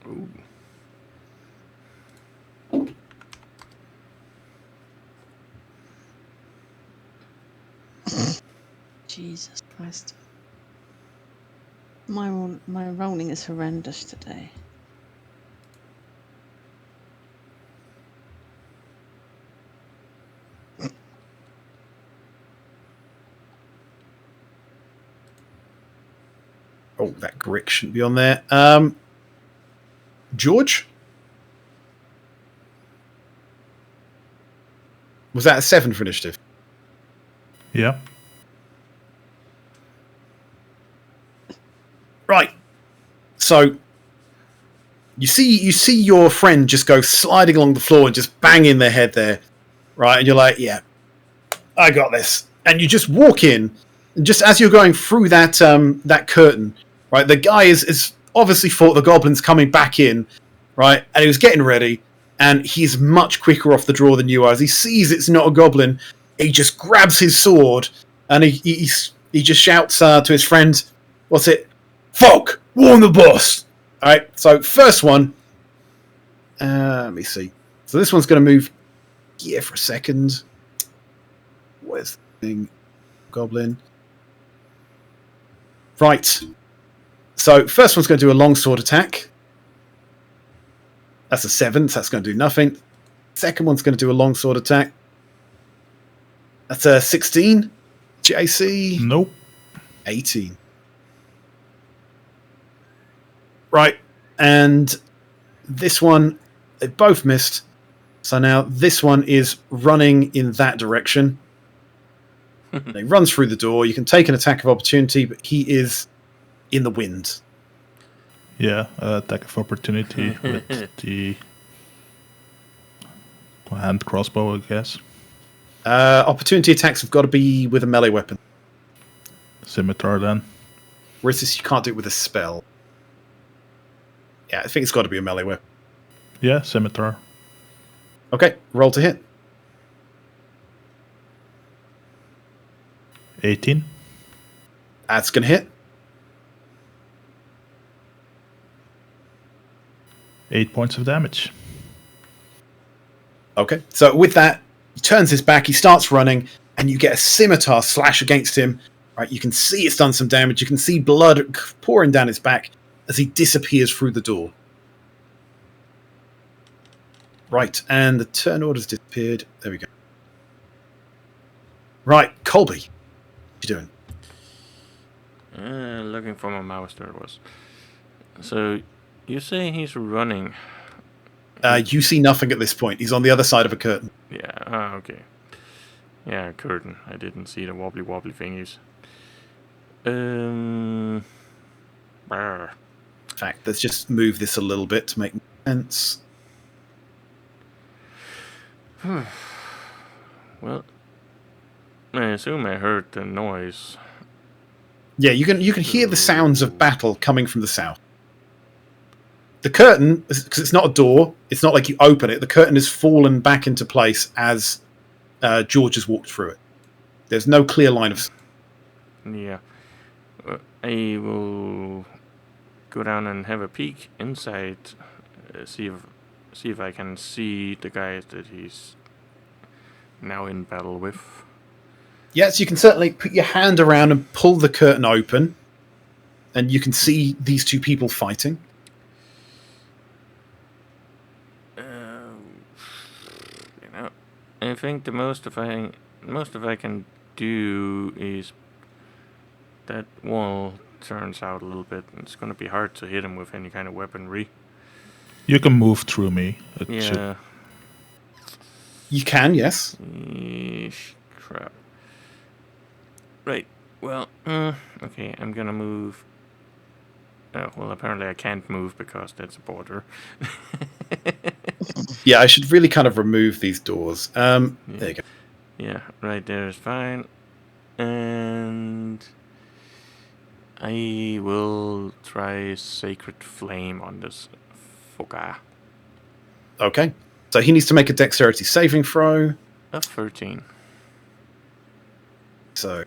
Ooh.
Jesus Christ. My rolling is horrendous today.
Oh, that brick shouldn't be on there. George? Was that a 7 for initiative?
Yeah.
Right. So you see your friend just go sliding along the floor and just banging their head there. Right? And you're like, yeah, I got this. And you just walk in, and just as you're going through that that curtain, right, the guy is obviously thought the goblin's coming back in, right? And he was getting ready, and he's much quicker off the draw than you are. As he sees it's not a goblin, he just grabs his sword, and he just shouts to his friend, what's it? Folk, warn the boss! Alright, so first one, Let me see. So this one's going to move here for a second. Where's the thing? Goblin. Right. So first one's going to do a longsword attack. That's a 7, so that's going to do nothing. Second one's going to do a longsword attack. That's a 16. JC.
Nope.
18. Right. And this one, they both missed. So now this one is running in that direction. He runs through the door. You can take an attack of opportunity, but he is in the wind.
Yeah, attack of opportunity with the hand crossbow, I guess.
Opportunity attacks have got to be with a melee weapon.
Scimitar then.
Whereas this, you can't do it with a spell. Yeah, I think it's got to be a melee weapon.
Yeah, scimitar.
Okay, roll to hit.
18.
That's going to hit.
8 points of damage.
Okay, so with that, he turns his back, he starts running, and you get a scimitar slash against him. Right, you can see it's done some damage. You can see blood pouring down his back as he disappears through the door. Right, and the turn order's disappeared. There we go. Right, Colby, what you doing?
Looking for my mouse, there it was. So, you say he's running.
You see nothing at this point. He's on the other side of a curtain.
Yeah, okay. Yeah, curtain. I didn't see the wobbly thingies. Brr.
In fact, let's just move this a little bit to make sense.
Well, I assume I heard the noise.
Yeah, you can hear the sounds of battle coming from the south. The curtain, because it's not a door, it's not like you open it. The curtain has fallen back into place as George has walked through it. There's no clear line of.
Yeah. I will go down and have a peek inside. See if I can see the guys that he's now in battle with.
Yes, you can certainly put your hand around and pull the curtain open, and you can see these two people fighting.
I think the most if I can do is that wall turns out a little bit. It's going to be hard to hit him with any kind of weaponry.
You can move through me. It should-
Yeah.
You can, yes.
Eesh, crap. Right. Well, okay, I'm gonna move. Oh, well, apparently I can't move because that's a border.
Yeah, I should really kind of remove these doors. There you go.
Yeah, right there is fine. And I will try Sacred Flame on this fucker.
Okay. So he needs to make a dexterity saving throw.
A 13.
So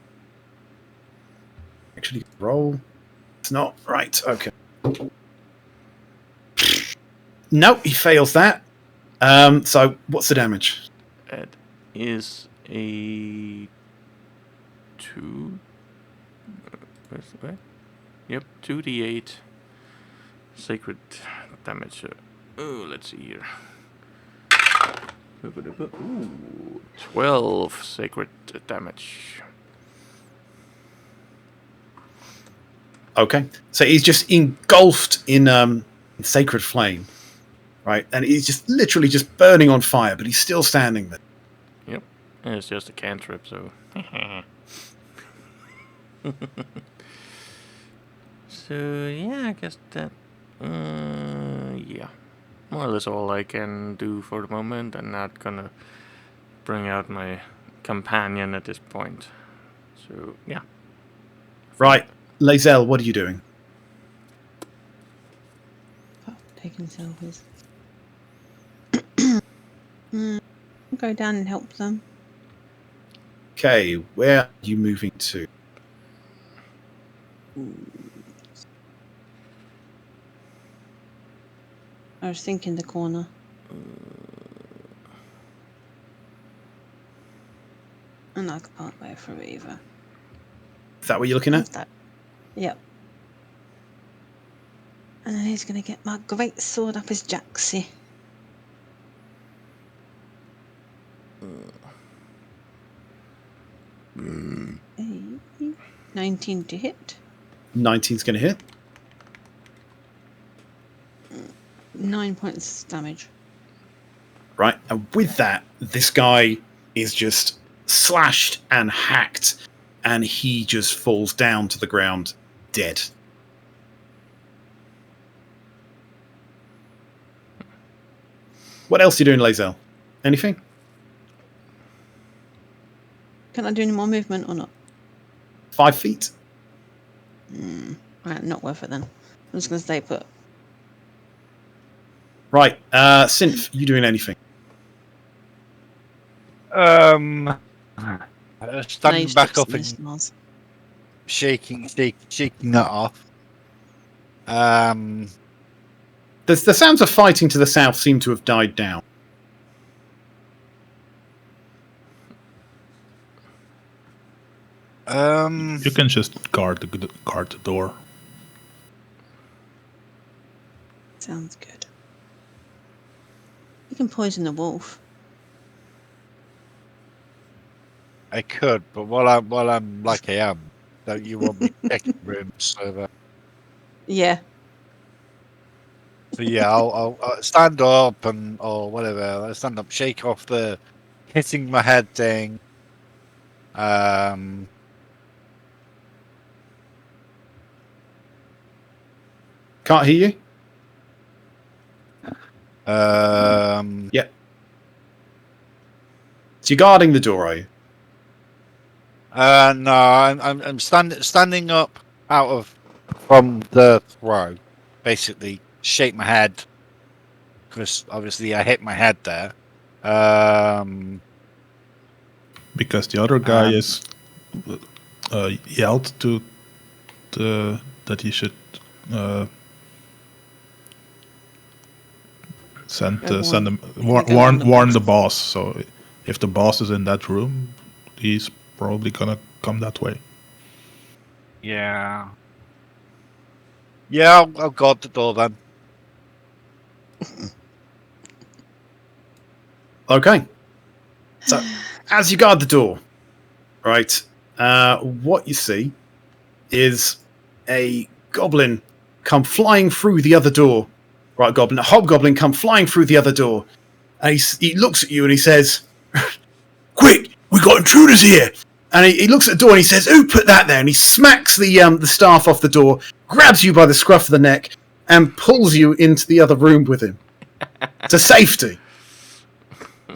actually roll. It's not right. Okay. No, he fails that. So what's the damage?
That is a 2. What? Yep, 2d8 sacred damage. Oh, let's see here. Ooh, 12 sacred damage.
Okay. So he's just engulfed in sacred flame. Right? And he's just literally just burning on fire, but he's still standing there.
Yep, and it's just a cantrip, so. So, yeah, I guess that. Yeah. More or less all I can do for the moment. I'm not gonna bring out my companion at this point. So, yeah.
Right. Lazel, what are you doing?
Taking selfies. I'll go down and help them.
Okay, where are you moving to?
I was thinking the corner. And I can't go through either.
Is that what you're looking at?
That. Yep. And then he's going to get my great sword up his jacksie. 19 to hit.
19's going to hit.
9 points damage.
Right, and with that, this guy is just slashed and hacked, and he just falls down to the ground, dead. What else are you doing, Lazel? Anything?
Can I do any more movement or not?
5 feet?
Right, not worth it then. I'm just going to stay put.
Right, Synth, you doing anything?
Standing
Nice
back
chips
up
and
and
smells.
shaking that off.
The sounds of fighting to the south seem to have died down.
You can just guard the door.
Sounds good. You can poison the wolf.
I could, but while I'm like I am, don't you want me checking rooms so that?
Yeah.
So yeah, I'll stand up or whatever. I'll stand up, shake off the hitting my head thing.
Can't hear you? Yeah. So you're guarding the door, are you?
No, I'm standing up from the throw, basically shake my head because obviously I hit my head there.
Because the other guy is yelled to that he should send him warn the boss. So if the boss is in that room, he's probably gonna come that way.
Yeah. Yeah, I'll guard the door then.
Okay. So, as you guard the door, right, what you see is a goblin come flying through the other door. Right, a hobgoblin come flying through the other door. And he looks at you and he says, "Quick, we got intruders here!" And he looks at the door and he says, "Who put that there?" And he smacks the staff off the door, grabs you by the scruff of the neck, and pulls you into the other room with him to safety.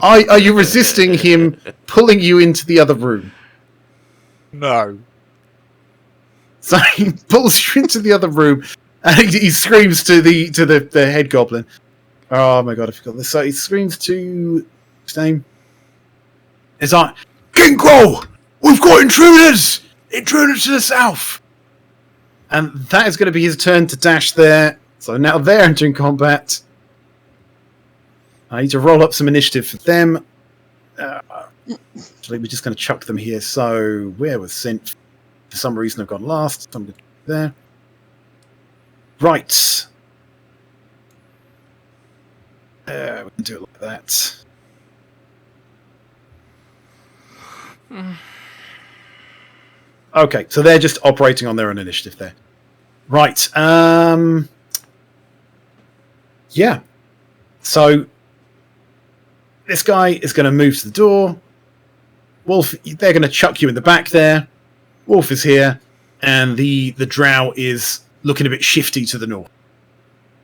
Are you resisting him pulling you into the other room?
No.
So he pulls you into the other room, and he screams to the head goblin. Oh my god, I forgot this. So he screams to his name. It's like, "King Crow, we've got intruders! Intruders to the south!" And that is going to be his turn to dash there. So now they're entering combat. I need to roll up some initiative for them. Actually, we're just going to chuck them here. So where was Synth? For some reason, I've gone last. So I'm going to there. Right. We can do it like that. Okay, so they're just operating on their own initiative there. Right. Yeah. So this guy is going to move to the door. Wolf, they're going to chuck you in the back there. Wolf is here, and the drow is looking a bit shifty to the north.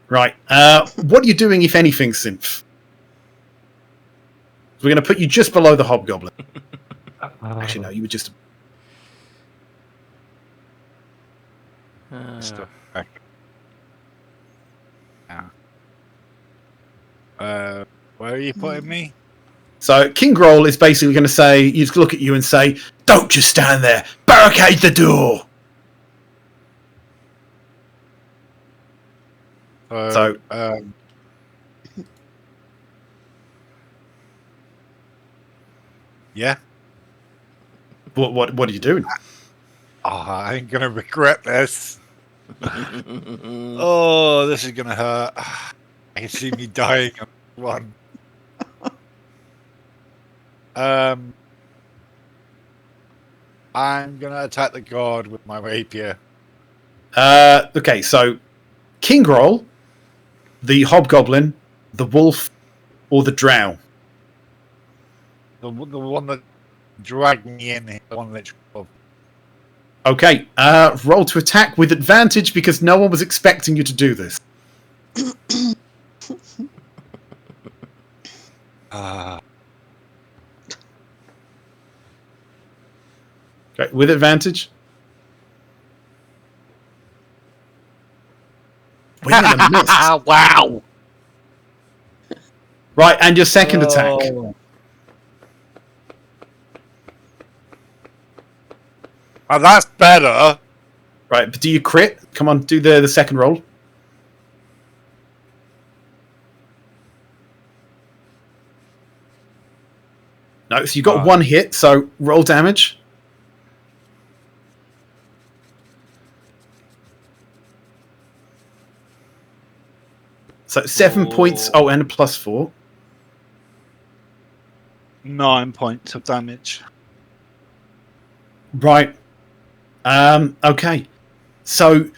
Right. What are you doing, if anything, Synth? We're going to put you just below the hobgoblin. Actually, no, you were just...
Where are you putting me?
So King Groll is basically going to say, he's look at you and say, "Don't just stand there. Barricade the door." So
Yeah.
What are you doing?
Oh, I ain't gonna regret this. Oh, this is gonna hurt. I can see me dying on one. I'm gonna attack the guard with my rapier.
Okay, so King Roll, the Hobgoblin, the Wolf, or the Drow?
The one that dragged me in here, the one that
Okay, roll to attack with advantage because no one was expecting you to do this. Okay, with advantage. Wait a minute.
Wow!
Right, and your second attack.
Oh, that's better.
Right, but do you crit? Come on, do the second roll. No, so you got one hit, so roll damage. So 7 points. Oh, and a +4.
9 points of damage.
Right. Okay. So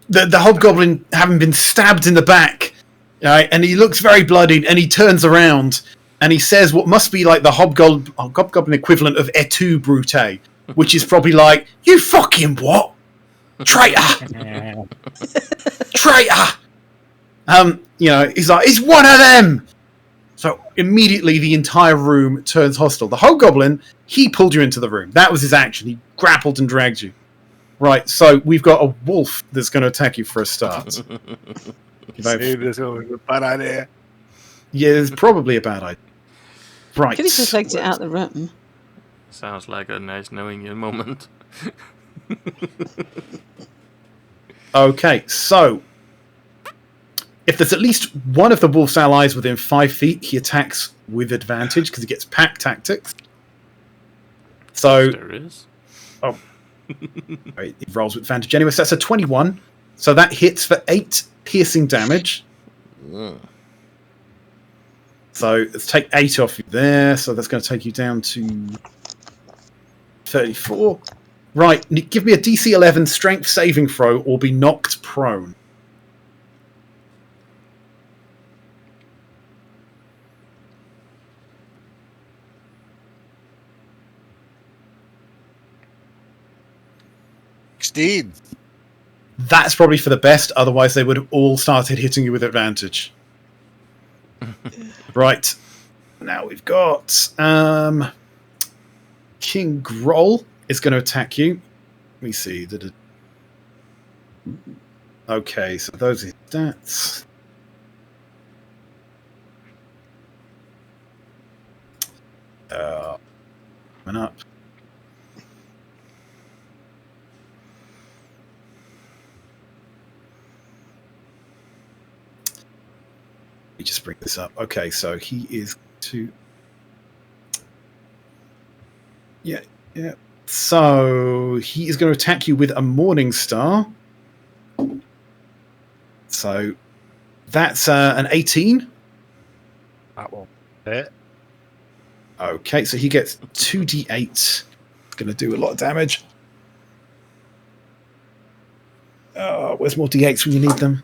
the hobgoblin, having been stabbed in the back, right, and he looks very bloodied, and he turns around and he says what must be like the hobgoblin equivalent of "Et tu, Brute," which is probably like, "You fucking what, traitor, traitor." He's like, "He's one of them." So immediately the entire room turns hostile. The hobgoblin, he pulled you into the room. That was his action. He grappled and dragged you. Right, so we've got a wolf that's going to attack you for a start.
See, this is a bad idea.
Yeah, it's probably a bad idea. Right.
Could he just exit out the room?
Sounds like a nice knowing you moment.
Okay, so if there's at least one of the wolf's allies within 5 feet, he attacks with advantage because he gets pack tactics. So
There is.
Oh. Right, he rolls with advantage anyway, so that's a 21. So that hits for 8 piercing damage. So let's take 8 off you there. So that's going to take you down to 34. Right, give me a DC 11 strength saving throw or be knocked prone. That's probably for the best, otherwise they would have all started hitting you with advantage. Right. Now we've got King Groll is going to attack you. Let me see. Okay, so those are his stats. Coming up. Let me just bring this up. Okay, so he is to... Yeah. So he is going to attack you with a Morning Star. So that's an 18.
That will hit.
Okay, so he gets 2d8. It's going to do a lot of damage. Where's more d8s when you need them?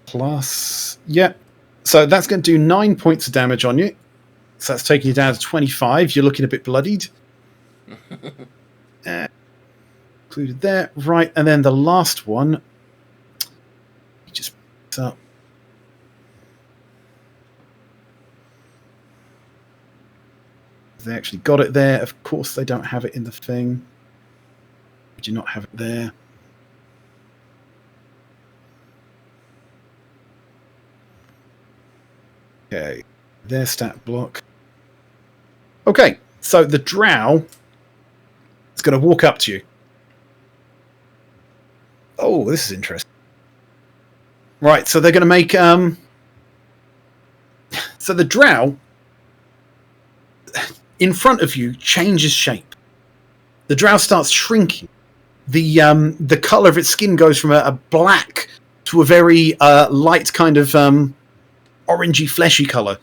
Plus... Yeah. So that's going to do 9 points of damage on you. So that's taking you down to 25. You're looking a bit bloodied. Included there. Right, and then the last one. Just up. They actually got it there. Of course, they don't have it in the thing. Do you not have it there? Okay, their stat block. Okay, so the drow is going to walk up to you. Oh, this is interesting. Right, so they're going to make... So the drow in front of you changes shape. The drow starts shrinking. The color of its skin goes from a black to a very light kind of orangey, fleshy color,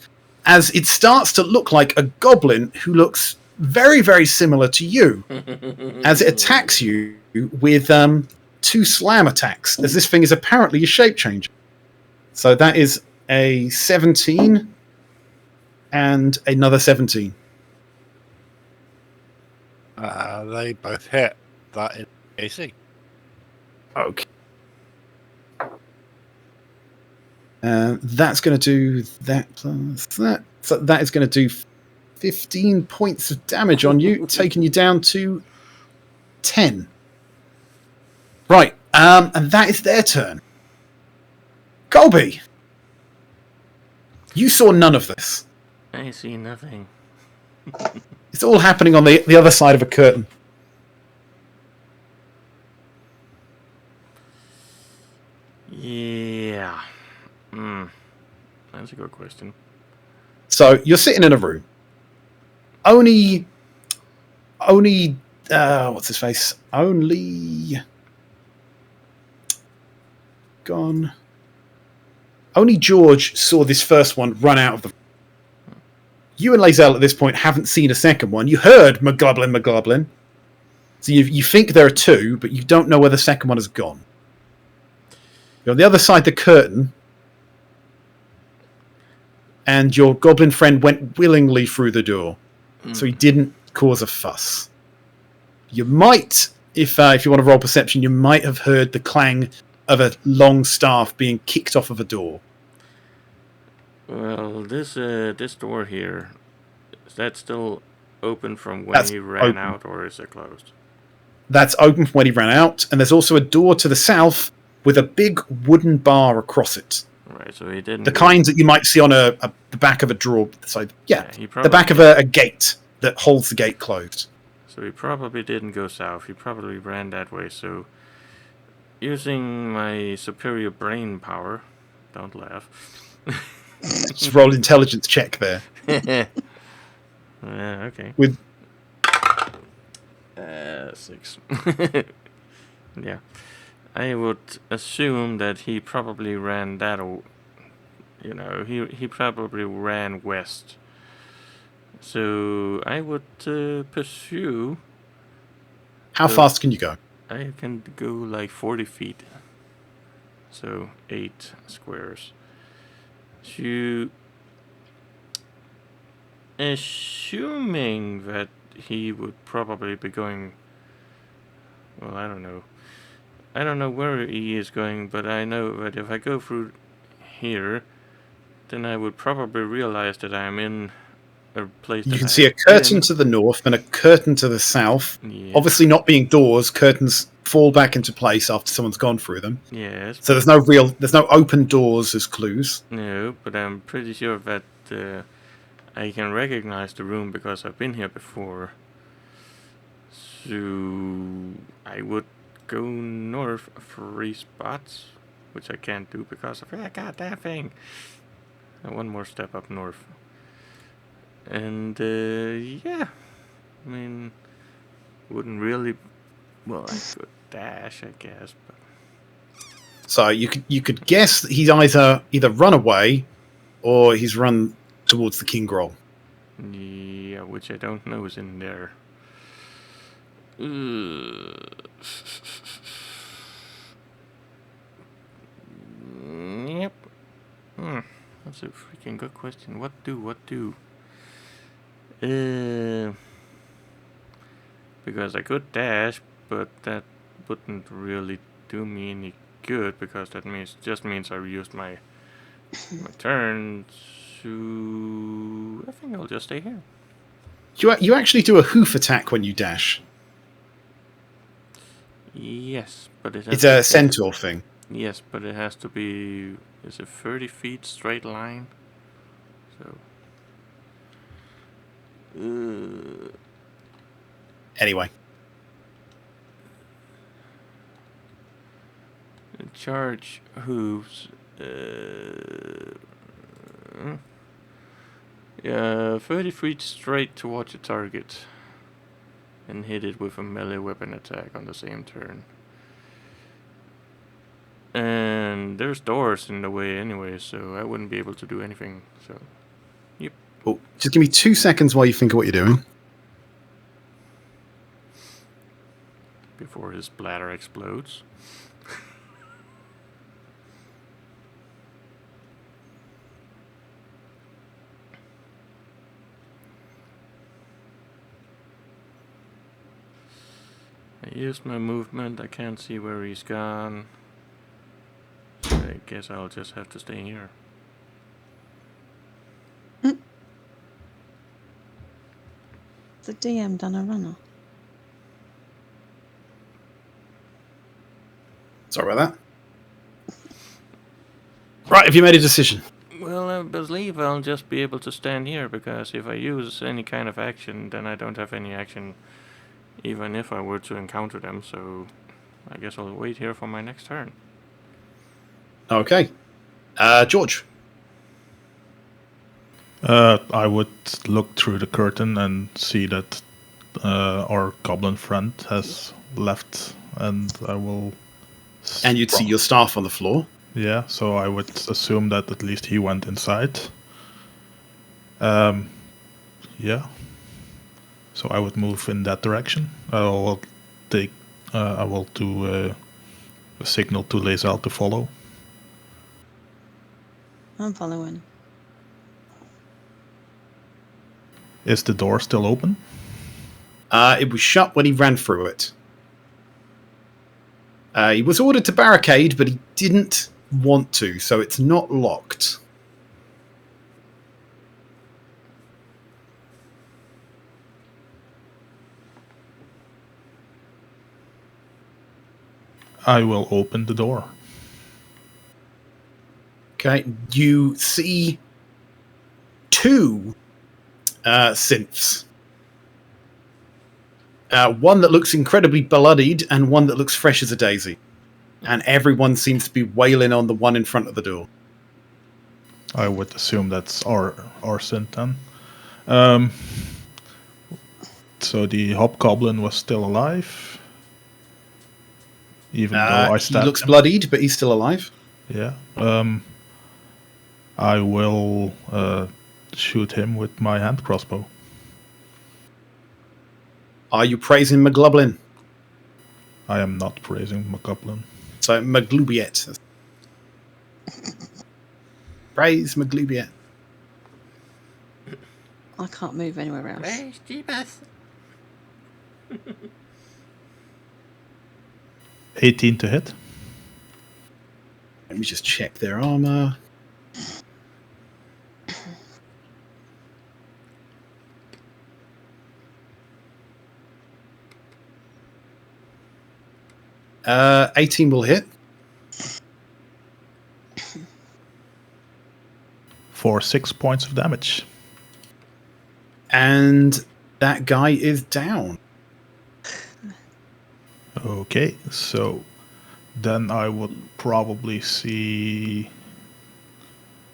as it starts to look like a goblin who looks very, very similar to you, as it attacks you with 2 slam attacks, as this thing is apparently a shape changer. So that is a 17 and another 17.
They both hit. That is AC.
Okay. That's going to do that plus that. So that is going to do 15 points of damage on you, taking you down to 10. Right, and that is their turn. Colby, you saw none of this.
I see nothing.
It's all happening on the other side of a curtain.
Yeah. That's a good question.
So you're sitting in a room. Only, what's his face? Only gone. Only George saw this first one run out of the. You and Lae'zel at this point haven't seen a second one. You heard McGloblin. So you think there are 2, but you don't know where the second one has gone. You're on the other side of the curtain, and your goblin friend went willingly through the door, so he didn't cause a fuss. You might, if you want to roll perception, you might have heard the clang of a long staff being kicked off of a door.
Well, this door here, is that still open from when
That's
he ran
open.
out, or is it closed?
That's open from when he ran out, and there's also a door to the south with a big wooden bar across it.
Right, so he didn't.
The kind that you might see on the back of a drawer. So yeah,
he
the back of a gate that holds the gate closed.
So he probably didn't go south. He probably ran that way. So, using my superior brain power, don't laugh.
Just roll intelligence check there.
Yeah, okay.
With
6. Yeah. I would assume that he probably ran that, he probably ran west. So I would pursue.
How fast can you go?
I can go like 40 feet. So 8 squares. So, assuming that he would probably be going. Well, I don't know. I don't know where he is going, but I know that if I go through here, then I would probably realize that I'm in a place that
You can
I
see a
have
curtain
been.
to the north and a curtain to the south.
Yeah.
Obviously, not being doors, curtains fall back into place after someone's gone through them.
Yes.
So there's no open doors as clues.
No, but I'm pretty sure that I can recognize the room because I've been here before. So I would go north 3 spots, which I can't do because of that goddamn thing. And 1 more step up north. And yeah, I mean, wouldn't really. Well, I could dash, I guess, but.
So you could guess that he's either run away or he's run towards the King Groll.
Yeah, which I don't know is in there. Yep. That's a freaking good question. What do? Because I could dash, but that wouldn't really do me any good because that just means I used my turn. So I think I'll just stay here.
You actually do a hoof attack when you dash.
Yes, but
It's a centaur thing.
Yes, but it has to be. Is it 30 feet straight line? So.
Anyway.
Charge hooves. Yeah, 30 feet straight towards the target. And hit it with a melee weapon attack on the same turn. And there's doors in the way anyway, so I wouldn't be able to do anything. So, yep.
Oh, just give me 2 seconds while you think of what you're doing.
Before his bladder explodes. I used my movement, I can't see where he's gone. So I guess I'll just have to stay here.
The DM done a runner.
Sorry about that. Right, have you made a decision?
Well, I believe I'll just be able to stand here, because if I use any kind of action, then I don't have any action even if I were to encounter them, so I guess I'll wait here for my next turn.
Okay. George.
I would look through the curtain and see that our goblin friend has left, and I will...
And you'd see your staff on the floor.
Yeah, so I would assume that at least he went inside. Yeah. So I would move in that direction. I will do a signal to Lae'zel to follow.
I'm following.
Is the door still open?
It was shut when he ran through it. He was ordered to barricade, but he didn't want to, so it's not locked.
I will open the door.
Okay, you see two synths. One that looks incredibly bloodied and one that looks fresh as a daisy. And everyone seems to be wailing on the one in front of the door.
I would assume that's our synth then. So the hobgoblin was still alive, even though I
He
stabbed
looks
him.
bloodied, but he's still alive.
Yeah. I will shoot him with my hand crossbow.
Are you praising McGlublin?
I am not praising McGoblin.
So McGlubiet. Praise McGlubiet.
I can't move anywhere else.
Jeebus.
18 to hit.
Let me just check their armor. Uh, 18 will hit.
For 6 points of damage.
And that guy is down.
Okay, so then I would probably see...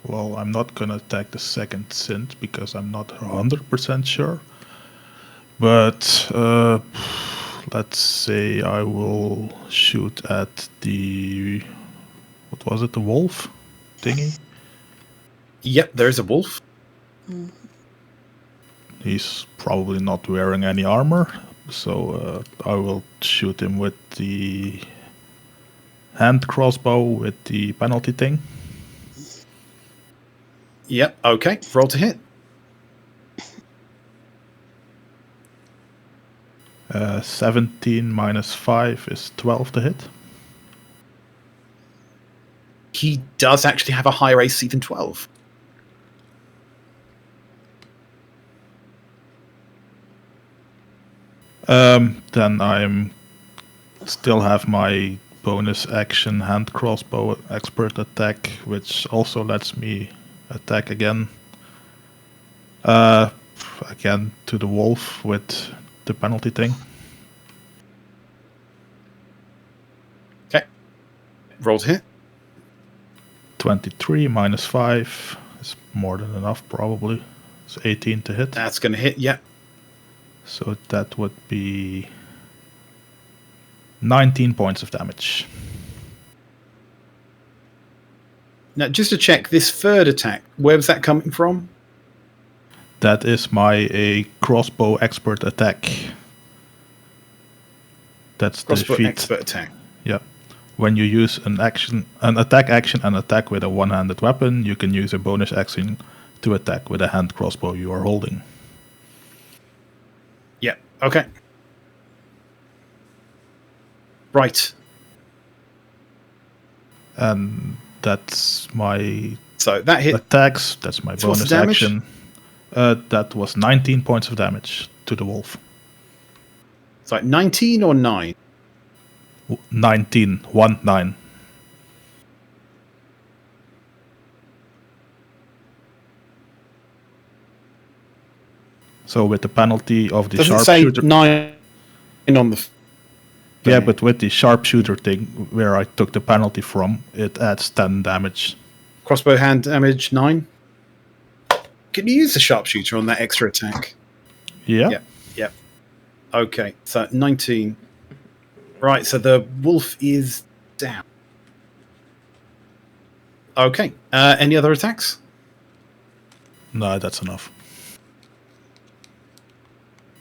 Well, I'm not gonna attack the second synth because I'm not 100% sure. But let's say I will shoot at the... What was it, the wolf thingy?
Yep, there's a wolf.
He's probably not wearing any armor, so I will shoot him with the hand crossbow with the penalty thing.
Yep, okay. Roll to hit.
17 minus 5 is 12 to hit.
He does actually have a higher AC than 12.
Then I'm still have my bonus action hand crossbow expert attack, which also lets me attack again. Again to the wolf with the penalty thing.
Okay. Roll to hit.
23 minus 5 is more than enough, probably. So 18 to hit.
That's going to hit, yep.
So that would be 19 points of damage.
Now, just to check, this third attack, where was that coming from?
That is my crossbow expert attack. That's
Crossbow
the feat.
expert attack.
Yeah. When you use an attack action and attack with a one-handed weapon, you can use a bonus action to attack with a hand crossbow you are holding.
Yeah, okay. Right.
And that's my
So that hit.
attacks. That's my
So what's
bonus
the damage?
action. That was 19 points of damage to the wolf.
It's like 19 or 9?
19. 1-9. So with the penalty of the
Doesn't say
sharpshooter...
9 on the...
Yeah, but with the sharpshooter thing, where I took the penalty from, it adds 10 damage.
Crossbow hand damage, 9. Can you use the sharpshooter on that extra attack?
Yeah.
Yep. Yep. Okay, so 19. Right, so the wolf is down. Okay, any other attacks?
No, that's enough.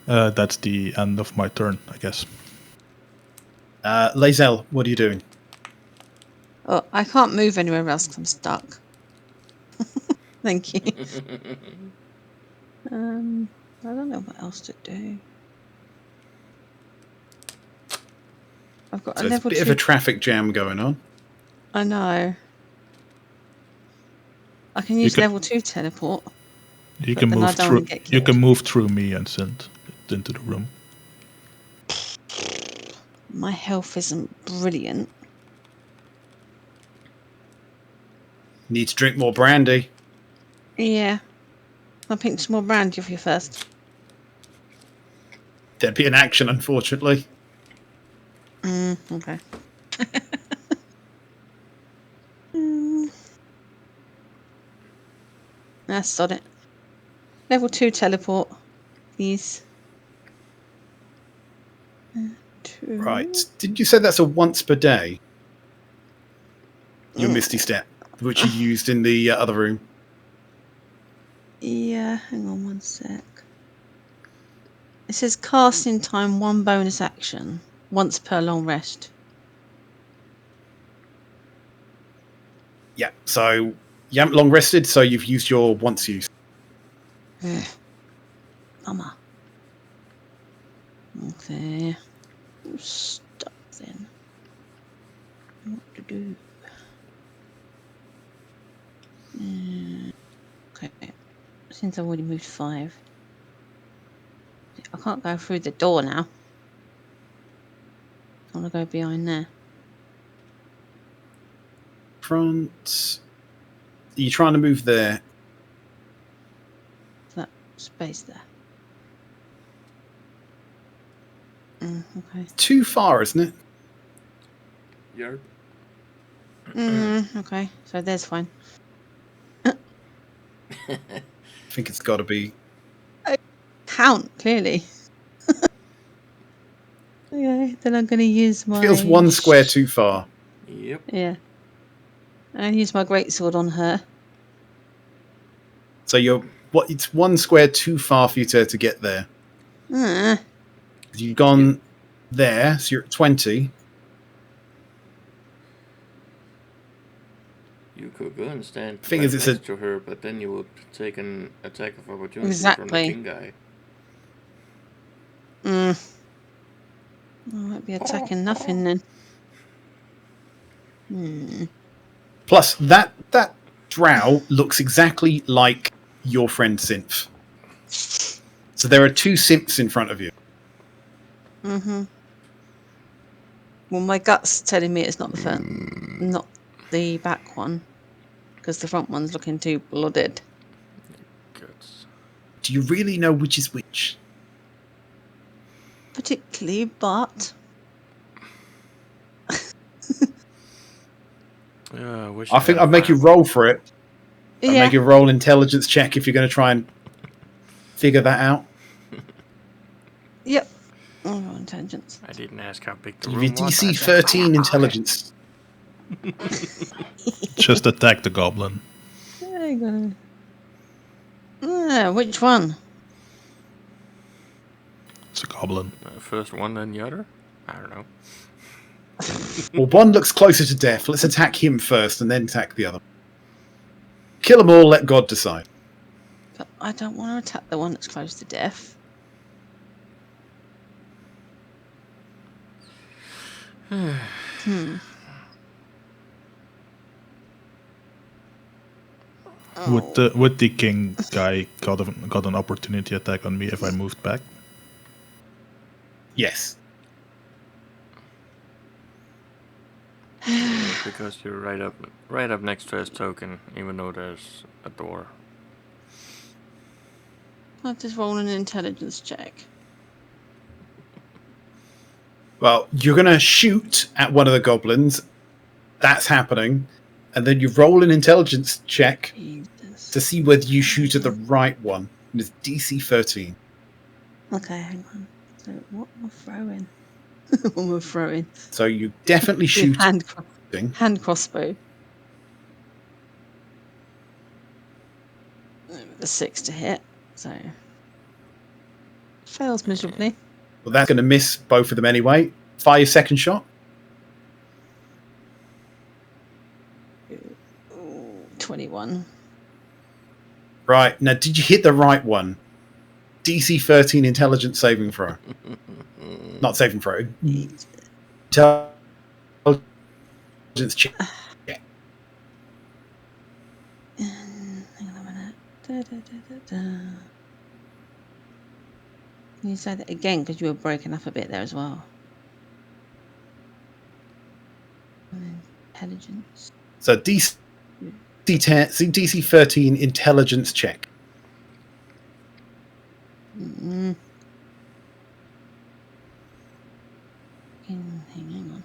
That's the end of my turn, I guess.
Lae'zel, what are you doing?
Oh, I can't move anywhere else because I'm stuck. Thank you. I don't know what else to do. I've got
So
a
there's a
level
bit
2.
of a traffic jam going on.
I know. I can
You
use
can-
level 2 teleport.
You
But
can
then I
move
don't
through.
wanna get
You can
killed.
move through me and send it into the room.
My health isn't brilliant.
Need to drink more brandy.
Yeah. I'll pick some more brandy off you first.
There'd be an action, unfortunately.
Okay. That's on it. Level 2 teleport, please. 2.
Right. Did you say that's a once per day? Your Misty Step, which you used in the other room.
Yeah, hang on one sec. It says casting time 1 bonus action. Once per long rest.
Yeah, so you haven't long rested, so you've used your once use.
Mama. Okay. Stuff then. What to do? Okay. Since I've already moved 5. I can't go through the door now. I want to go behind there.
Front. Are you trying to move there?
That space there. Okay.
Too far, isn't it?
Yarp.
Okay. So there's fine.
I think it's got to be.
Count, clearly. Okay, then I'm going to use my...
Feels 1 square too far.
Yep.
Yeah. And use my greatsword on her.
So it's 1 square too far for you to get there. You've gone there, so you're at 20.
You could go and stand
Thing
right
is, it's
next to her, but then you would take an attack of opportunity from the
Exactly.
king guy.
I won't be attacking nothing then.
Plus, that drow looks exactly like your friend Synth. So there are 2 Synths in front of you.
Well, my gut's telling me it's not the front, not the back one, because the front one's looking too blooded.
Guts.
Do you really know which is which?
Particularly, but
I wish
I think
had a
I'd make you
fire.
roll for it. I'd
yeah,
make you roll intelligence check if you're going to try and figure that out?
Yep. Oh, intelligence.
I didn't ask how big the
Give you
room was.
DC
I said
13 intelligence.
Just attack the goblin.
There you go. Which one?
It's a goblin.
First one, then the other? I don't know.
Well, one looks closer to death. Let's attack him first and then attack the other. Kill them all, let God decide.
But I don't want to attack the one that's close to death.
Would the king guy got an opportunity attack on me if I moved back?
Yes.
Because you're right up next to his token, even though there's a door.
I'll just roll an intelligence check.
Well, you're going to shoot at one of the goblins. That's happening. And then you roll an intelligence check
Jesus.
to see whether you shoot at the right one. And it's DC 13.
Okay, hang on. So what am I throwing? What am I throwing?
So you definitely shoot.
Hand crossbow. The 6 to hit, so fails miserably.
Well, that's going to miss both of them anyway. Fire your second shot.
Ooh, 21.
Right. Now, did you hit the right one? DC 13 intelligence saving throw. Not saving throw. Intelligence check.
Hang on a minute. Can you say that again? Because you were breaking up a bit there as well. Intelligence.
So DC 13 intelligence check.
Hang on.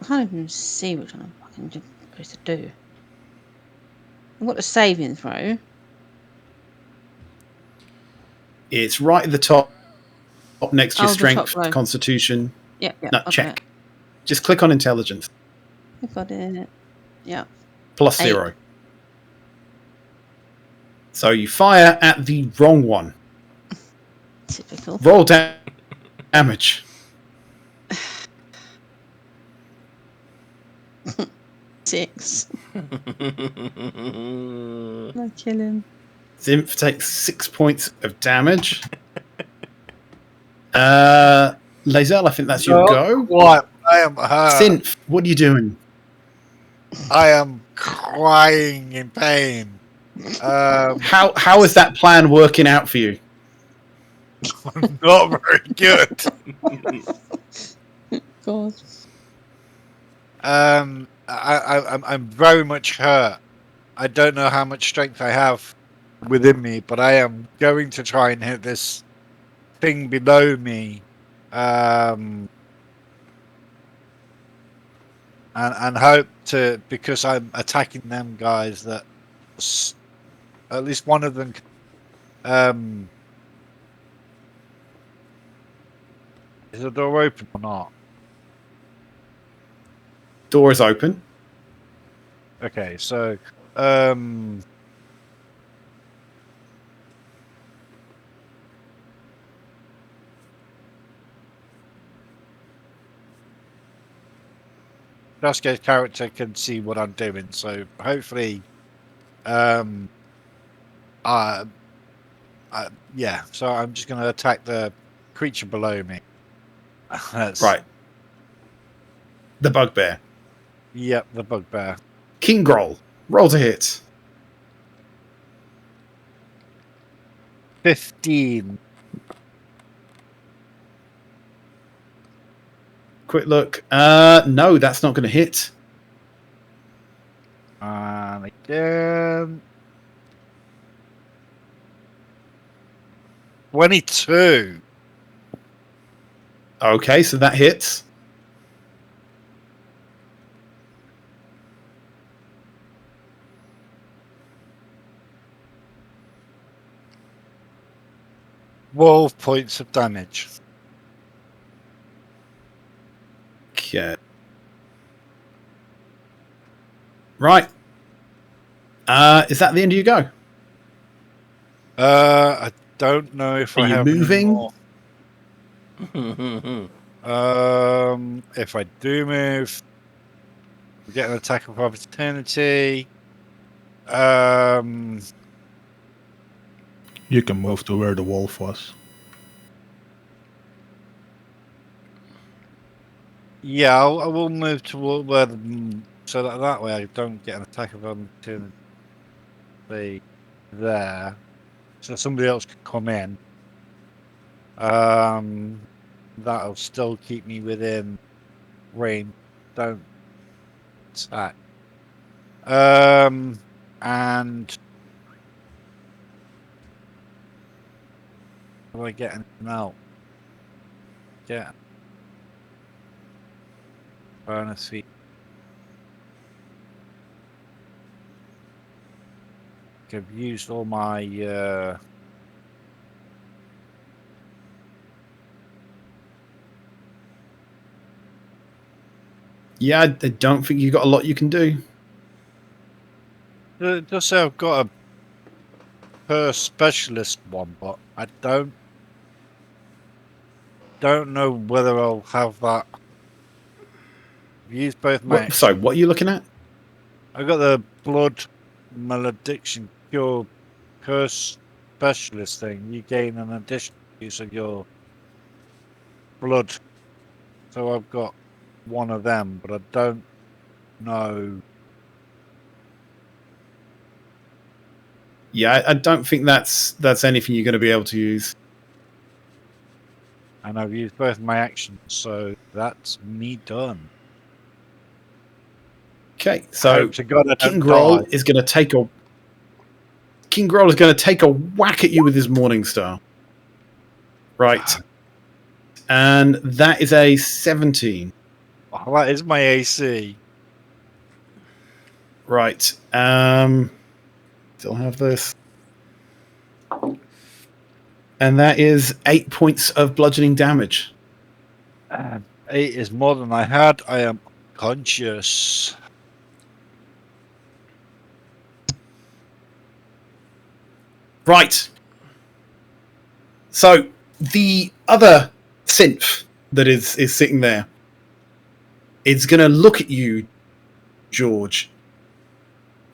I can't even see which one I'm fucking supposed to do. I've got a saving throw.
It's right at the top next to your
Oh, the
strength,
top row.
Constitution.
Yeah,
No,
I've
check.
got it.
Just click on intelligence.
I've got it. Yeah.
Plus
8.
0. So you fire at the wrong one.
Typical.
Roll damage.
6. I kill him.
Zinf takes 6 points of damage. Lazel, I think that's your go.
What? I am hurt.
Synth, what are you doing?
I am crying in pain.
How is that plan working out for you?
Not very good.
God.
I'm very much hurt. I don't know how much strength I have within me, but I am going to try and hit this thing below me, and hope to, because I'm attacking them guys, that at least one of them. Is the door open or not?
Door is open.
Okay, so Dusko's character can see what I'm doing, so hopefully, yeah. So I'm just going to attack the creature below me. That's
Right. The bugbear.
Yep, the bugbear.
King Groll. Roll to hit.
15.
Quick look. No, that's not going to hit.
And again. 22.
Okay, so that hits.
12 points of damage.
Okay. Right. Is that the end of your go?
I don't know if
Are
I
you
have any
moving?
more. If I do move, we get an attack of opportunity.
You can move to where the wolf was.
Yeah, I will move to where so that way I don't get an attack of opportunity there. So somebody else could come in. That'll still keep me within range. Don't attack. And do I get anything out? Yeah. Bonus feat. I've used all my
Yeah, I don't think you've got a lot you can do.
just say I've got a per specialist one, but I don't know whether I'll have that. I've used both my
Sorry, what are you looking at?
I got the blood malediction cure curse specialist thing. You gain an additional use of your blood. So I've got one of them, but I don't know.
Yeah, I don't think that's anything you're going to be able to use.
And I've used both my actions, so that's me done.
Okay, so
Hope to God I
King
don't
Groll
die.
is going to take a whack at you with his Morning Star. Right. And that is a 17.
Oh, that is my AC.
Right. Still have this. And that is 8 points of bludgeoning damage.
8 is more than I had. I am conscious.
Right. So the other synth that is sitting there is going to look at you, George,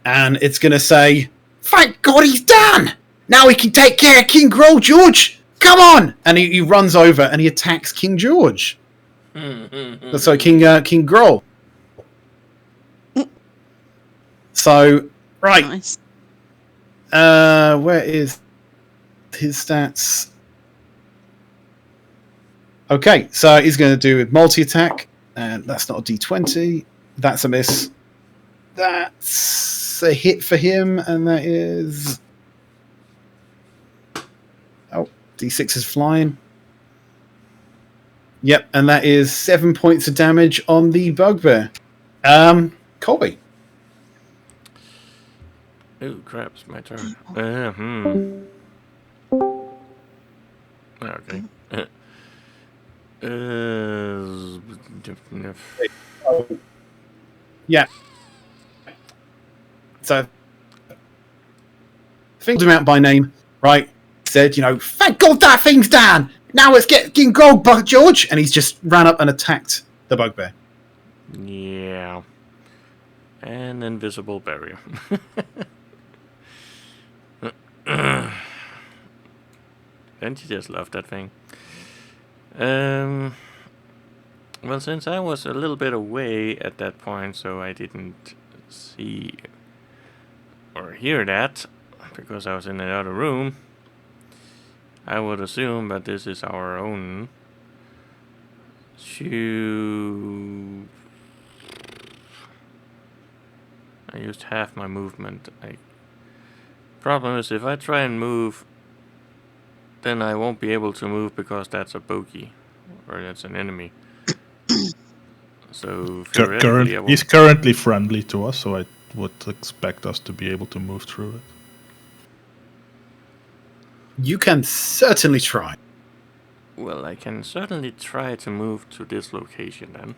and it's going to say, "Thank God he's done! Now we can take care of King Groll, George! Come on!" And he runs over and he attacks King George. So King Groll. So, right.
Nice.
Where is his stats? Okay, so he's going to do with multi-attack, and that's not a D20. That's a miss. That's a hit for him, and that is... Oh, D6 is flying. Yep, and that is 7 points of damage on the bugbear. Colby.
Oh, crap, it's my turn. Okay.
Yeah. So, things him out by name, right? Said, thank God that thing's down! Now let's get King Gold, George! And he's just ran up and attacked the bugbear.
Yeah. An invisible barrier. Don't you just love that thing? Well, since I was a little bit away at that point, so I didn't see or hear that, because I was in the other room, I would assume that this is our own. I used half my movement. Problem is, if I try and move, then I won't be able to move because that's a bogey, or that's an enemy. So theoretically,
He's currently friendly to us, so I would expect us to be able to move through it.
You can certainly try.
Well, I can certainly try to move to this location then.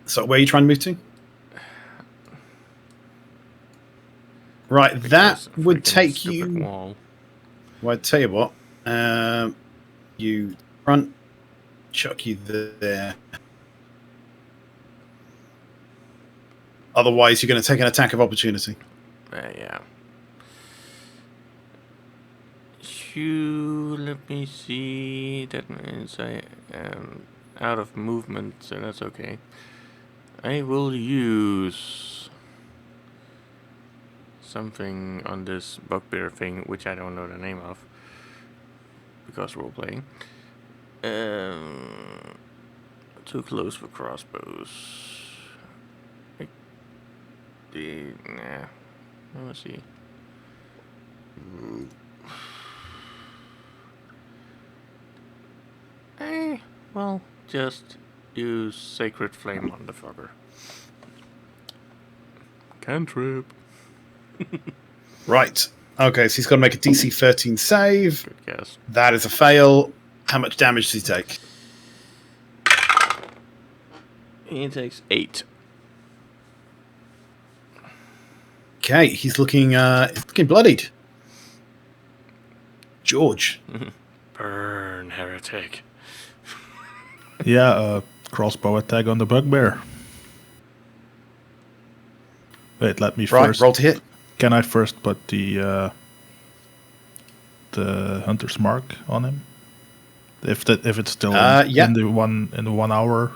So where are you trying to move to? Right, that
Because
would
freaking
take
stupid
you...
wall.
Well, I tell you what. You front, chuck you there. Otherwise, you're going to take an attack of opportunity.
Yeah. Let me see. That means I am out of movement, so that's okay. I will use something on this bugbear thing, which I don't know the name of, because role playing. Too close for crossbows. Nah. Let's see. Well, just use Sacred Flame on the fucker. Cantrip.
Right. Okay, so he's got to make a DC 13 save.
Good guess.
That is a fail. How much damage does he take?
He takes 8.
Okay, he's looking bloodied. George.
Burn, heretic.
Yeah, crossbow attack on the bugbear. Wait, let me
Right,
first.
roll to hit.
Can I first put the hunter's mark on him? If it's still
yeah.
in the 1 hour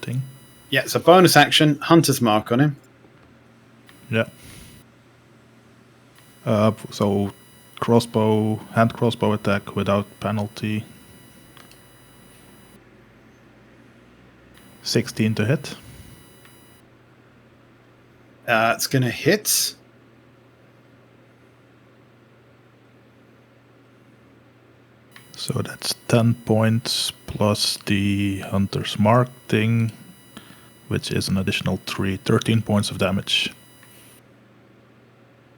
thing.
Yeah, it's a bonus action. Hunter's mark on him.
Yeah. So hand crossbow attack without penalty. 16 to hit.
It's going to hit.
So that's 10 points plus the hunter's mark thing, which is an additional 13 points of damage.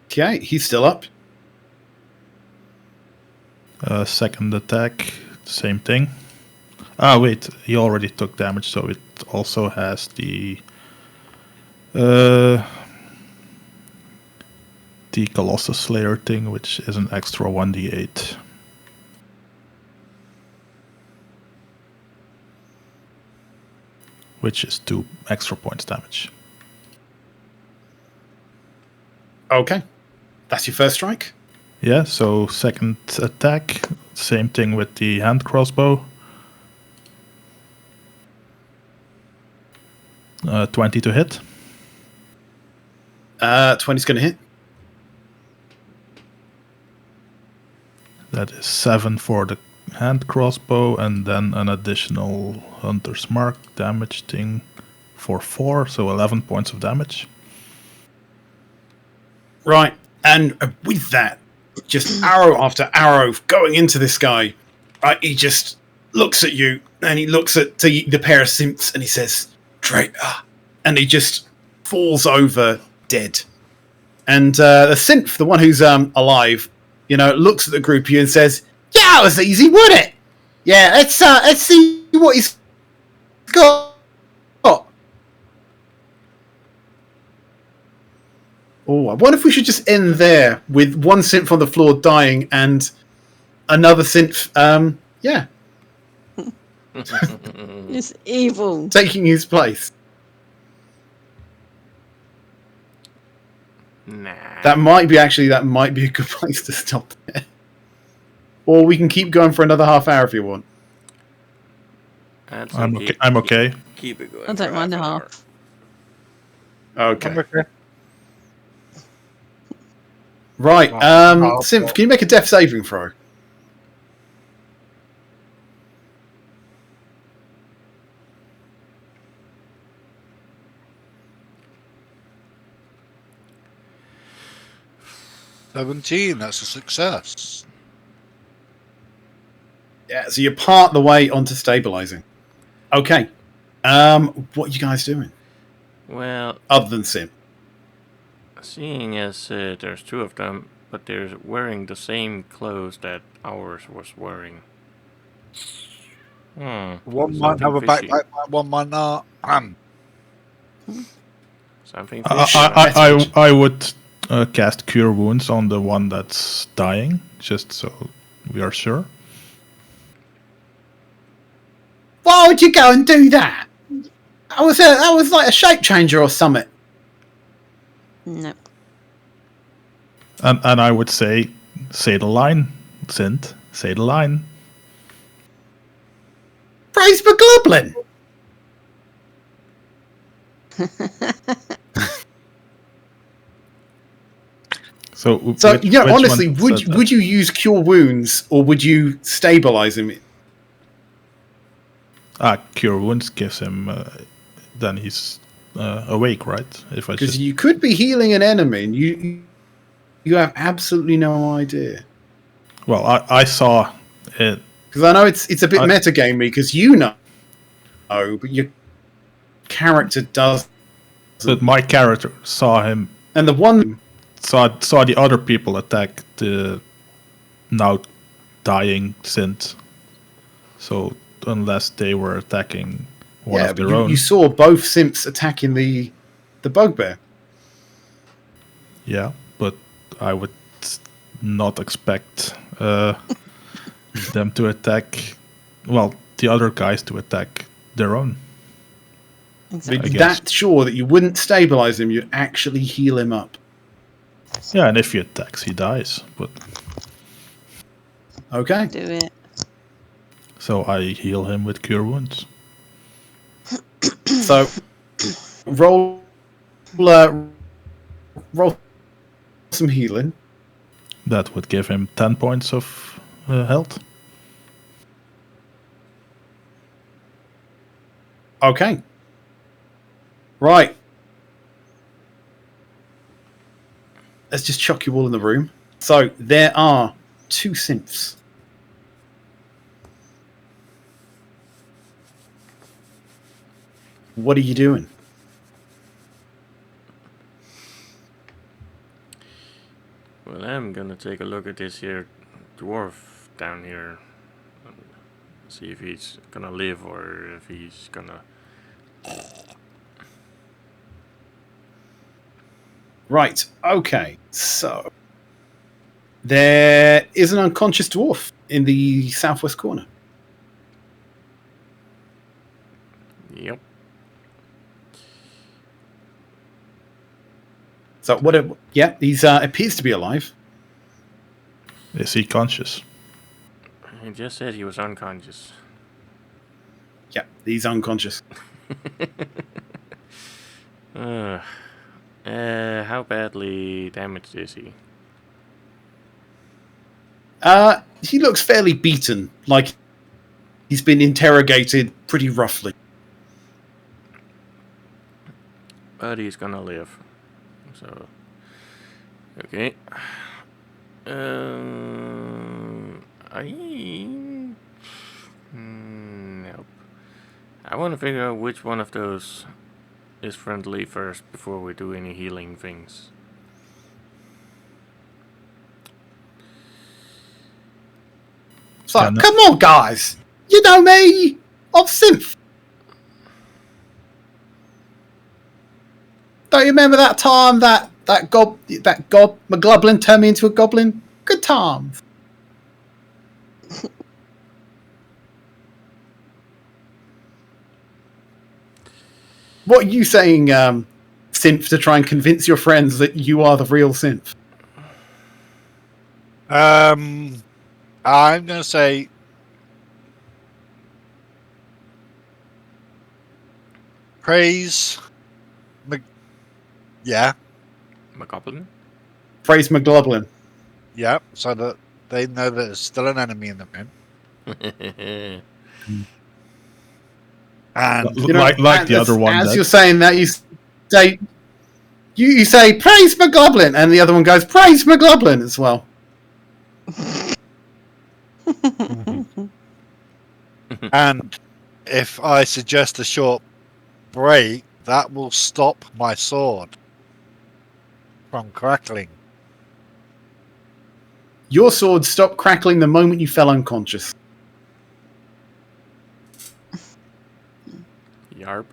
Okay, he's still up.
Second attack, same thing. Ah, wait, he already took damage, so it also has the Colossus Slayer thing, which is an extra 1d8. Which is 2 extra points damage.
Okay. That's your first strike?
Yeah, so second attack, same thing with the hand crossbow. 20 to hit.
20's going to hit.
That is 7 for the hand crossbow, and then an additional hunter's mark damage thing for 4, so 11 points of damage.
Right, and with that, just arrow after arrow going into this guy. Right, he just looks at you, and he looks at the pair of simps, and he says, "Traitor," and he just falls over dead. And the synth, the one who's alive, looks at the group of you and says, "Yeah, that was easy, wasn't it? Yeah, let's see what he's got." Oh, I wonder if we should just end there with one synth on the floor dying and another synth,
It's evil.
taking his place.
Nah.
That might be a good place to stop there. Or we can keep going for another half hour if you want.
That's
I'm okay.
Keep it going.
I don't
for
mind a
an hour.
half.
Okay.
Okay.
Right,
Half,
Synth, can you make a death saving throw?
$17, that's a success.
Yeah, so you part the way onto stabilizing. Okay. What are you guys doing?
Well,
Other than Sim.
Seeing as there's two of them, but they're wearing the same clothes that ours was wearing.
One might have a
fishy.
backpack, one might not.
Something fishy.
I would cast Cure Wounds on the one that's dying, just so we are sure.
Why would you go and do that? That was like a shape changer or something.
No.
And I would say the line, Sint. Say the line.
Praise McGloblin.
So
honestly, would you use Cure Wounds or would you stabilize him?
Cure Wounds gives him. Then he's awake, right?
Because you could be healing an enemy, and you have absolutely no idea.
Well, I saw it.
Because I know it's a bit metagamey because you know, but your character does.
But my character saw him,
and the one
saw the other people attack the now dying Sint. So unless they were attacking one of their own,
you saw both simps attacking the bugbear.
Yeah, but I would not expect them to attack. Well, the other guys to attack their own.
Exactly.
That sure that you wouldn't stabilize him, you'd actually heal him up.
Yeah, and if he attacks, he dies. But
okay,
Do it.
So I heal him with Cure Wounds.
So roll some healing.
That would give him 10 points of health.
Okay. Right. Let's just chuck you all in the room. So there are 2 synths. What are you doing?
Well, I'm gonna take a look at this here dwarf down here. And see if he's gonna live or if he's gonna...
Right, okay. So there is an unconscious dwarf in the southwest corner.
Yep.
So he's appears to be alive.
Is he conscious?
He just said he was unconscious.
Yeah, he's unconscious.
How badly damaged is he?
He looks fairly beaten, like he's been interrogated pretty roughly.
But he's gonna live. So, okay. Nope. I want to figure out which one of those is friendly first before we do any healing things.
So, come on, guys! You know me! I'm synth! Don't you remember that time that McGloblin turned me into a goblin? Good times. What are you saying, synth, to try and convince your friends that you are the real synth?
I'm going to say praise. Yeah.
McGoblin?
Praise McGloblin.
Yeah, so that they know that there's still an enemy in the room. And
like the other one.
As you're saying that, you say praise McGloblin, and the other one goes praise McGloblin as well.
and if I suggest a short break, that will stop my sword from crackling.
Your sword stopped crackling the moment you fell unconscious.
Yarp.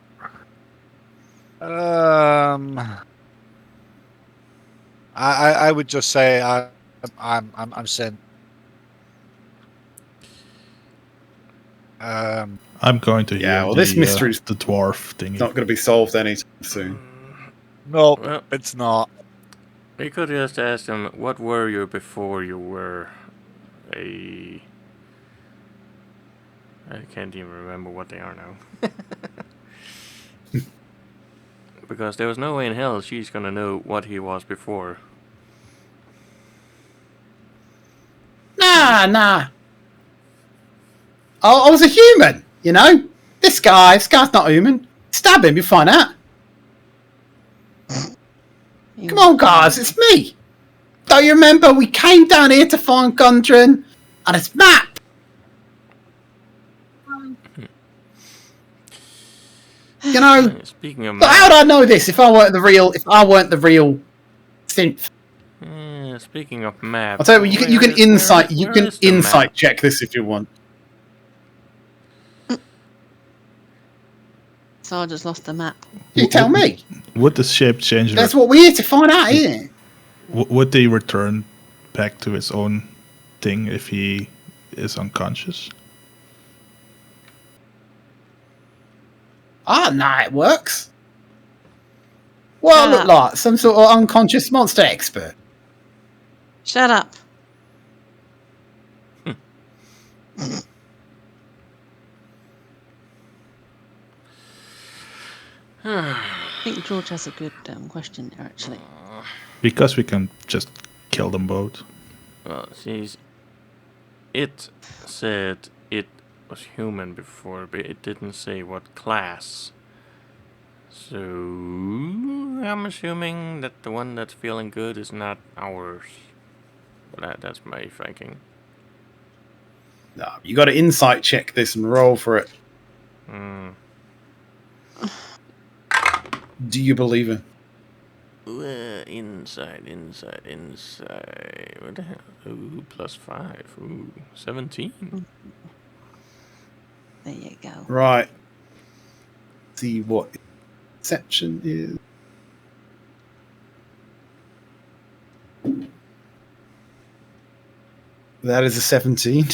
I would just say I'm sent.
I'm going to
Yeah,
heal
well, this mystery's
the dwarf thingy.
not going to be solved anytime soon.
No,
Well,
it's not.
we could just ask them, what were you before you were a... I can't even remember what they are now. Because there was no way in hell she's gonna know what he was before.
Nah. I was a human, you know? This guy's not human. Stab him, you find out. Come on, guys, it's me. Don't you remember we came down here to find Gundren on his map? You know,
Speaking of
but how would
math,
I know this if I weren't the real synth?
speaking of map,
I'll tell you, you can insight check this if you want.
So I just lost the map.
You tell me.
Would the shape change?
That's what we're here to find out, isn't it?
Would they return back to his own thing if he is unconscious?
Ah, nah, it works. What I
Shut
look
up.
like? Some sort of unconscious monster expert.
Shut up. I think George has a good question there, actually.
Because we can just kill them both.
Well, it said it was human before, but it didn't say what class. So I'm assuming that the one that's feeling good is not ours. But that's my thinking.
No, you got to insight check this and roll for it. Do you believe it?
Inside. What the hell? Ooh, +5. Ooh, 17.
There you go.
Right. See what exception is. That is a 17.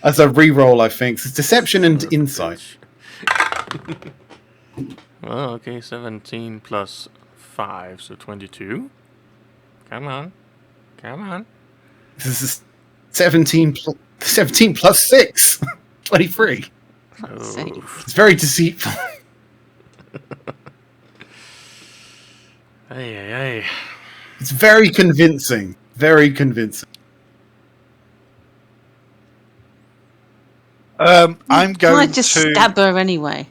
As a re-roll, I think. It's deception and insight.
Well, okay, 17 plus 5, so 22. Come on.
This is 17 plus 6. 23.
Oh.
It's very deceitful.
Hey.
It's very convincing. Very convincing.
I'm
Can
going
I just
to
stab her anyway?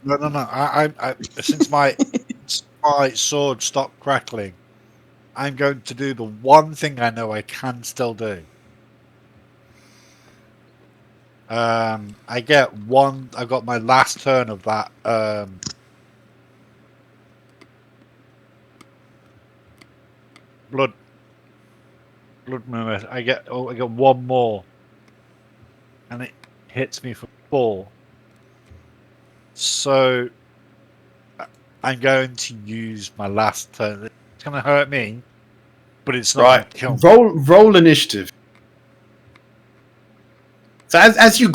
No. I since my sword stopped crackling, I'm going to do the one thing I know I can still do. I get one. I've got my last turn of that. Blood movement. I get one more, and it hits me for 4. So I'm going to use my last turn. It's going to hurt me, but it's not going to kill me.
Roll initiative. So as you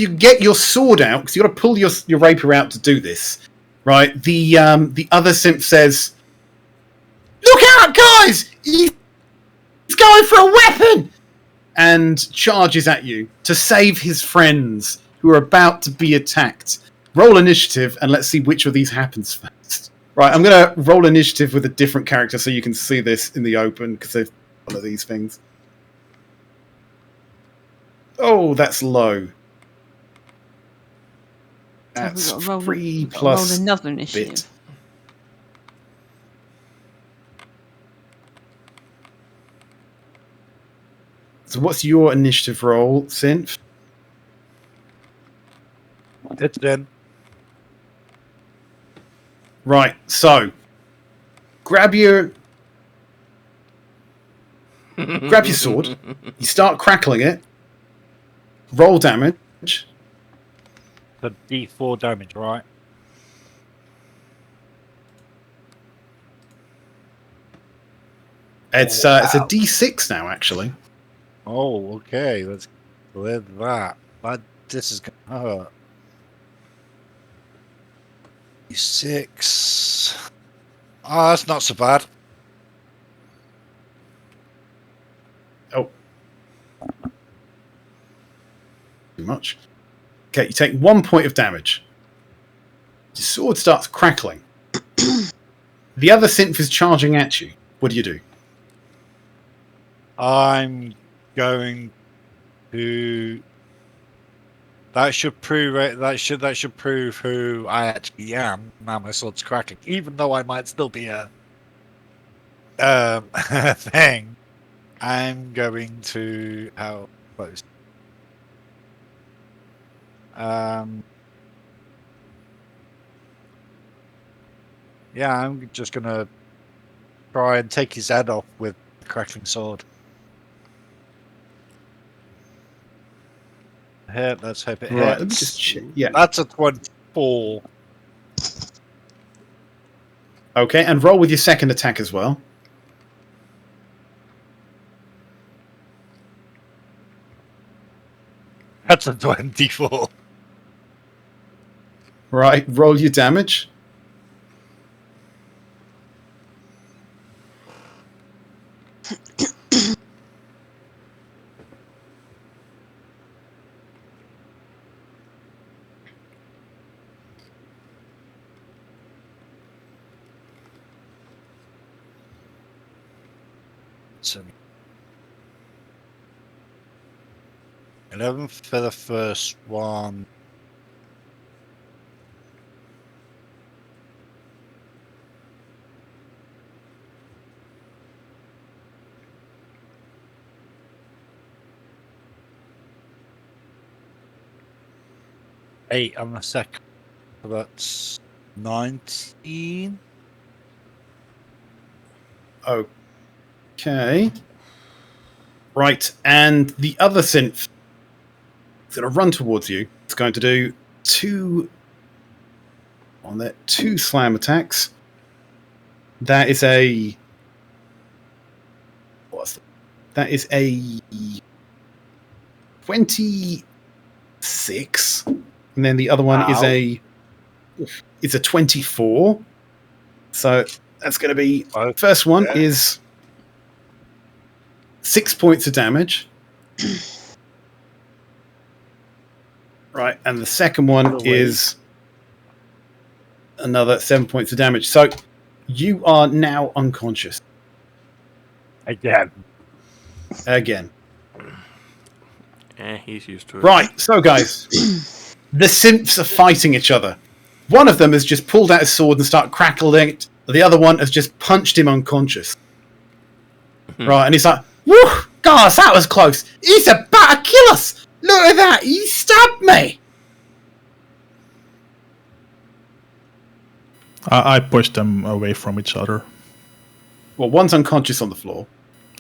get your sword out, because you got to pull your rapier out to do this, right? The other simp says, "Look out, guys! He's going for a weapon!" and charges at you to save his friends who are about to be attacked. Roll initiative, and let's see which of these happens first. Right, I'm going to roll initiative with a different character so you can see this in the open, because they've one of these things. Oh, that's low. That's
So we've got to
3 plus
roll another initiative.
bit. So what's your initiative roll, Synth?
It's in.
Right, so grab your sword. You start crackling it. Roll damage.
The D4 damage, right?
It's a D6 now, actually.
Oh, okay. Let's clear that. This is gonna hurt. D6. Oh, that's not so bad.
Oh, too much. Okay, you take 1 point of damage. Your sword starts crackling. The other synth is charging at you. What do you do?
I'm going to. That should prove it. That should prove who I actually am. Now my sword's cracking, even though I might still be a thing. I'm going to how close? Yeah, I'm just gonna try and take his head off with the crackling sword. Hit. Let's hope it
Right,
hits.
let me just check. Yeah.
That's a 24.
Okay, and roll with your second attack as well.
That's a 24.
Right, roll your damage.
So 11 for the first one. Eight on the second. So that's 19.
Okay. Right, and the other synth is going to run towards you. It's going to do two slam attacks. That is a that is a 26, and then the other one is a 24. So that's going to be first one is 6 points of damage. Right, and the second one is another 7 points of damage. So you are now unconscious.
Again.
He's used to it.
Right, so guys, the synths are fighting each other. One of them has just pulled out his sword and started crackling it. The other one has just punched him unconscious. Right, and he's like, "Woo, guys, that was close. He's about to kill us. Look at that. He stabbed me."
I pushed them away from each other.
Well, one's unconscious on the floor.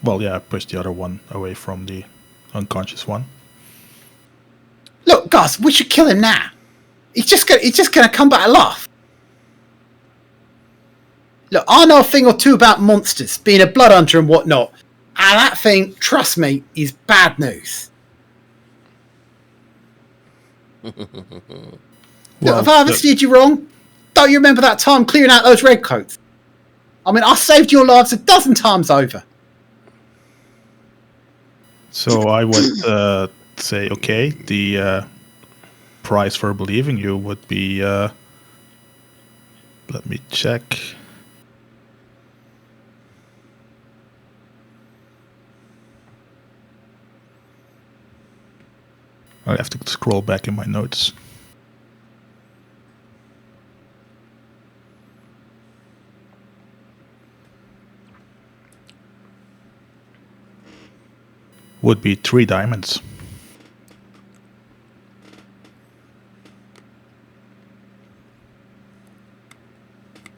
Well, yeah, I pushed the other one away from the unconscious one.
Look, guys, we should kill him now. He's just gonna come back alive. Look, I know a thing or two about monsters, being a blood hunter and whatnot. And that thing, trust me, is bad news. Look, if I ever steered you wrong, don't you remember that time clearing out those redcoats? I mean, I saved your lives 12 times over.
So I would say, okay, the price for believing you would be, let me check. I have to scroll back in my notes. Would be 3 diamonds.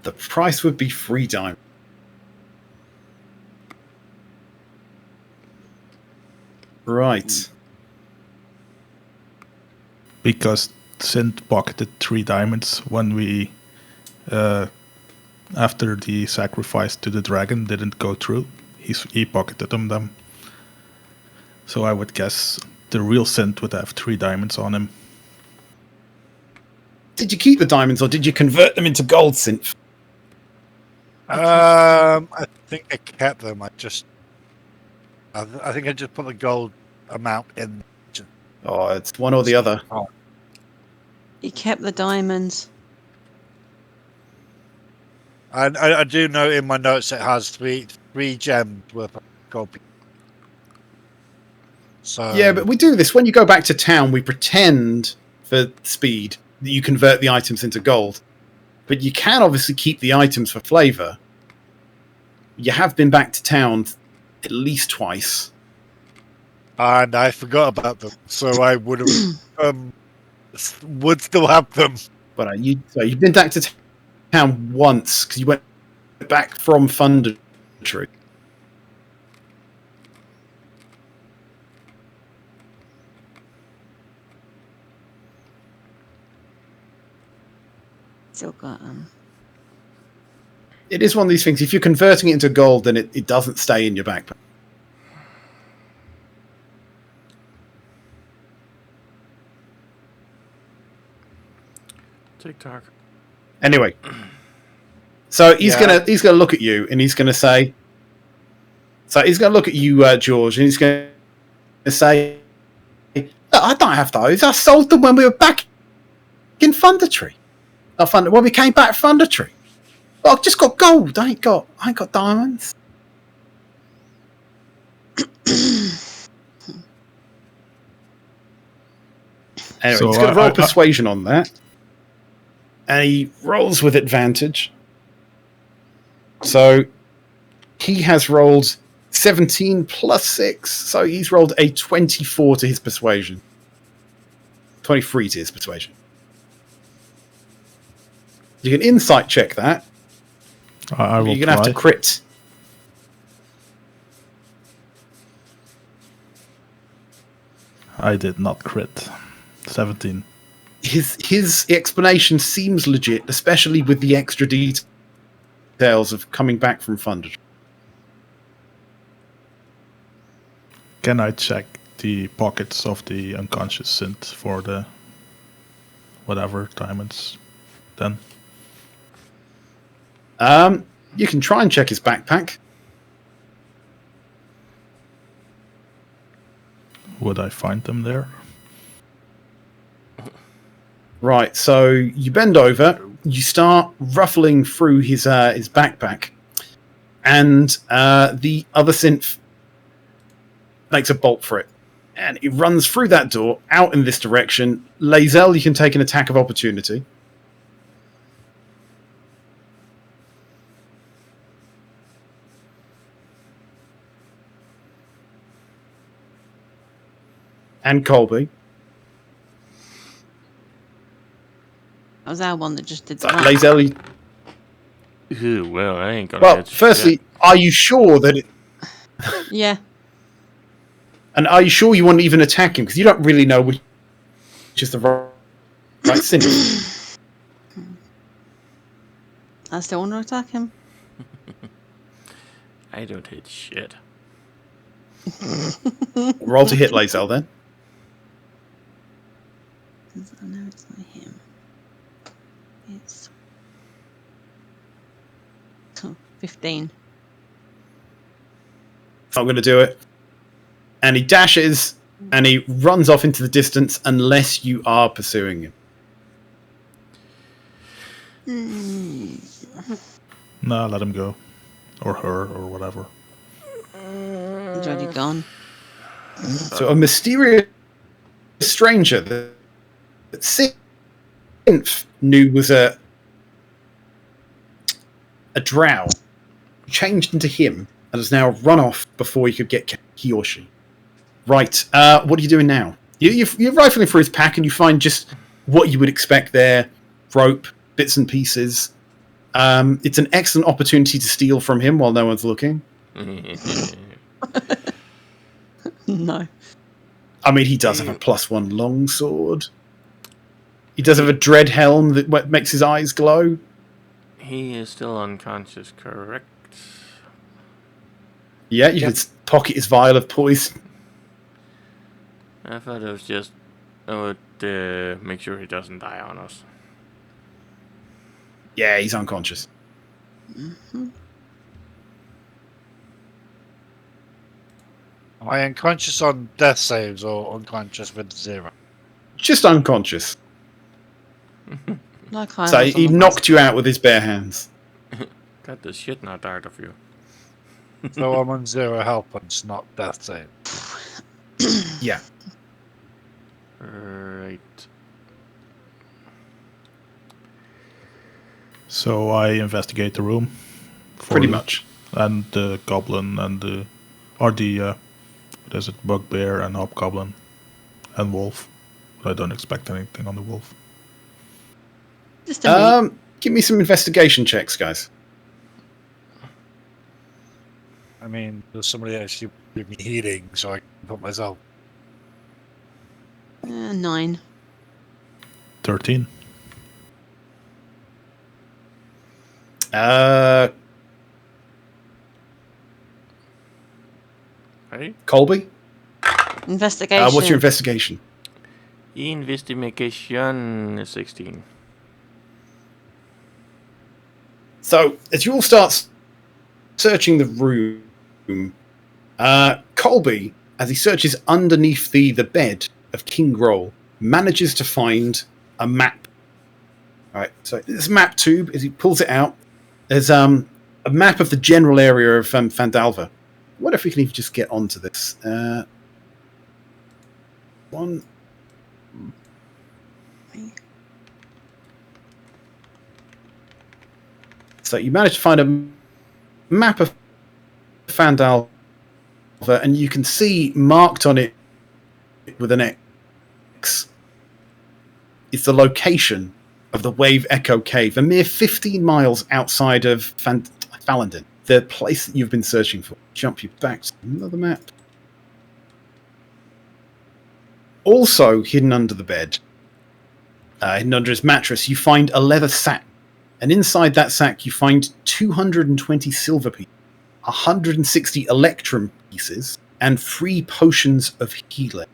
The price would be 3 diamonds. Right.
Because Synth pocketed 3 diamonds when we, after the sacrifice to the dragon didn't go through. He pocketed them. So I would guess the real Synth would have 3 diamonds on him.
Did you keep the diamonds or did you convert them into gold, Synth?
I think I kept them. I think I just put the gold amount in.
Oh, it's one or the other.
He kept the diamonds.
I do know in my notes it has three gems worth of gold. So
Yeah, but we do this. When you go back to town, we pretend for speed that you convert the items into gold. But you can obviously keep the items for flavour. You have been back to town at least twice.
and I forgot about them, so I would have would still have them.
But you've been back to town once because you went back from Thunder Tree.
Still got them.
It is one of these things. If you're converting it into gold, then it doesn't stay in your backpack.
TikTok.
Anyway, so he's gonna look at you and he's gonna say. So he's gonna look at you, George, and he's gonna say, "Look, I don't have those. I sold them when we were back in Thunder Tree. When we came back from Thunder Tree. I've just got gold. I ain't got diamonds." Anyway,
So
he's going to roll persuasion on that. And he rolls with advantage. So he has rolled 17 plus 6. So he's rolled a 24 to his persuasion. 23 to his persuasion. You can insight check that.
I will
You're going to have to crit.
I did not crit. 17.
His explanation seems legit, especially with the extra details of coming back from Thunder.
Can I check the pockets of the unconscious Synth for the whatever diamonds then?
You can try and check his backpack.
Would I find them there?
Right, so you bend over, you start ruffling through his backpack, and the other synth makes a bolt for it. And it runs through that door, out in this direction. Lae'zel, you can take an attack of opportunity. And Colby.
That was our one that just did
So,
that.
Lae'zel,
Ew, well, I ain't gonna
well,
get
firstly, are you sure that it...
Yeah.
And are you sure you want to even attack him? Because you don't really know which is the right synth.
I still want to attack him.
I don't hit shit.
Roll to hit Lae'zel, then.
'Cause I know it's not him. It's 15.
I'm going to do it. And he dashes, and he runs off into the distance unless you are pursuing him.
Nah, let him go. Or her, or whatever.
He's already gone.
So a mysterious stranger that Synth knew was a drow changed into him and has now run off before he could get he or she. Right, what are you doing now? You're rifling through his pack and you find just what you would expect there. Rope, bits and pieces. It's an excellent opportunity to steal from him while no one's looking.
No.
I mean, he does have a +1 longsword. He does have a dread helm that makes his eyes glow.
He is still unconscious, correct?
Yeah, you can pocket his vial of poison.
I thought it was just I would make sure he doesn't die on us.
Yeah, he's unconscious.
Mm-hmm.
Am I unconscious on death saves or unconscious with 0?
Just unconscious.
Like I
So
was on
he
the
knocked you out with his bare hands.
Got the shit knocked out of you.
So I'm on 0 health points, not death save.
Yeah.
Right.
So I investigate the room.
Pretty much.
And the goblin and the what is it, bugbear and hobgoblin and wolf. But I don't expect anything on the wolf.
Just a meat.
Give me some investigation checks, guys.
I mean, there's somebody actually give me healing, so I can put myself.
9.
13.
Right?
Colby?
Investigation.
What's your investigation?
Investigation is 16.
So, as you all start searching the room, Colby, as he searches underneath the bed of King Groll, manages to find a map. All right, so this map tube, as he pulls it out, there's a map of the general area of Phandelver. What if we can even just get onto this? One. So you managed to find a map of Phandelver, and you can see marked on it with an X is the location of the Wave Echo Cave, a mere 15 miles outside of Falendin, the place that you've been searching for. Jump you back to another map. Also hidden under the bed, hidden under his mattress, you find a leather sack. And inside that sack, you find 220 silver pieces, 160 electrum pieces, and 3 potions of healing.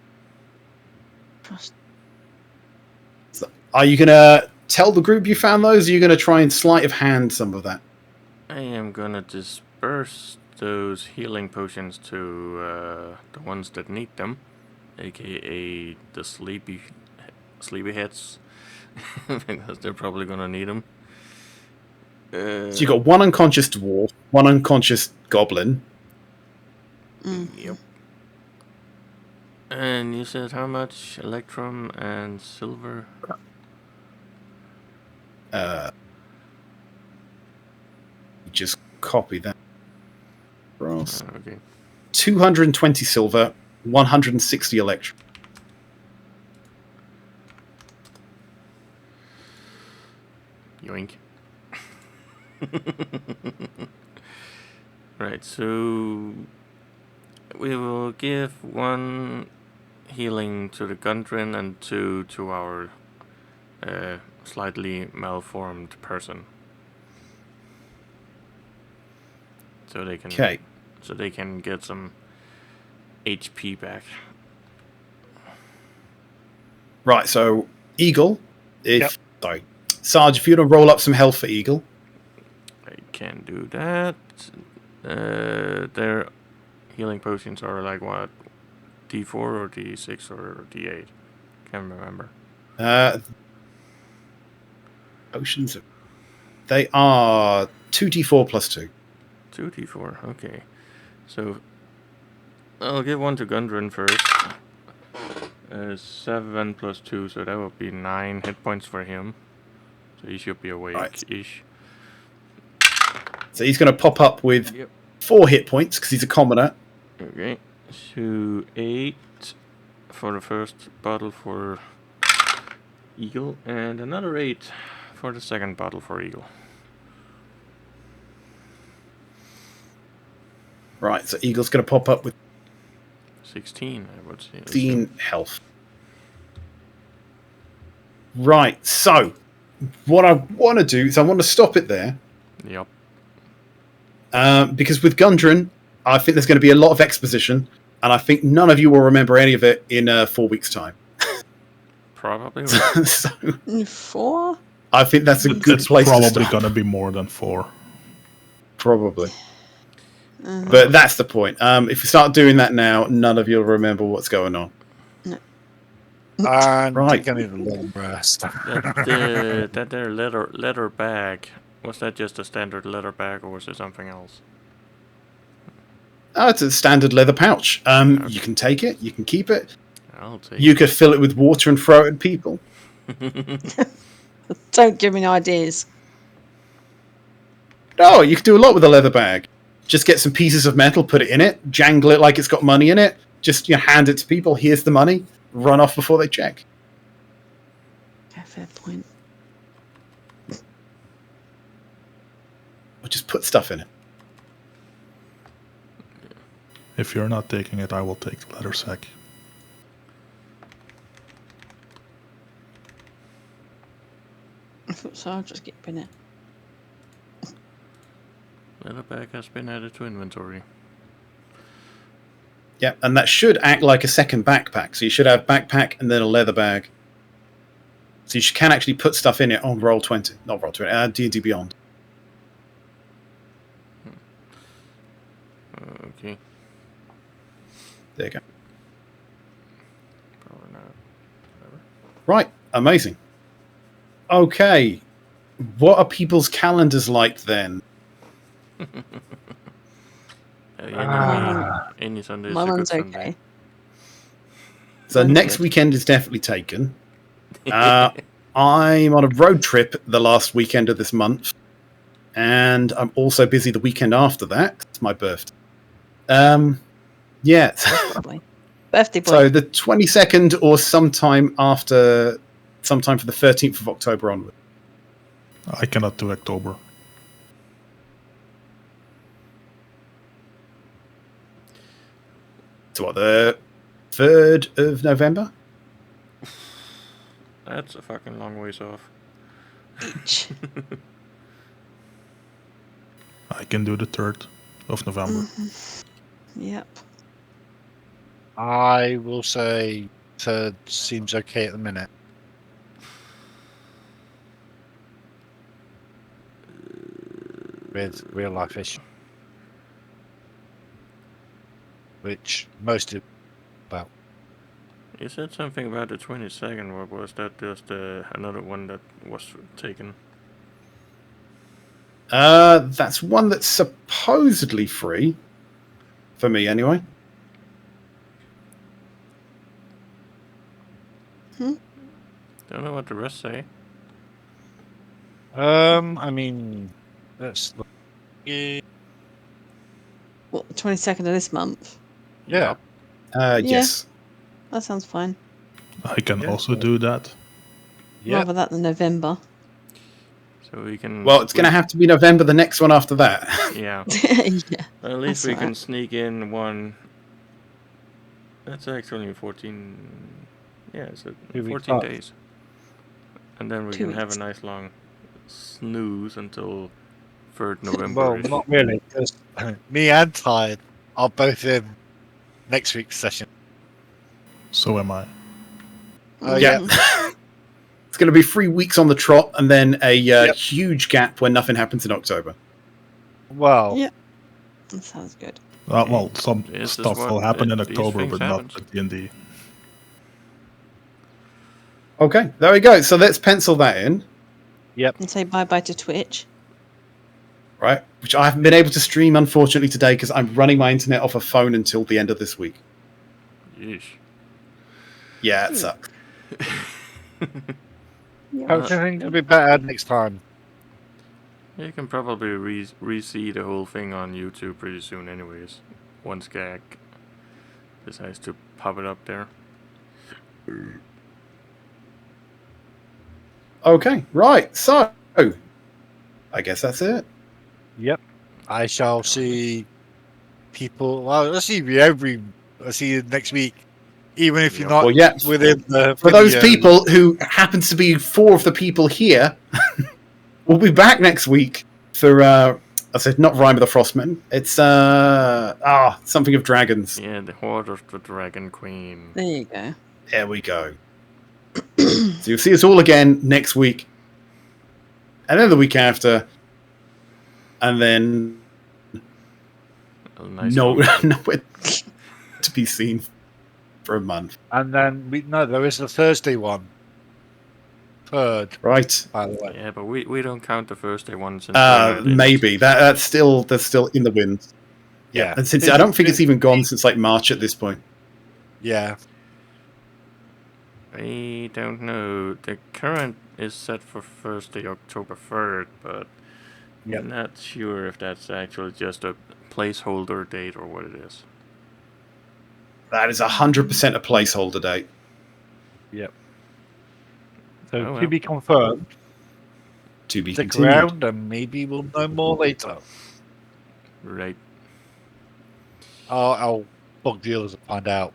So, are you going to tell the group you found those, or are you going to try and sleight of hand some of that?
I am gonna disperse those healing potions to the ones that need them, aka the sleepy heads, because they're probably gonna need them.
So you got 1 unconscious dwarf, 1 unconscious goblin.
Yep. And you said how much electrum and silver?
Just copy that. Ross.
Okay.
220 silver, 160 electrum.
Yoink. Right, so we will give 1 healing to the Gundren and 2 to our slightly malformed person. So they can get some HP back.
Right, so Eagle, sorry, Sarge, if you want to roll up some health for Eagle.
I can do that. Their healing potions are like what? D4 or D6 or D8? Can't remember.
Potions. They are 2d4 plus 2.
2d4, okay. So I'll give 1 to Gundren first. 7 plus 2, so that would be 9 hit points for him. So he should be awake-ish.
So he's going to pop up with 4 hit points because he's a commoner.
Okay, so 8 for the first bottle for Eagle, and another 8 for the second bottle for Eagle.
Right, so Eagle's going to pop up with
16, I would say.
16 health. Right, so what I want to do is I want to stop it there.
Yep.
Because with Gundren, I think there's going to be a lot of exposition, and I think none of you will remember any of it in 4 weeks' time.
Probably.
So
4?
I think that's a good
It's
place to
probably
stop.
going to be more than 4.
Probably. But that's the point. If you start doing that now, none of you will remember what's going on.
And
Right.
think I need a long rest.
that there leather bag, was that just a standard leather bag, or was it something else?
Oh, it's a standard leather pouch. You can take it. You can keep it.
I'll take
You could fill it with water and throw it at people.
Don't give me ideas.
No, you could do a lot with a leather bag. Just get some pieces of metal, put it in it, jangle it like it's got money in it. Just hand it to people. Here's the money. Run off before they check.
Okay, fair point.
Or just put stuff in it.
If you're not taking it, I will take the leather sack.
So I'll just keep in it.
Leather bag has been added to inventory.
Yeah, and that should act like a second backpack. So you should have backpack and then a leather bag. So you can actually put stuff in it on Roll20. Not Roll20, D&D Beyond.
Okay.
There you go.
Probably not. Whatever.
Right, amazing. Okay, what are people's calendars like then?
Any Sunday is
My
a good
one's
Sunday.
okay.
So
Sounds
next
good.
weekend is definitely taken. I'm on a road trip the last weekend of this month, and I'm also busy the weekend after that. It's my birthday. Yeah.
Probably. Birthday boy.
So the 22nd or sometime for the 13th of October onward.
I cannot do October.
So what, the 3rd of November?
That's a fucking long ways off.
Each.
I can do the 3rd of November.
Yep.
I will say third seems okay at the minute. With real life issue. Which most of about.
You said something about the 22nd. What was that? Just another one that was taken.
That's one that's supposedly free. For me, anyway.
Don't know what the rest say.
I mean, let's look.
What, the 22nd of this month?
Yeah.
Yes.
That sounds fine.
I can
Yeah.
also do that.
Yeah.
Rather that than November.
So we can.
Well, it's going to have to be November, the next one after that.
Yeah.
Yeah.
Well, at least
That's
we
alright.
can sneak in one. That's actually 14. Yeah, it's
2 weeks
14
off.
days. And then we
2
can have
weeks.
a nice long snooze until 3rd November.
Well, not really, because me and Tide are both in next week's session.
So am I.
Oh,
Yeah. It's going to be 3 weeks on the trot and then a
Yep.
huge gap when nothing happens in October.
Well,
Yeah. That sounds good.
Well, some
This is
stuff
what-
will happen in
these
October,
things
but
happen.
not with D&D.
Okay, there we go. So let's pencil that in,
And say bye-bye to Twitch.
right? Which I haven't been able to stream, unfortunately, today because I'm running my internet off a phone until the end of this week.
Yeesh.
Yeah, it sucks.
hopefully it'll be better next time.
You can probably re-see the whole thing on YouTube pretty soon, anyways. Once Gag decides to pop it up there.
Okay, right. So, I guess that's it.
Yep. I shall see people. Well, I'll see you every I'll see you next week. Even if you're
Yep.
not
Well, yeah.
within the
For those
video.
people who happens to be 4 of the people here, we'll be back next week for I said not Rime of the Frostmen. It's something of dragons.
Yeah, the Horde of the Dragon Queen.
There you go.
There we go. So you'll see us all again next week, and then the week after, and then
A nice
nowhere to be seen for a month.
And then there is the Thursday one. Third,
Right?
by the way.
Yeah, but we don't count the Thursday one since we're not in it.
Maybe that's still in the wind.
Yeah.
And since I don't think it's even gone since like March at this point.
Yeah.
I don't know. The current is set for Thursday, October 3rd, but
Yep.
I'm not sure if that's actually just a placeholder date or what it is.
That is 100% a placeholder date.
Yep. So
Oh, well.
to be confirmed.
To be
Stick
continued.
around and maybe we'll know more later.
Right.
I'll bug the others to find out.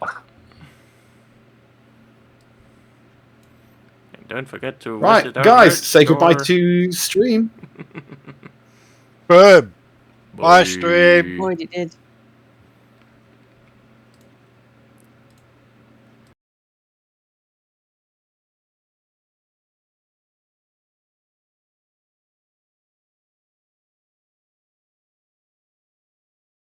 And don't forget to
Right,
visit our
guys,
merch
say goodbye
store.
to stream.
Boom.
Bye.
Bye, stream.
Already did.